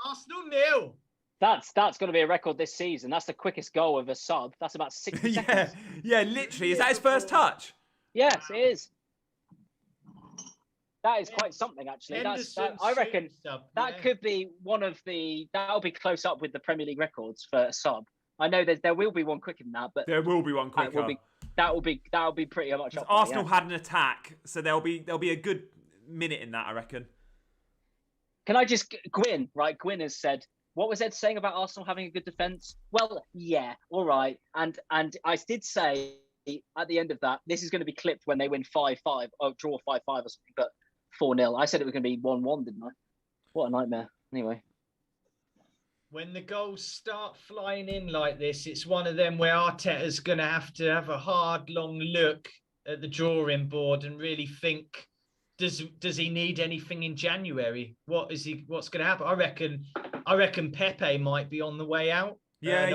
Arsenal 0. That's going to be a record this season. That's the quickest goal of a sub. That's about 60 seconds. Yeah, literally. Is that his first touch? Yes, it is. That is quite something, actually. I reckon that could be that'll be close up with the Premier League records for a sub. I know there will be one quicker than that, but there will be one quicker. That will be pretty much up. Arsenal had an attack, so there'll be a good minute in that, I reckon. Can I just Gwyn has said, what was Ed saying about Arsenal having a good defence? Well, yeah, all right. And I did say at the end of that, this is going to be clipped when they win 5-5 or draw 5-5 or something, but 4-0. I said it was going to be 1-1, didn't I? What a nightmare. Anyway. When the goals start flying in like this, it's one of them where Arteta's going to have a hard, long look at the drawing board and really think, does he need anything in January? What's going to happen? I reckon Pepe might be on the way out. Yeah.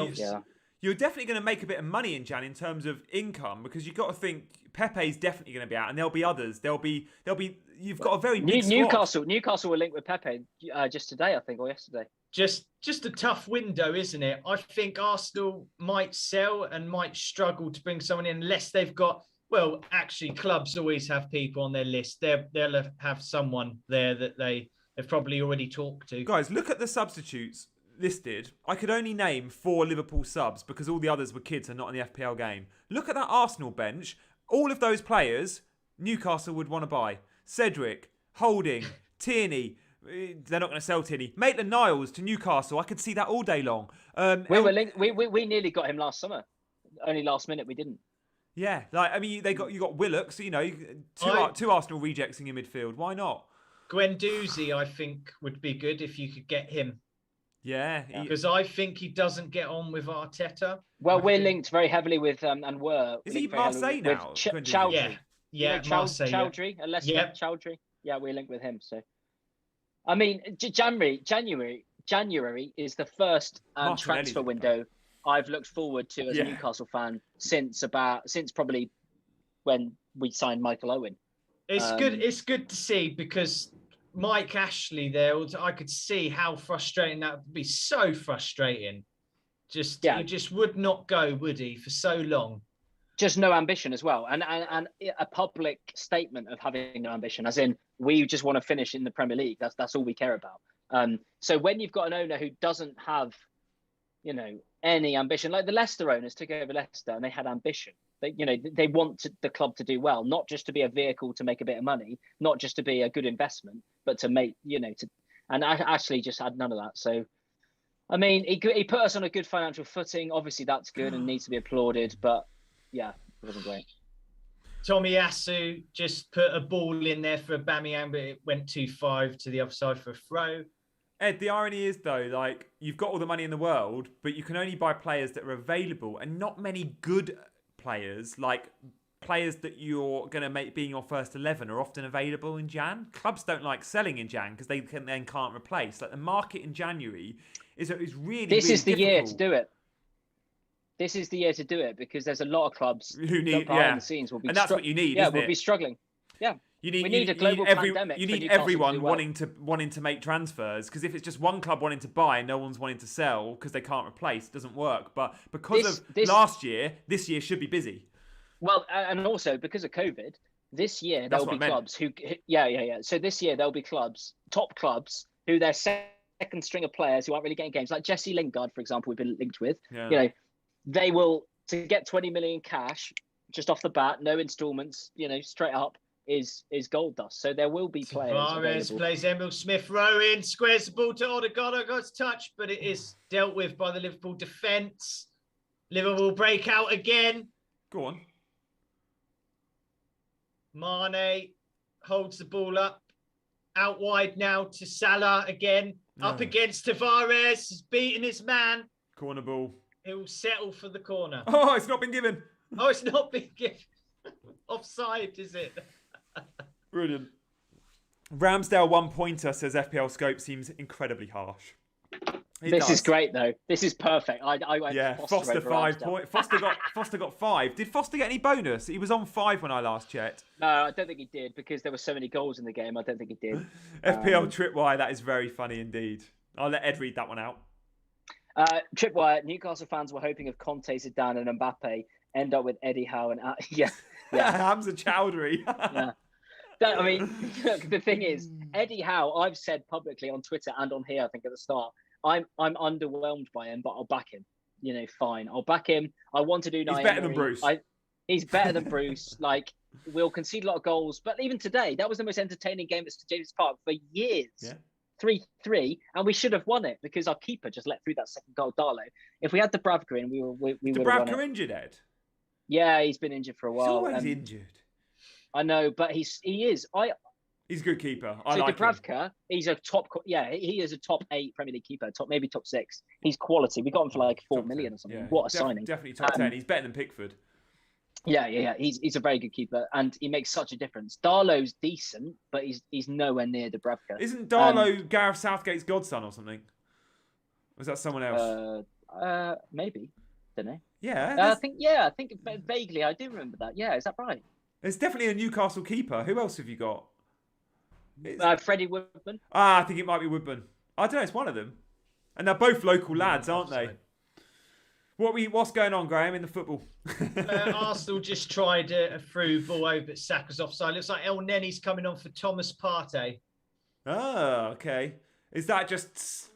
You're definitely going to make a bit of money in Jan in terms of income, because you've got to think Pepe's definitely going to be out, and there'll be others. You've got a very big squad. Newcastle were linked with Pepe just today, I think, or yesterday. Just a tough window, isn't it? I think Arsenal might sell and might struggle to bring someone in unless they've got. Well, actually, clubs always have people on their list. They'll have someone there that they've probably already talked to. Guys, look at the substitutes listed. I could only name 4 Liverpool subs because all the others were kids and not in the FPL game. Look at that Arsenal bench. All of those players, Newcastle would want to buy. Cedric, Holding, Tierney, They're not going to sell Tierney. Maitland-Niles to Newcastle. I could see that all day long. We nearly got him last summer. Only last minute we didn't. Yeah, you got Willock, so two Arsenal rejects in your midfield. Why not? Guendouzi, I think, would be good if you could get him. Yeah, because I think he doesn't get on with Arteta. Well, we're linked very heavily with Is he Marseille now? Chowdhury. Yeah, Marseille. Chowdhury, Chowdhury. Yeah, we're linked with him. So, I mean, January is the first transfer window I've looked forward to as a Newcastle fan since probably when we signed Michael Owen. It's good. It's good to see because Mike Ashley there, I could see how frustrating that would be. So frustrating. He just would not go, would he, for so long? Just no ambition as well, and a public statement of having no ambition, as in we just want to finish in the Premier League. That's all we care about. So when you've got an owner who doesn't have, any ambition, like the Leicester owners took over Leicester and they had ambition. They want the club to do well, not just to be a vehicle to make a bit of money, not just to be a good investment, but to make, and Ashley just had none of that. So, I mean, he put us on a good financial footing. Obviously, that's good and needs to be applauded, but yeah, it wasn't great. Tomiyasu just put a ball in there for Aubameyang, but it went too far to the other side for a throw. Ed, the irony is, though, you've got all the money in the world, but you can only buy players that are available, and not many good players, players that you're going to make being your first 11 are often available in Jan. Clubs don't like selling in Jan because they can't replace. The market in January is really This is the difficult. year to do it. This is the year to do it because there's a lot of clubs who need behind the scenes will be. And that's what you need. Yeah, isn't we'll it? be struggling. Yeah. We need a global pandemic. You need everyone wanting to make transfers, because if it's just one club wanting to buy and no one's wanting to sell because they can't replace, it doesn't work. But because of last year, this year should be busy. Well, and also because of COVID, this year there'll be clubs who. So this year there'll be top clubs, who their second string of players who aren't really getting games, like Jesse Lingard, for example, we've been linked with. Yeah. They will, to get 20 million cash just off the bat, no installments, straight up, is gold dust. So there will be players available. Plays Emil Smith-Rowe in, squares the ball to Odegaard, got touch, but it is dealt with by the Liverpool defence. Liverpool break out again. Go on. Mane holds the ball up. Out wide now to Salah again. Up against Tavares. He's beating his man. Corner ball. He'll settle for the corner. Oh, it's not been given. Oh, it's not been given. Offside, is it? Brilliant. Ramsdale 1-pointer, says FPL Scope, seems incredibly harsh. This is great, though. This is perfect. I went Foster 5 points. Foster got 5. Did Foster get any bonus? He was on 5 when I last checked. No, I don't think he did, because there were so many goals in the game. I don't think he did. FPL Tripwire, that is very funny indeed. I'll let Ed read that one out. Tripwire, Newcastle fans were hoping if Conte, Zidane and Mbappe end up with Eddie Howe and Hamza Chowdhury. Yeah. I mean, look, the thing is, Eddie Howe, I've said publicly on Twitter and on here, I think at the start, I'm underwhelmed by him, but I'll back him. Fine. I'll back him. I want to do He's better than Bruce. He's better than Bruce. We'll concede a lot of goals. But even today, that was the most entertaining game at St James' Park for years. Yeah. 3-3, and we should have won it because our keeper just let through that second goal, Darlow. If we had Dubravka in, we would have won it. Dubravka injured, Ed? Yeah, he's been injured for a while. He's always injured. I know, but he is. He's a good keeper. I like Dubravka, he's a top. Yeah, he is a top 8 Premier League keeper. Maybe top 6. He's quality. We got him for 4 million or something. Yeah. What a signing! Definitely top 10. He's better than Pickford. Yeah. He's a very good keeper, and he makes such a difference. Darlow's decent, but he's nowhere near Dubravka. Isn't Darlow Gareth Southgate's godson or something? Or is that someone else? Maybe. Don't know. Yeah. I think vaguely I do remember that. Yeah, is that right? It's definitely a Newcastle keeper. Who else have you got? Freddie Woodman. I think it might be Woodman. I don't know. It's one of them, and they're both local lads, aren't they? What's going on, Graham, in the football? Arsenal just tried a through ball over, but Saka's offside. Looks like El Nenny's coming on for Thomas Partey. Oh, okay. Is that just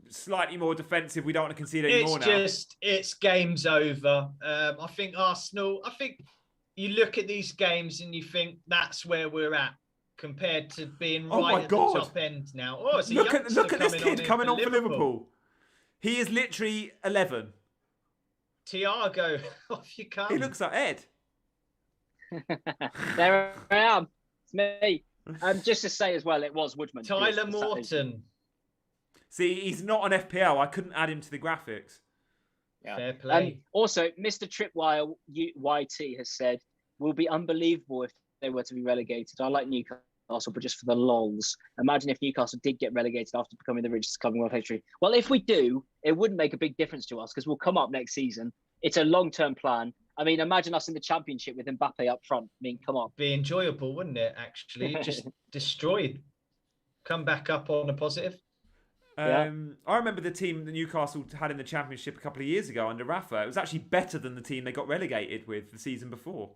slightly more defensive? We don't want to concede anymore now. It's game's over. I think Arsenal. You look at these games and you think that's where we're at. compared to being Oh my right at God. the top end now. Oh, it's a Look youngster at this kid coming on for Liverpool. Liverpool. He is literally 11. Tiago, off you come. He looks like Ed. There I am. It's me. Just to say as well, it was Woodman. Tyler Morton. See, he's not on FPL. I couldn't add him to the graphics. Yeah. Fair play. Also, Mr. Tripwire YT has said, will be unbelievable if they were to be relegated. I like Newcastle, but just for the lols. Imagine if Newcastle did get relegated after becoming the richest club in world history. Well, if we do, it wouldn't make a big difference to us because we'll come up next season. It's a long-term plan. I mean, imagine us in the Championship with Mbappe up front. I mean, come on. Be enjoyable, wouldn't it, actually? Just destroyed. Come back up on a positive. I remember the team that Newcastle had in the Championship a couple of years ago under Rafa. It was actually better than the team they got relegated with the season before.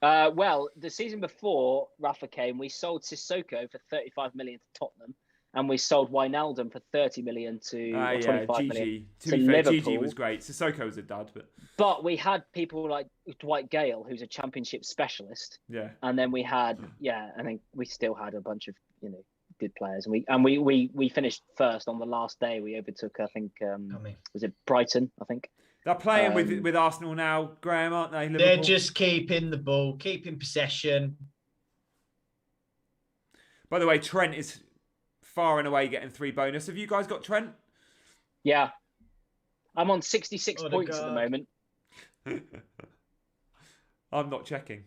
Well, the season before Rafa came, we sold Sissoko for 35 million to Tottenham, and we sold Wijnaldum for 30 million to 25 million to to be fair, Liverpool. Gigi was great. Sissoko was a dud, But we had people like Dwight Gale, who's a Championship specialist, yeah. And then we had, I think we still had a bunch of good players, and we finished first on the last day. We overtook, I think, was it Brighton? I think they're playing with Arsenal now, Graham, aren't they? Liverpool? They're just keeping the ball, keeping possession. By the way, Trent is far and away getting 3 bonus. Have you guys got Trent? Yeah, I'm on 66 points at the moment. I'm not checking.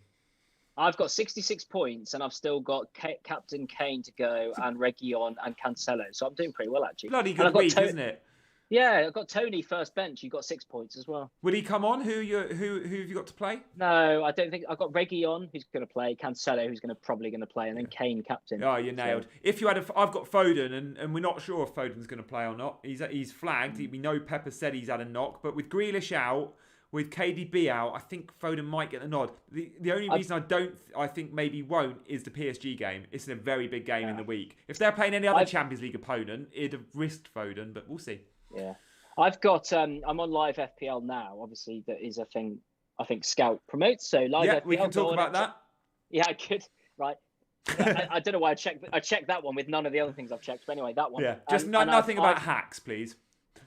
I've got 66 points, and I've still got Captain Kane to go, and Reguilon and Cancelo. So I'm doing pretty well, actually. Bloody good week, isn't it? Yeah, I've got Tony first bench. You got 6 points as well. Would he come on? Who have you got to play? No, I don't think. I've got Reguilon, who's going to play. Cancelo, who's probably going to play, and then Kane captain. Oh, you're nailed. If you had I've got Foden, and we're not sure if Foden's going to play or not. He's flagged. We know Pepper said he's had a knock, but with Grealish out, with KDB out, I think Foden might get the nod. The only reason I think maybe won't is the PSG game. It's a very big game in the week. If they're playing any other Champions League opponent, it'd have risked Foden, but we'll see. Yeah. I've got, I'm on live FPL now. Obviously, that is a thing I think Scout promotes. So live FPL. We can talk about that. Yeah, I could. Right. I don't know why I checked that one with none of the other things I've checked. But anyway, that one. Yeah, just nothing about hacks, please.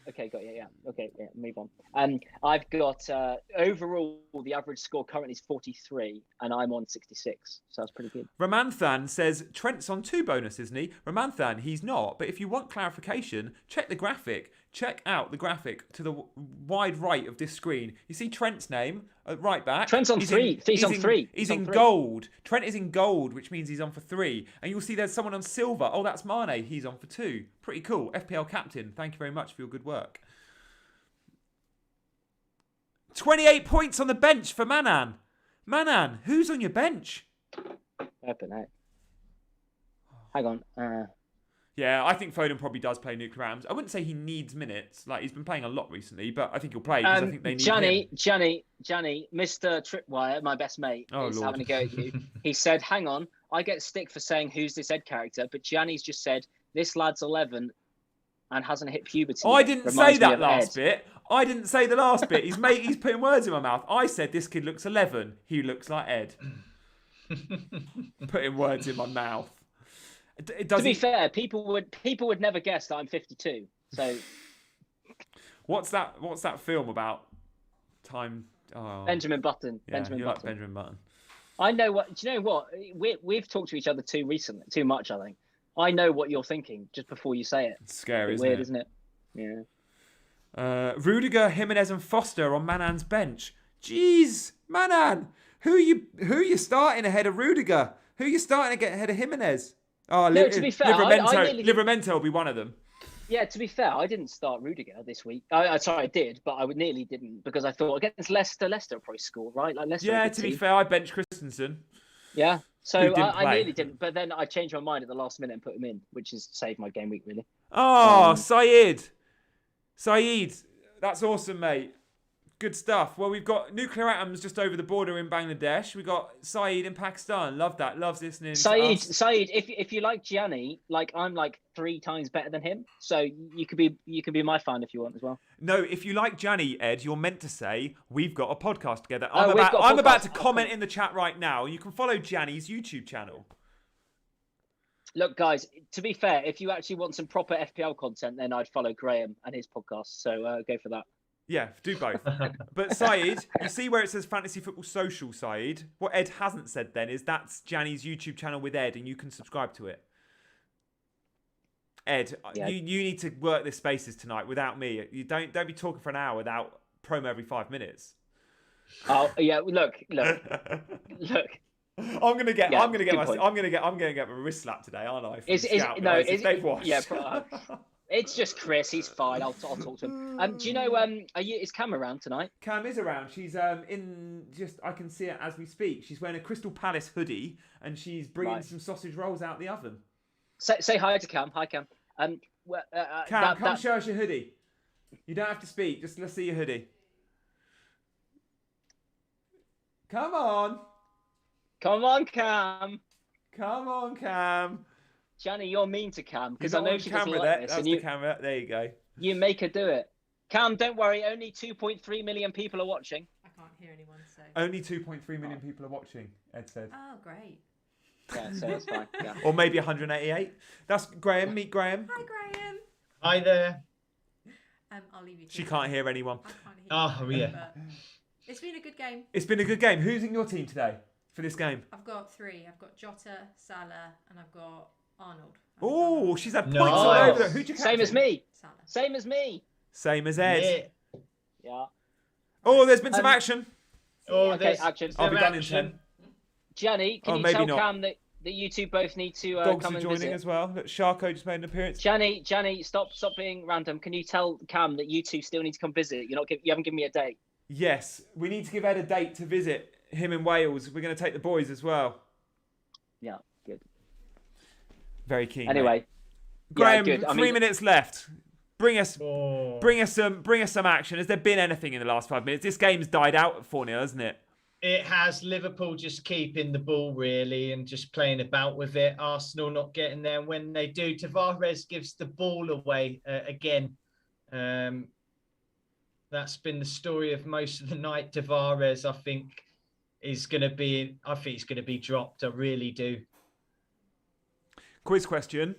Okay, got yeah. Okay, yeah, move on. I've got overall the average score currently is 43, and I'm on 66, so that's pretty good. Ramanthan says Trent's on 2 bonus, isn't he? Ramanthan, he's not. But if you want clarification, check the graphic. Check out the graphic to the wide right of this screen. You see Trent's name right back. Trent's on 3. He's on 3. He's in gold. Trent is in gold, which means he's on for 3. And you'll see there's someone on silver. Oh, that's Mane. He's on for 2. Pretty cool. FPL captain. Thank you very much for your good work. 28 points on the bench for Manan. Manan, who's on your bench? Open out. Hang on. Yeah, I think Foden probably does play Nuclear Atoms. I wouldn't say he needs minutes. Like, he's been playing a lot recently, but I think he'll play because I think they need him. Gianni, Mr. Tripwire, my best mate, is having a go at you. He said, hang on, I get stick for saying who's this Ed character, but Gianni's just said, this lad's 11 and hasn't hit puberty. I didn't say that last bit. I didn't say the last bit. He's putting words in my mouth. I said this kid looks 11. He looks like Ed. Putting words in my mouth. To be fair, people would never guess that I'm 52. So, what's that film about? Time. Oh. Benjamin Button. Yeah, Benjamin Button. Like Benjamin Button. I know what. Do you know what? We've talked to each other too much. I think. I know what you're thinking just before you say it. It's scary, weird, isn't it? Yeah. Rudiger, Jimenez, and Foster on Manan's bench. Jeez, Manan, who are you starting ahead of Rudiger? Who are you starting to get ahead of Jimenez? Oh, no, to be fair, Livramento will be one of them. Yeah, to be fair, I didn't start Rudiger this week. I did, but I nearly didn't because I thought against Leicester will probably score, right? Like Leicester. Yeah, to be fair, I benched Christensen. Yeah, so I nearly didn't, but then I changed my mind at the last minute and put him in, which has saved my game week really. Oh, Saeed, that's awesome, mate. Good stuff. Well, we've got Nuclear Atoms just over the border in Bangladesh. We've got Saeed in Pakistan. Love that. Loves listening. Saeed, if you like Gianni, like I'm like 3 times better than him. So you could be my fan if you want as well. No, if you like Gianni, Ed, you're meant to say we've got a podcast together. I'm about to comment in the chat right now. You can follow Gianni's YouTube channel. Look, guys, to be fair, if you actually want some proper FPL content, then I'd follow Graham and his podcast. So go for that. Yeah, do both. But Saeed, you see where it says Fantasy Football Social, Saeed? What Ed hasn't said then is that's Gianni's YouTube channel with Ed, and you can subscribe to it. Ed, Yeah. you need to work the spaces tonight without me. You don't be talking for an hour without promo every 5 minutes. Oh yeah, look. I'm gonna get my wrist slapped today, aren't I? It's just Chris. He's fine. I'll talk to him. Do you know? Is Cam around tonight? Cam is around. She's in. Just I can see it as we speak. She's wearing a Crystal Palace hoodie and she's bringing some sausage rolls out the oven. Say hi to Cam. Hi, Cam. Cam, come show us your hoodie. You don't have to speak. Just let's see your hoodie. Come on, Cam. Come on, Cam. Gianni, you're mean to Cam because I You've know got she one doesn't camera like there. this. That's the camera. There you go. You make her do it. Cam, don't worry. Only 2.3 million people are watching. I can't hear anyone, so. Only 2.3 million people are watching, Ed said. Oh, great. Yeah, so that's fine. Yeah. Or maybe 188. That's Graham. Meet Graham. Hi, Graham. Hi there. I'll leave you to She it. can't hear anyone. I can't hear Oh, you, yeah. but it's been a good game. It's been a good game. Who's in your team today for this game? I've got 3. I've got Jota, Salah, and I've got Arnold. Oh, she's had points Nice. all over there. Who'd you Same as captain? me. Salah. Same as me. Same as Ed. Yeah. Yeah. Oh, there's been some action. Oh, Okay, there's action. I'll be some done in action. 10. Gianni, can Oh, you maybe tell not. Cam that you two both need to Dogs come are and joining visit? as well. Look, Sharko just made an appearance. Gianni, stop being random. Can you tell Cam that you two still need to come visit? You haven't given me a date. Yes, we need to give Ed a date to visit him in Wales. We're going to take the boys as well. Yeah, good. Very keen. Anyway, mate. Graham, good. 3 minutes left. Bring us Oh. some action. Has there been anything in the last 5 minutes? This game's died out at 4-0, hasn't it? It has. Liverpool just keeping the ball really and just playing about with it. Arsenal not getting there. And when they do, Tavares gives the ball away again. That's been the story of most of the night. Tavares, I think, he's going to be dropped. I really do. Quiz question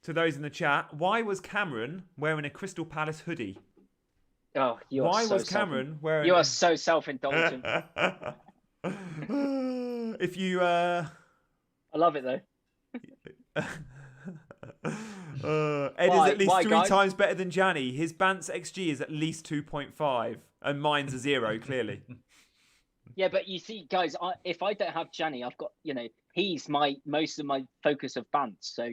to those in the chat. Why was Cameron wearing a Crystal Palace hoodie? oh, you are Why so was Cameron wearing You are so self-indulgent. If you I love it though. Ed Why? is at least Why, 3 guys? times better than Gianni. His Bant's XG is at least 2.5 and mine's a 0 clearly. Yeah, but you see, guys, if I don't have Gianni, I've got, he's most of my focus of Bant. So,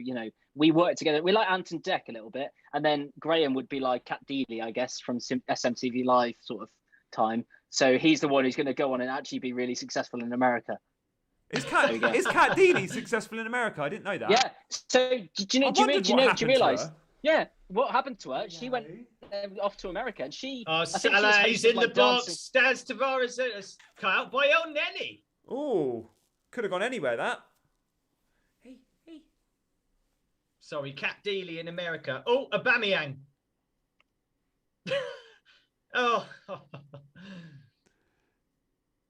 we work together. We like Ant and Deck a little bit. And then Graham would be like Cat Dealey, I guess, from SMTV Live sort of time. So he's the one who's going to go on and actually be really successful in America. Is Cat Dealey successful in America? I didn't know that. Yeah. So do you realise? Her. Yeah. What happened to her? She went off to America and she. Oh, I think she was Salah, he's in hosting, the like, box. dancing. Stands Tavares cut out by El Neni. Oh, could have gone anywhere that. Hey. Sorry, Cat Dealey in America. Oh, Aubameyang. Oh.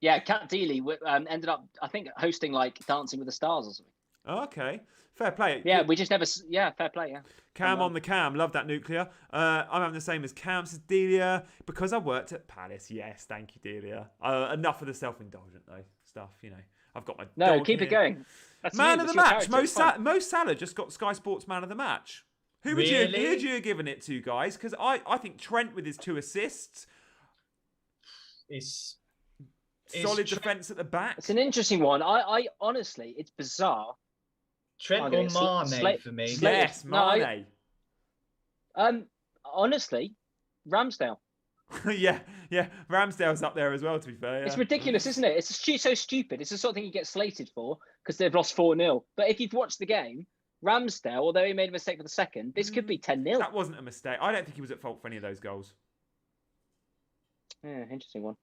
Yeah, Cat Dealey ended up, I think, hosting like Dancing with the Stars or something. Oh, okay. Fair play. Yeah, we just never. Yeah, fair play. Yeah. Cam on the cam. Love that nuclear. I'm having the same as Cam, says Delia. Because I worked at Palace. Yes, thank you, Delia. Enough of the self-indulgent, though, stuff, I've got my dog keep here. it going. That's Man you, of the that's your match. character, Mo Salah just got Sky Sports Man of the Match. Who'd you have given it to, guys? Because I think Trent with his 2 assists. It's Solid defence at the back. It's an interesting one. I honestly, it's bizarre. Trent or Mane for me. Yes, Mane. Honestly, Ramsdale. yeah. Ramsdale's up there as well, to be fair. Yeah. It's ridiculous, isn't it? It's so stupid. It's the sort of thing you get slated for because they've lost 4-0. But if you've watched the game, Ramsdale, although he made a mistake for the second, this could be 10-0. That wasn't a mistake. I don't think he was at fault for any of those goals. Yeah, interesting one.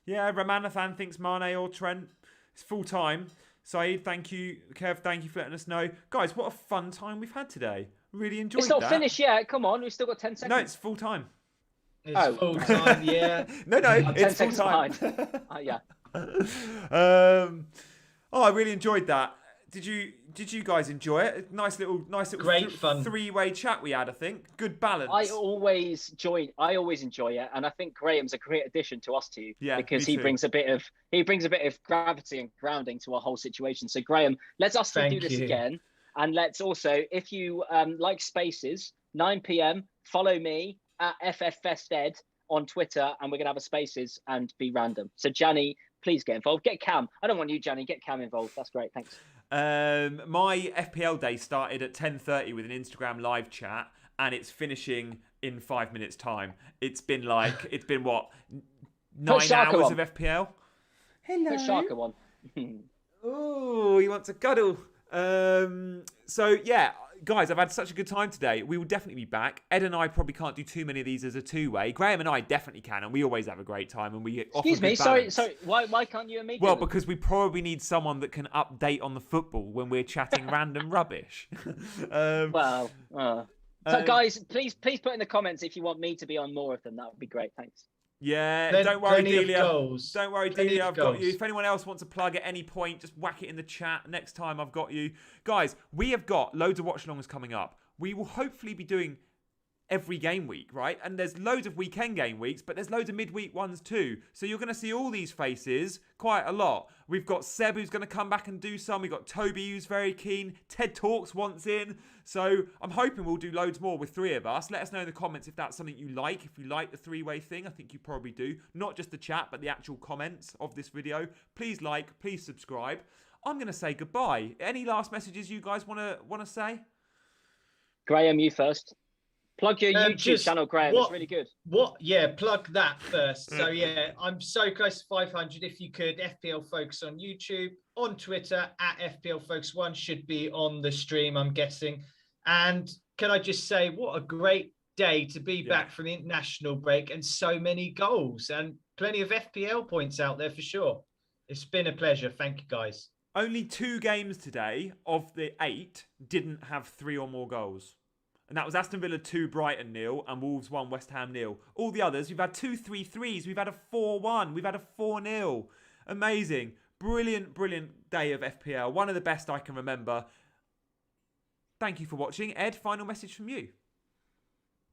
Yeah, Ramanathan thinks Mane or Trent. It's full time. Saeed, thank you. Kev, thank you for letting us know. Guys, what a fun time we've had today. Really enjoyed It's not that. finished yet. Come on, we've still got 10 seconds. No, it's full time. It's full time, yeah. No, it's full time. Yeah. I really enjoyed that. Did you guys enjoy it? Nice little Great fun. three-way chat we had, I think. Good balance. I always enjoy it, and I think Graham's a great addition to us two because me he too. brings a bit of gravity and grounding to our whole situation. So Graham, let's us do Thank this you. again, and let's also, if you like Spaces, 9 p.m. follow me at FFFestEd on Twitter, and we're gonna have a Spaces and be random. So Gianni, please get involved. Get Cam. I don't want you, Gianni. Get Cam involved. That's great. Thanks. My FPL day started at 10:30 with an Instagram live chat, and it's finishing in 5 minutes' time. It's been what, 9 hours of FPL? Hello. Put Sharka on. Oh, he wants a cuddle. So yeah, guys, I've had such a good time today. We will definitely be back. Ed and I probably can't do too many of these as a two-way. Graham and I definitely can, and we always have a great time. And we Excuse me, sorry. Why can't you and me? Well, because we probably need someone that can update on the football when we're chatting random rubbish. So guys, please put in the comments if you want me to be on more of them. That would be great. Thanks. Yeah, don't worry, Delia. Don't worry, Delia. I've got goals. you. If anyone else wants a plug at any point, just whack it in the chat. Next time, I've got you. Guys, we have got loads of watch-alongs coming up. We will hopefully be doing every game week, right? And there's loads of weekend game weeks, but there's loads of midweek ones too. So you're going to see all these faces quite a lot. We've got Seb who's going to come back and do some. We've got Toby who's very keen. Ted Talks once in. So I'm hoping we'll do loads more with three of us. Let us know in the comments if that's something you like. If you like the three-way thing, I think you probably do. Not just the chat, but the actual comments of this video. Please like, please subscribe. I'm going to say goodbye. Any last messages you guys want to say? Graham, you first. Plug your YouTube channel, Graham. It's really good. Yeah, plug that first. So yeah, I'm so close to 500. If you could, FPL Focus on YouTube, on Twitter at FPL Focus 1 should be on the stream, I'm guessing. And can I just say, what a great day to be back from the international break, and so many goals and plenty of FPL points out there for sure. It's been a pleasure. Thank you, guys. Only 2 games today of the 8 didn't have 3 or more goals. And that was Aston Villa 2, Brighton 0, and Wolves 1, West Ham 0. All the others, we've had 2 3-3s, we've had a 4-1, we've had a 4-0. Amazing. Brilliant, brilliant day of FPL. One of the best I can remember. Thank you for watching. Ed, final message from you.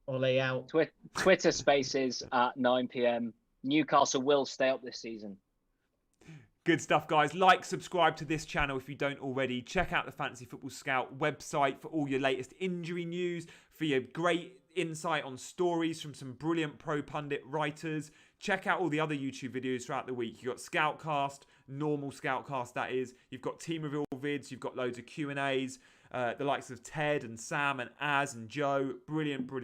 Ole out. Twitter Spaces at 9 p.m. Newcastle will stay up this season. Good stuff, guys. Like, subscribe to this channel if you don't already. Check out the Fantasy Football Scout website for all your latest injury news, for your great insight on stories from some brilliant pro pundit writers. Check out all the other YouTube videos throughout the week. You've got Scoutcast, normal Scoutcast that is. You've got Team Reveal vids. You've got loads of Q&As. The likes of Ted and Sam and Az and Joe. Brilliant, brilliant.